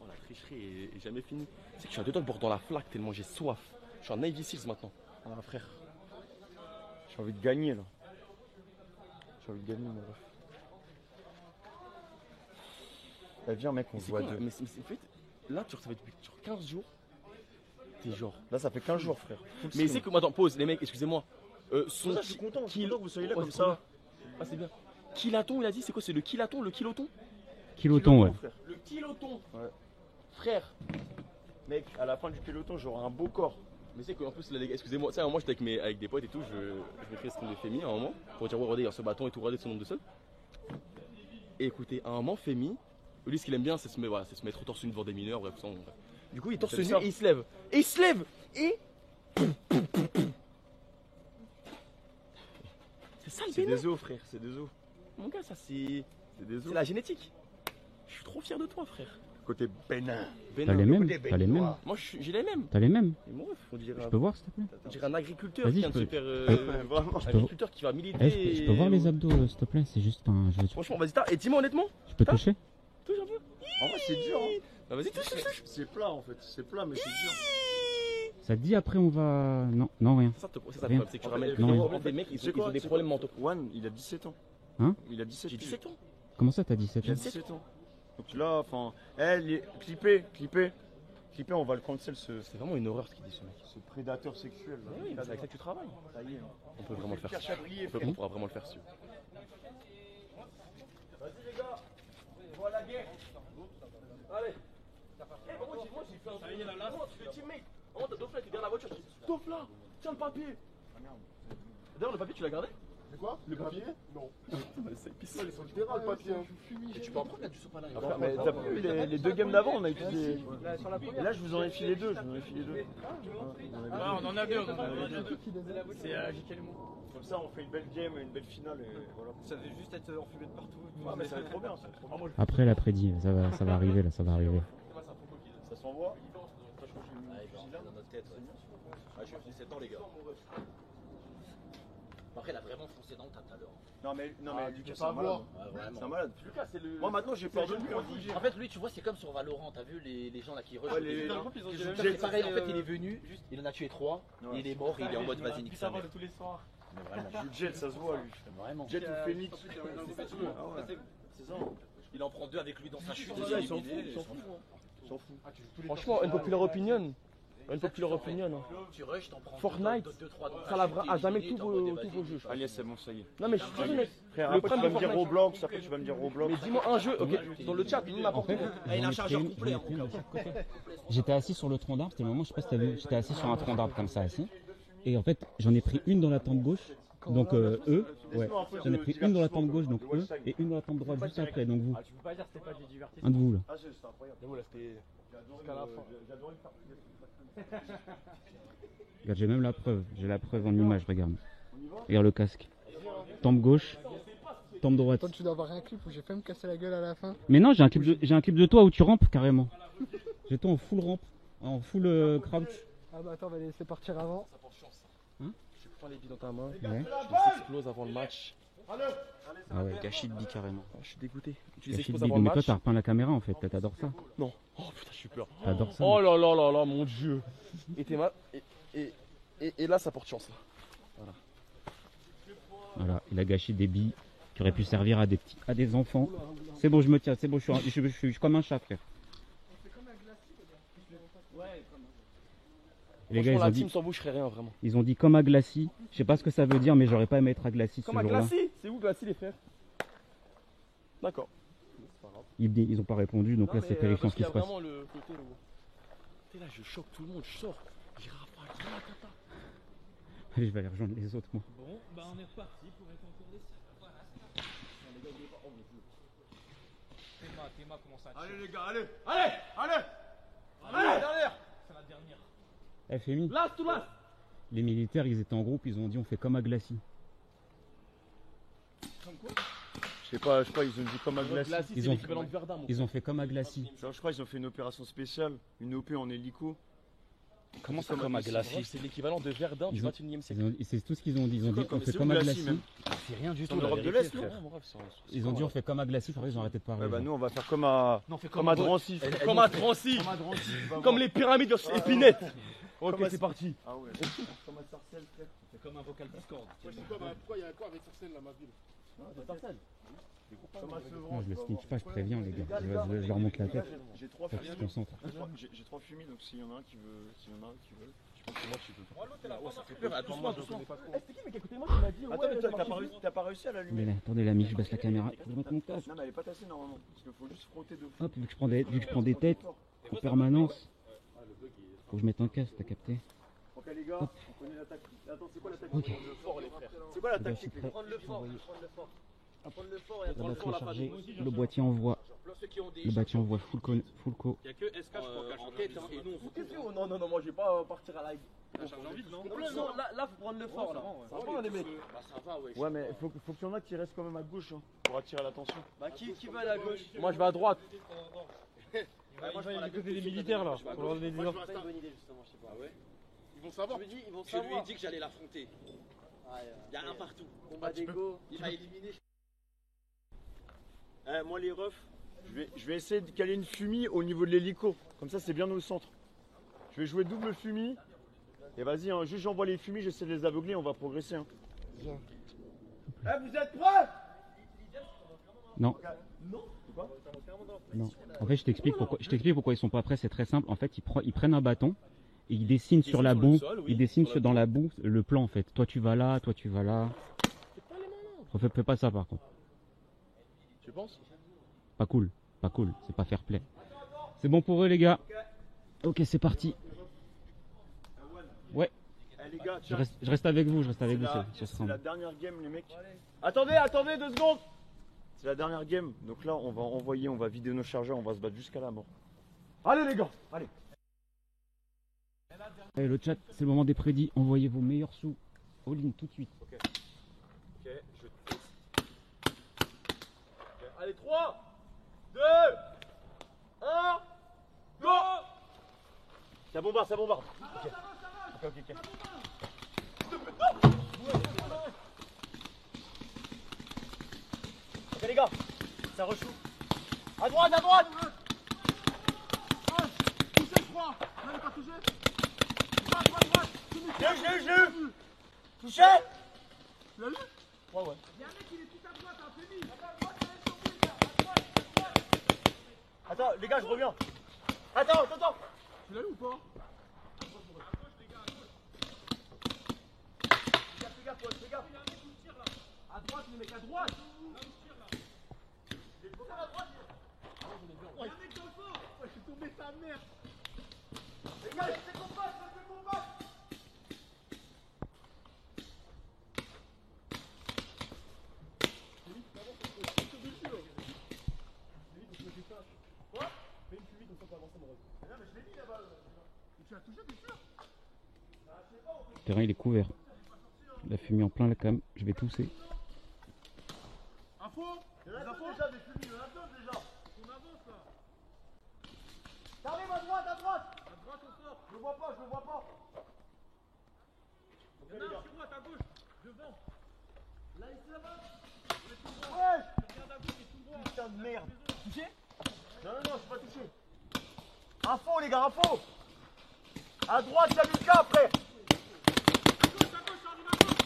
Oh la tricherie est jamais finie. C'est que je suis à 2 doigts de boire dans la flaque tellement j'ai soif. Je suis en Navy Seals maintenant. Ah frère. J'ai envie de gagner là. J'ai envie de gagner mon ref. Eh, viens mec, on C'est joue à quoi, deux. mais en fait, là ça fait depuis genre 15 jours. T'es genre. Là ça fait 15 jours frère. Mais c'est que. Attends, pause, les mecs, excusez-moi. Son... Je suis content que vous soyez là Oh, comme c'est ça. Ah c'est bien. Kilaton il a dit, c'est quoi? C'est le kilaton, le kiloton? Kiloton, ouais. Frère. Le kiloton. Ouais. Frère. Mec, à la fin du peloton, j'aurai un beau corps. Mais c'est qu'en plus, là, les gars, excusez-moi, tu sais, moi j'étais avec des potes et tout, je m'écris ce qu'on a Femi à un moment, pour dire, ouais, regardez, il y a ce bâton et tout, regardez son nombre de seul. Et écoutez, à un moment, Femi, lui, ce qu'il aime bien, c'est se mettre torse nu devant des mineurs, bref, sans. Du coup, il est torse C'est nu ça. et il se lève. Et il se lève. Et. C'est ça le C'est bénin. des os frère, c'est des os. Mon gars, ça c'est. C'est des os. C'est la génétique. Je suis trop fier de toi, frère. Côté bénin. T'as les mêmes. T'as les mêmes. Moi, j'ai les mêmes. T'as les mêmes. Et mon ref, on dirait Je peux voir, s'il te plaît? on dirait un agriculteur Vas-y, qui vient je de se peux- faire. Vraiment. Je peux- Agriculteur qui va militer. Eh, je peux voir les abdos, s'il te plaît? C'est juste un. Franchement, vas-y, et dis-moi honnêtement, Je peux toucher? touche un peu. En vrai, c'est dur. Hein. Ah, vas-y, touche. C'est plat en fait. C'est plat, mais c'est dur. Ça te dit après on va. Non, non, rien. C'est ça le Rien. problème, c'est que tu ramènes Non, vraiment rien. des mecs, ils C'est ont quoi, des c'est problèmes mentaux. Juan, il a 17 ans. Hein? Il a 17 J'ai 17 ans. Comment ça, t'as 17 Il a ans? 17 ans. Donc là, enfin. Clipper, on va le cancel C'est vraiment une horreur ce qu'il dit ce mec. ce prédateur sexuel là. Oui, c'est avec ça que tu travailles. Ça y est. On peut vraiment le faire. Cherche à briller, On pourra vraiment le faire si. Vas-y les gars, on va à la guerre. Allez. Moi j'ai fait un truc. Moi, tu fais teammate. Oh, t'as Dofla qui vient dans la voiture. Je dis Dofla, tiens le papier. D'ailleurs, le papier, tu l'as gardé? C'est quoi? Le papier? Non. C'est pisse. Ils sont littéral le papier. Et tu peux en prendre là du sopalin. Ah, mais t'as vu les deux games d'avant, on a utilisé. Et là, je vous en ai filé deux. Ah, on en a deux. C'est JKLMO. Comme ça, on fait une belle game, une belle finale. Et voilà. Ça devait juste être enfumé de partout. Ah, mais ça va être trop bien. Ça va être trop bien. Après l'après-dit, ça va arriver là, ça va arriver. renvoie. Dans notre tête. Ah, je suis venu 7 ans, les gars. Après, il a vraiment foncé dans le tas tout à l'heure. Non mais Lucas, c'est pas un malade. voir. Ouais, vraiment. C'est un malade. Lucas, c'est le. Moi maintenant j'ai peur de lui. En fait, lui, tu vois, c'est comme sur Valorant. T'as vu les gens là qui rushent. Ouais, les- C'est pareil, en fait, il est venu, il en a tué 3, Ouais. il est mort, il est en mode vas-y, nique sa mère. tous les soirs. Mais vraiment, Jet, ça se voit lui. vraiment. Jet ou Phoenix. Ah ouais. C'est ça. Il en prend 2 avec lui dans sa chute. C'est ça, il s'en fout. éliminé, Il s'en fout. Franchement, une populaire opinion. Une populaire opinion. Hein. Tu rush, t'en prends Fortnite, 2-3 dans ça la lavera chute, à jamais éliminé, tous t'es en mode, vos vas-y. jeux. je pense. Allez, c'est bon, ça y est. Non mais je suis très honnête. Frère, Le après tu vas me dire problème, Roblox, après tu vas me dire Roblox. Mais dis-moi un jeu, ok, dans le chat, nous n'importe quoi. Ah, il a un J'en ai chargeur pris une, complet, j'en ai hein, pris une au de cas chaque côté. J'étais assis sur le tronc d'arbre, c'était le moment, je sais pas si t'as vu, j'étais assis sur un tronc d'arbre comme ça, assis. Et en fait, j'en ai pris une dans la tempe gauche, donc eux, ouais. J'en ai pris une dans la tempe gauche, donc eux, et une dans la tempe droite juste après, donc vous. Tu peux pas dire que c'était pas du divertissement. Un de vous là. Ah, c'est incroyable. J'avoue, là, c'était jusqu'à la fin. J'adorais le faire. Regarde, j'ai même la preuve, j'ai la preuve en image, regarde. Regarde le casque. Tempe gauche, tempe droite. Toi, tu dois avoir un clip où j'ai fait me casser la gueule à la fin. Mais non, j'ai un clip de toi où tu rampes carrément. J'ai toi en full rampe, en full crouch. Ah bah attends, on va les laisser partir avant. Ça porte chance. Hein? Tu prends les billes dans ta main, Ouais. tu les exploses avant le match. Ah ouais, gâchis de billes carrément. Ah, je suis dégoûté. Tu les Gâchis de exploses billes. avant le Mais toi match. t'as repeint la caméra en fait, t'adores ça. Non. Oh putain, je suis peur. T'adores ça. Oh là là là là, mon dieu. Et t'es mal. Et là, ça porte chance. Là. Voilà, il a gâché des billes qui auraient pu servir à des enfants. C'est bon, je me tiens, c'est bon, je suis comme un chat, frère. Et les gars, Franchement, ils la ont, team dit, sans vous, je ferais rien vraiment. ils ont dit comme à Glacis. Je sais pas ce que ça veut dire, mais j'aurais pas aimé être à Glacis ce Comme à jour-là. Glacis. C'est où Glacis, les frères? D'accord. Ils ont pas répondu, donc là c'est terrifiant ce qui se passe. Vraiment le côté où... T'es là, je choque tout le monde, je sors. J'ai rafale. Allez, je vais aller rejoindre les autres, moi. Bon, bah on est reparti pour être en cours des cercles. Voilà. Théma commence à tirer. Allez les gars, allez. Allez, derrière. C'est la dernière. FMI, Last to last. les militaires, ils étaient en groupe, ils ont dit on fait comme à Glacis. Je sais pas, ils ont dit comme à Glacis. Glacis, Ils c'est ont- l'équivalent de Verdun, mon Ils ont fait comme à Glacis. Genre, je crois qu'ils ont fait une opération spéciale, une OP en hélico. Comment ça, comme à Glacis? C'est l'équivalent de Verdun du Ils ont- 21e siècle. C'est tout ce qu'ils ont dit. Ils ont dit quoi, on fait c'est comme où à Glacis, Glacis. même C'est rien du En Europe de l'Est, non? Ils ont dit on fait comme à Glacis, après ils ont arrêté de parler. Ouais, bah genre. nous on va faire comme à Non, fais comme à Drancy. Comme à Drancy. Comme les pyramides de Épinette. Ok, c'est parti. Ah ouais. Comme à Sarcelles, frère. C'est comme un vocal Discord. Pourquoi il y a quoi avec Sarcelles là, ma ville? Comme à Sevran. Non, je le snitch pas, je préviens les gars. Je leur monte la tête. J'ai 3 Faut qu'ils se fumis. concentrent. J'ai 3 fumis, donc s'il y en a un qui veut, je pense que moi tu peux. Ça fait peur, doucement, doucement. C'est qui, mais qui a écouté moi qui m'a dit Attends, mais t'as pas réussi à l'allumer? Attendez l'ami, je baisse la caméra. Faut que je mette mon casque. Non, mais elle est pas tassée normalement. Parce qu'il faut juste frotter de fou. Hop, vu que je prends des têtes en permanence. Faut que je mette un casque, t'as capté? Ok les gars, on connaît la tactique. Attends, c'est quoi la tactique? Ok. Prendre le fort, les frères. C'est quoi la Les gars, je suis tactique? prêt. Prendre le fort, prendre le fort. Prendre le fort et La attendre le batterie fort, est la chargée. patte. Le boîtier envoie. Ceux qui ont des Le boîtier envoie full co. Il y a que SK, je crois, en tête, hein, et nous on Qu'est-ce que non, non, non, moi je vais pas partir à live. Non, là faut prendre le fort là. Ça va les mecs. Bah ça va, ouais. Ouais, mais faut qu'il y en a qui restent quand même à gauche hein, pour attirer l'attention. Bah qui va à la gauche? Moi je vais à droite. Moi je prends la Du côté des militaires là. Pour leur donner des Moi, je ordres. vais à Une bonne idée justement, je sais pas. Ouais. Ils vont savoir. Je lui ai dit que j'allais l'affronter. Il y a un partout. Combat d'ego. Il m'a éliminé. Moi les refs, je vais essayer de caler une fumée au niveau de l'hélico. Comme ça c'est bien au centre. Je vais jouer double fumée. Et vas-y, hein, juste j'envoie les fumées, j'essaie de les aveugler, on va progresser. Hein. Vous êtes prêts? Non. Non. En fait, je t'explique pourquoi ils sont pas prêts. C'est très simple. En fait, ils prennent un bâton et ils dessinent sur la boue. Ils dessinent dans la boue le plan en fait. Toi tu vas là, toi tu vas là. Fais pas ça par contre. Tu penses? Pas cool. C'est pas fair play. C'est bon pour eux les gars. Ok, c'est parti. Ouais. Les gars, Je reste avec vous. C'est la dernière game les mecs. Attendez 2 secondes. C'est la dernière game. Donc là on va vider nos chargeurs, on va se battre jusqu'à la mort. Allez les gars, allez. Allez, le chat, c'est le moment des prédits. Envoyez vos meilleurs sous. All-in tout de suite. Ok, Allez, 3, 2, 1, go! Ça bombarde, ça bombarde. Ok. Ok les gars, ça rechoue. À droite, à droite. Touché, je crois. Non, il est pas touché. Droite. J'ai eu. Touché. Tu l'as eu? Ouais. Il y a un mec, il est tout à droite, un Femi. Attends, les gars, je reviens. Attends. Tu l'as eu ou pas? Fais gaffe. À droite, les mecs, à droite. Il y a un mec dans le fond. Ouais, je suis tombé sa mère. Les gars, je fais combattre. Quoi? Fais une fumée, comme ça, on peut avancer, mon rêve. Non, mais je l'ai mis là-bas. Tu as touché, t'es sûr? Le terrain il est couvert. La fumée en plein la cam. Je vais tousser. Info? Il y en a deux déjà, des fumis, il y en a deux déjà. On avance là. T'arrives à droite. À droite, on sort. Je le vois pas. Il y en a un sur droite, à gauche. Devant. Là, ici, là-bas. Ouais. Regarde à gauche, il est tout droit. Putain de merde. Touché? Non, je suis pas touché. Info les gars, info. À droite, il y a Lucas, frère. À gauche, ça arrive à gauche.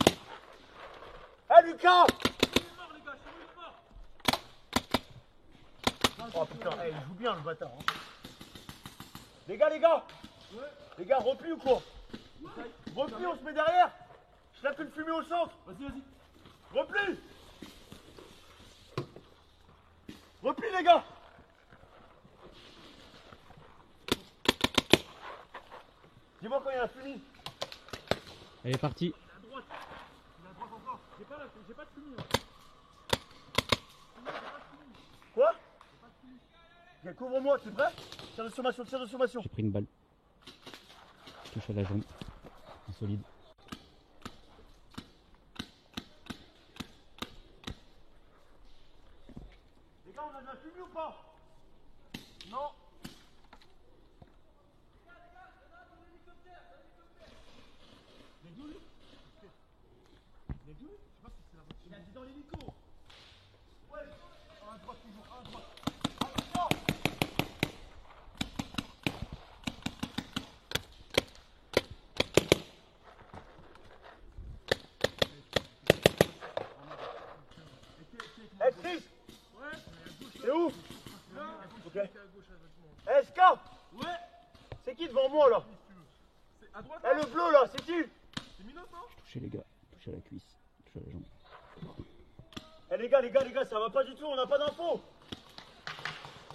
Eh Lucas. Il est mort, les gars, il est mort. Oh putain, il joue bien le bâtard. Hein. Les gars. Ouais. Les gars, repli ou quoi? Repli, on se met derrière. Je tape une fumée au centre. Vas-y. Repli. Repli les gars. Dis-moi quand il y a un fumée. Elle est partie. À droite. Il est à droite encore. J'ai pas de fumée. Quoi? Viens, couvre-moi, tu es prêt? Tire de sommation. J'ai pris une balle. Touche à la jambe. Insolide. Les gars, on a de la fumée ou pas? Non. Il a dit dans l'hélico. Ouais. À droite, toujours, à droite. Attention. Chris. Ouais. C'est où? Ok. Scarpe. Ouais. C'est qui devant moi là? C'est à droite. Le bleu là, c'est qui? C'est Minos, non? Touchez les gars. Touchez à la cuisse. Touchez à la jambe. Les gars, ça va pas du tout, on n'a pas d'infos.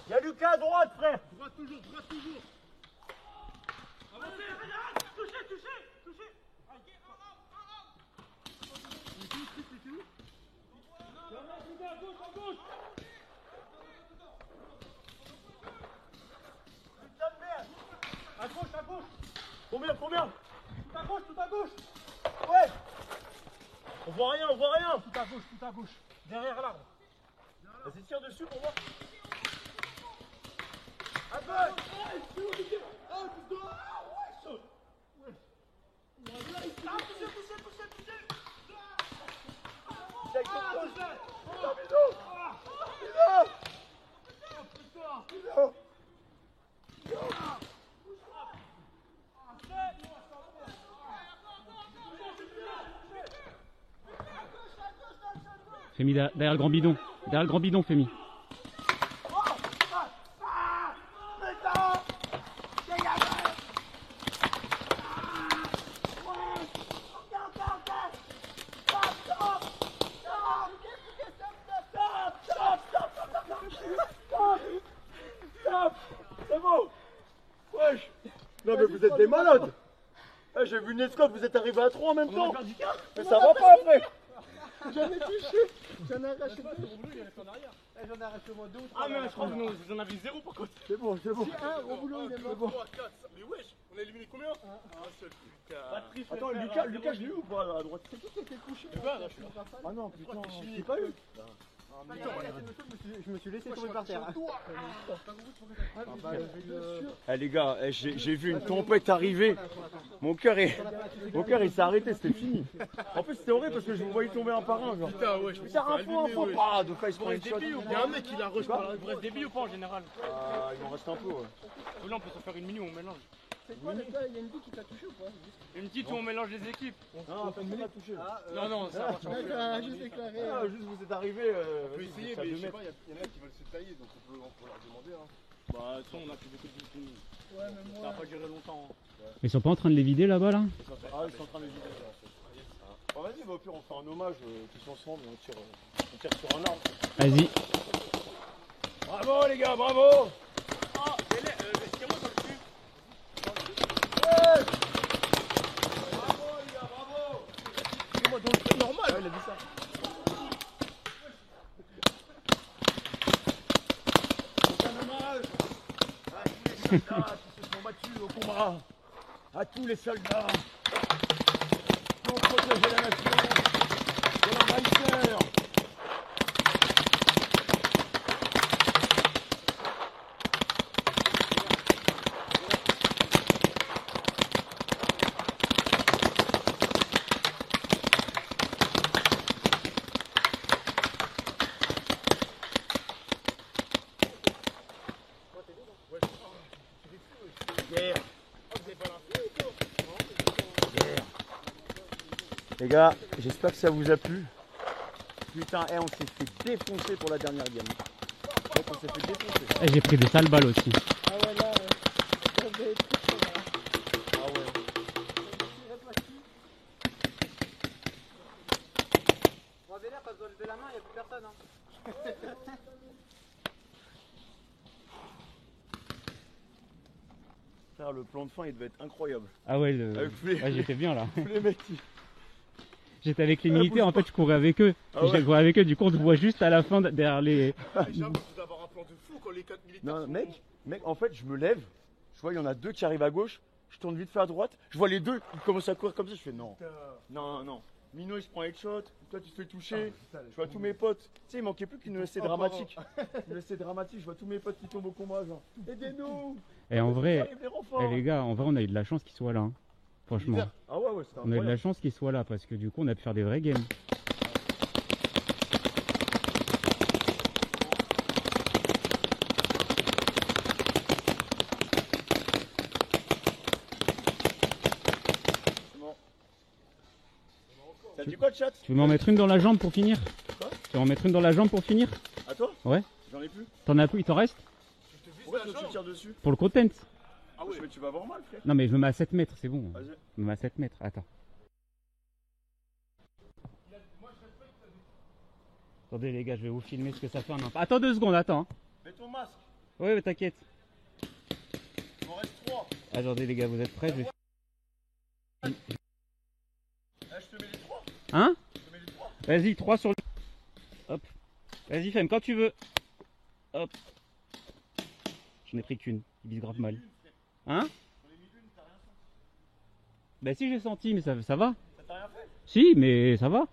Il y a Lucas à droite, frère. Droite toujours. Avancez. Touché. Il était où? À gauche. Putain de merde. À gauche. Combien? Tout à gauche. Ouais. On voit rien. Tout à gauche. Derrière l'arbre. Vas-y, tire dessus pour voir. À gauche. Femi derrière le grand bidon. Femi. C'est bon. Wesh. Non mais vous êtes des malades. J'ai vu une escorte, vous êtes arrivés à 3 en même temps. Mais ça va pas après. J'en ai touché. J'en ai arraché deux. J'en ai arraché moi deux. Ah mais je crois que j'en avais zéro par contre. C'est bon. Si un, Roboulot, il est mort. 3, 4, mais wesh, on a éliminé combien? Un seul, putain. Attends, Lucas, je l'ai eu ou pas là, à droite? C'est tout qui était couché. Eh ben, là, je suis là. Ah non, putain, je l'ai pas eu. Je me suis laissé tomber par terre. Eh les gars, j'ai vu une tempête arriver. Mon cœur il s'est arrêté, c'était fini. En plus c'était horrible parce que je vous voyais tomber un par un. Genre. Putain, ouais, je me suis Putain, un fois, pas de quoi il se prend une shot. Il y a un mec qui l'a rush par là. Il reste des billes ou pas en général? Il m'en reste un peu, ouais. Ou là on peut se faire une mini où on mélange. C'est quoi les gars, il y a une bille qui t'a touché ou pas? Une petite où on mélange les équipes. Non, pas une touché. Non, non, ça va. D'accord, juste éclairé. Juste vous êtes arrivé. On peut essayer, mais je sais pas, il y en a qui veulent se tailler, donc on peut leur demander. Hein. Bah, de toute façon, on a plus beaucoup de billes. Ouais, mais Ça moi. va pas durer longtemps. Ils sont pas en train de les vider là-bas là? Ah, ils sont en train de les vider. Bon, vas-y, bah, au pire, on fait un hommage tous ensemble et on tire sur un arbre. Vas-y. Bravo les gars, bravo! Ah, tire-moi sur le cul. Bravo les gars, bravo! Moi, dans le truc normal. Ouais, il a dit ça. C'est un hommage à tous les soldats qui se sont battus au combat, à tous les soldats qui ont protégé la nation de l'envahisseur. Les gars, j'espère que ça vous a plu. Putain, on s'est fait défoncer pour la dernière game. Donc on s'est fait défoncer. Eh, j'ai pris des sales balles aussi. Ah ouais, là, ça devait être très là. Ah ouais. Bon, Vénère, t'as besoin de lever la main, il n'y a plus personne. Hein. Frère, le plan de fin il devait être incroyable. Ah ouais, Ouais, j'étais bien là. Les mecs qui... J'étais avec les militaires, en fait je courais avec eux. Ah Je courais avec eux, du coup on te voit juste à la fin derrière les... J'avoue d'avoir un plan de fou quand les 4 militaires. Non, mec, en fait, je me lève, je vois, il y en a deux qui arrivent à gauche, je tourne vite fait à droite, je vois les deux, ils commencent à courir comme ça, je fais non. Non. Mino il se prend headshot, toi tu te fais toucher, je vois tous mes potes. Tu sais, il manquait plus qu'une ESC dramatique. Une ESC dramatique, je vois tous mes potes qui tombent au combat, genre, aidez-nous! Et en vrai, Arrive les renforts. les gars, en vrai on a eu de la chance qu'ils soient là. Hein. Franchement. Ah ouais, c'était On a eu de incroyable. la chance qu'ils soient là parce que du coup on a pu faire des vrais games. T'as dit quoi le chat? Tu veux m'en mettre une dans la jambe pour finir? Quoi? Tu veux m'en mettre une dans la jambe pour finir? À toi? Ouais. J'en ai plus. T'en as plus, il t'en reste? Pourquoi tu tires dessus? Pour le content. Ah ouais, mais tu vas avoir mal, frère. Non mais je me mets à 7 mètres, c'est bon. Vas-y. Je me mets à 7 mètres, attends. Attendez les gars, je vais vous filmer ce que ça fait en impact. Attends 2 secondes, attends. Mets ton masque. Ouais, mais t'inquiète. Il m'en reste 3. Attendez les gars, vous êtes prêts? Je vais... Je te mets les 3. Hein? Je te mets les 3. Vas-y, 3 sur le... Hop. Vas-y, Femme, quand tu veux. Hop. J'en ai pris qu'une. Il vise grave mal. Hein? Bah si, j'ai senti, mais ça va. Ça t'a rien fait? Si, mais ça va.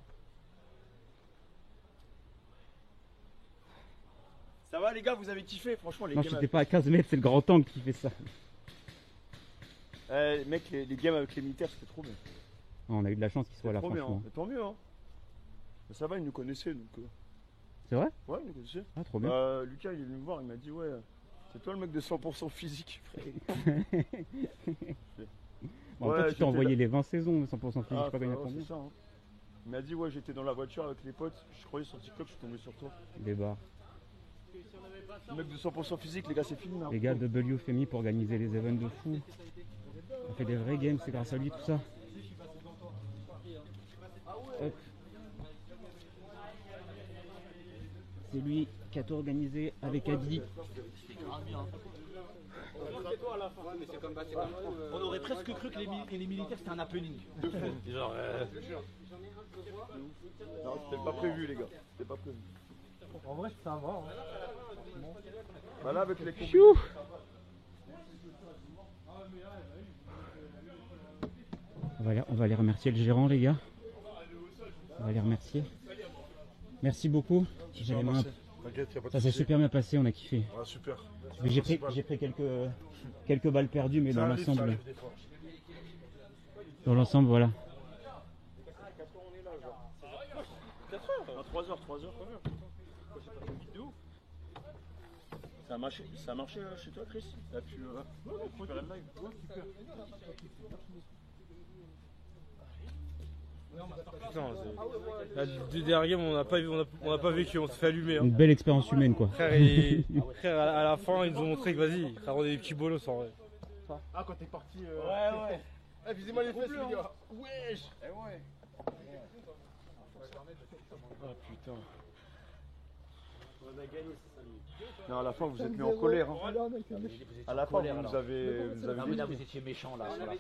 Ça va les gars, vous avez kiffé? Franchement, les Non, games j'étais pas à 15 mètres, c'est le grand angle qui fait ça. mec, les games avec les militaires, c'était trop bien. On a eu de la chance qu'ils soient là, Trop bien, franchement. hein. Mais tant mieux, hein. Mais ça va, ils nous connaissaient donc. C'est vrai? Ouais, ils nous connaissaient. Ah, trop bien. Lucas, il est venu me voir, il m'a dit ouais, c'est toi le mec de 100% physique, frère. Bon, en même temps, tu t'es envoyé les 20 saisons, 100% physique, je sais pas combien c'est combien. ça, hein. Il m'a dit ouais, j'étais dans la voiture avec les potes, je croyais sur TikTok, je suis tombé sur toi. Des barres. Le mec de 100% physique, les gars, c'est fini. Hein. Les gars, W Femi pour organiser les events de fou. On fait des vrais games, c'est grâce à lui tout ça. Hop. C'est lui qui a tout organisé avec Adi. On aurait presque cru que les militaires c'était un happening. Genre. Non, c'était pas prévu, les gars. C'était pas prévu. En vrai, ça va. Hein. Bah là, avec les Chou. On va aller remercier le gérant, les gars. On va les remercier. Merci beaucoup. J'ai les mains. T'inquiète, y a pas de Ça s'est souci. super bien passé, on a kiffé. Ouais, super. Mais j'ai pris quelques balles perdues, mais Ça dans arrive, ça l'ensemble. arrive des fois. Dans l'ensemble, voilà. 3h. Ça a marché chez toi, Chris? Là, tu récupérer le live? Putain, la dernière game, on n'a pas vécu, on s'est fait allumer. Hein. Une belle expérience humaine, quoi. Frère, à la fin, ils nous ont montré que vas-y, frère, on est des petits bolos en vrai. Ah, quand t'es parti. Ouais. Eh, visez-moi les fesses, les gars. Wesh. Eh ouais. Ah putain. Non, à la fin, vous êtes mis en colère. Hein. À la fin, vous avez Là, vous étiez méchants là. Sur la fin.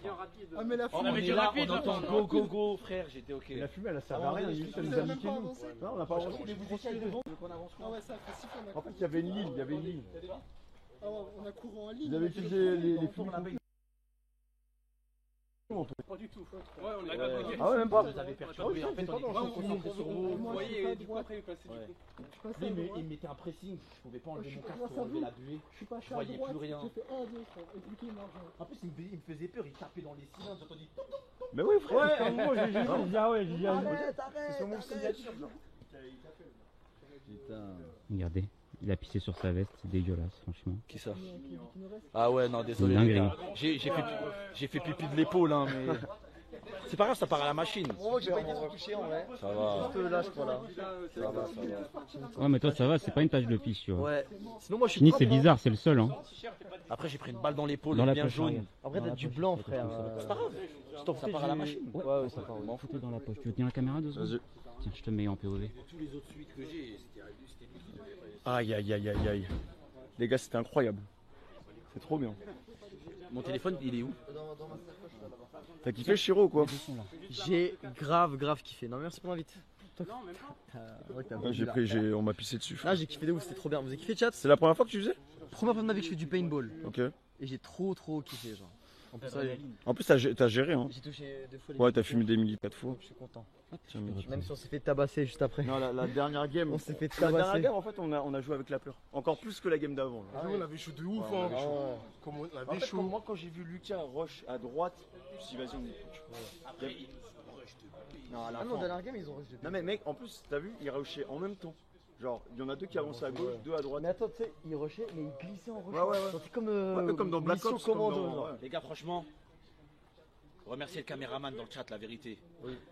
Ah, mais la On fumée, avait dit rapide, on entend go go go, frère, j'étais ok. La fumée, elle servait à rien. Ça nous a niqué nous. Non, on n'a pas avancé. Ah ouais, ça fait 6 fois. En fait, il y avait une ligne. Ah ouais, on a couru en ligne. Vous avez utilisé les fumées. Pas du tout. Ouais, on l'a Ouais. Ah ouais, même pas. Vous avez perturbé. En fait, on était concentré sur vous. Vous voyez, du coup, après, il passait du coup. Lui, il mettait un pressing, je pouvais pas enlever mon casque pour enlever la buée. Je suis pas Je voyais plus rien. J'ai fait 1, 2, 3. Et puis il marche. En plus, il me faisait peur, il tapait dans les cylindres, j'entendais. Mais oui, frère. Ouais, en gros, j'ai dit ah ouais, j'ai dit C'est sur mon signature, genre. Putain. Regardez, il a pissé sur sa veste, c'est dégueulasse, franchement. Qui ça? Ah ouais, non, désolé. Une les dinguerie. gars. J'ai fait pipi de l'épaule, hein, mais. C'est pas grave, ça part à la machine. J'ai pas été trop touché en vrai. Ça va. Là, je crois là. Ça va. Ouais, mais toi, ça va, c'est pas une tache de pisse, tu vois. Ouais. Sinon, moi, je suis Fini, propre, c'est bizarre, c'est le seul, hein. Après, j'ai pris une balle dans l'épaule, Dans la bien poche, jaune. regarde. Après, t'as du blanc, frère. C'est pas grave. Ça part à la machine. Ouais, ça part. M'en foutais dans la poche. Tu veux tenir la caméra 2 secondes? Vas-y. Tiens, je te mets en POV. Tous les autres suites que j'ai, c'était Aïe. Les gars, c'était incroyable. C'est trop bien. Mon téléphone, il est où? T'as kiffé Chiro ou quoi? J'ai grave kiffé. Non, merci pour l'invite. Ouais, on m'a pissé dessus. Là, j'ai kiffé de ouf, c'était trop bien. Vous avez kiffé, chat? C'est la première fois que tu faisais? Première fois de ma vie que je fais du paintball. Ok. Et j'ai trop kiffé, genre. En plus, En plus, t'as géré, hein. j'ai touché 2 fois les Ouais, t'as fumé des milli 4 fois. Je suis content. Tiens, mais- Même si on s'est fait tabasser juste après. Non, la dernière game. On s'est fait La dernière tabasser. game, en fait, on a joué avec la peur. Encore plus que la game d'avant. là. Nous, on avait chaud de ouf, Ouais, on hein. avait chaud. Comme on En avait fait, chaud. moi, quand j'ai vu Lucas rush à droite, je me suis dit, vas-y, on est. Non, à la Ah non, fin. dernière game, ils ont rush de Non, mais mec, en plus, t'as vu, ils rushaient en même temps. Genre, il y en a deux qui avançaient à gauche, deux à droite. Mais attends, tu sais, ils rushaient, mais ils glissaient en rush. Ouais. C'est comme, Ouais, comme dans Black Mission Ops. comme Commando, dans- genre. ouais. Les gars, franchement, remerciez le caméraman dans le chat, la vérité.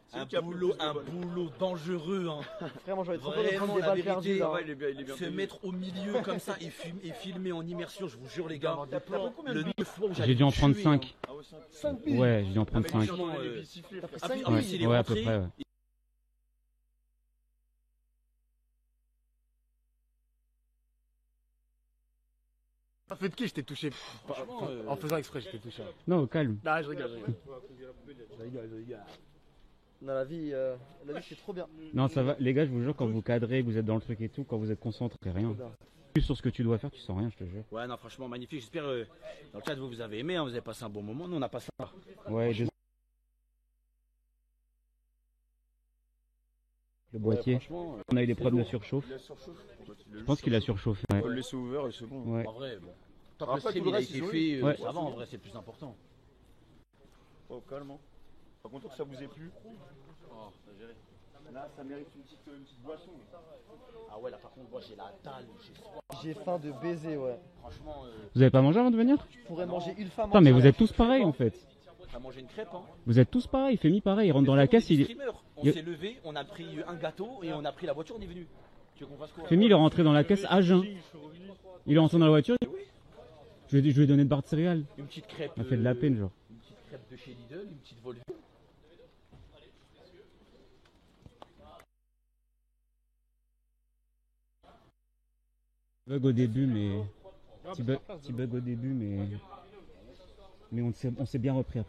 C'est Un lui qui a pris boulot, plus de un balles. boulot dangereux. Hein. Frère, moi j'avais trop peur de Vraiment, prendre des la balles vérité, perdues. Ah là. ouais, il est bien Se payé. mettre au milieu comme ça et filmer en immersion, je vous jure, les gars. T'as pris combien de Le billes? 9 fois où J'ai dû en prendre tuer, 5. Ah ouais, 5 billes. Ouais, j'ai dû en prendre mais 5. franchement, les billes sifflées, frère. Ah, puis, Ouais, il est ouais, à peu rentré. près, ouais. Pas fait de qui, je t'ai touché. Franchement, En faisant exprès, je t'ai touché. Non, calme. Ah, je rigole. Je rigole. Dans la vie, c'est trop bien. Non, ça va. Les gars, je vous jure, quand vous cadrez, vous êtes dans le truc et tout, quand vous êtes concentré, rien. Plus sur ce que tu dois faire, tu sens rien, je te jure. Ouais, non, franchement, magnifique. J'espère dans le chat, vous avez aimé, hein, vous avez passé un bon moment. Nous, on a passé un. Ouais, le boîtier. Franchement, On a eu des problèmes de surchauffe. Il a surchauffé. Je pense qu'il a surchauffé. On Ouais. peut le laisser ouvert et c'est bon. Ouais. en vrai, bon. Tant que Après, le stream tout le il a reste, été ils ont fait, Ouais. ça va, en vrai, c'est le plus important. Oh, calme. Par contre, que ça vous ait plu. Là, ça mérite une petite boisson. Ah ouais, là, par contre, moi, j'ai la dalle, j'ai soif. J'ai faim de baiser, ouais. Franchement, Vous avez pas mangé avant de venir? Je pourrais manger une femme. Attends, mais vous entière. êtes tous pareils en fait. t'as mangé une crêpe, hein. Vous êtes tous pareils. Femi pareil, il rentre dans la caisse. Il... On s'est levé, on a pris un gâteau et on a pris la voiture, on est venu. Tu veux qu'on fasse quoi? Femi, il est rentré dans la caisse à jeun. Il est rentré dans la voiture. Je lui ai donné de barre de céréales. Une petite crêpe. Ça fait de la peine, genre. Une petite crêpe de chez Lidl, une petite volée. Bug au début, mais. Petit bug au début, mais on s'est bien repris après.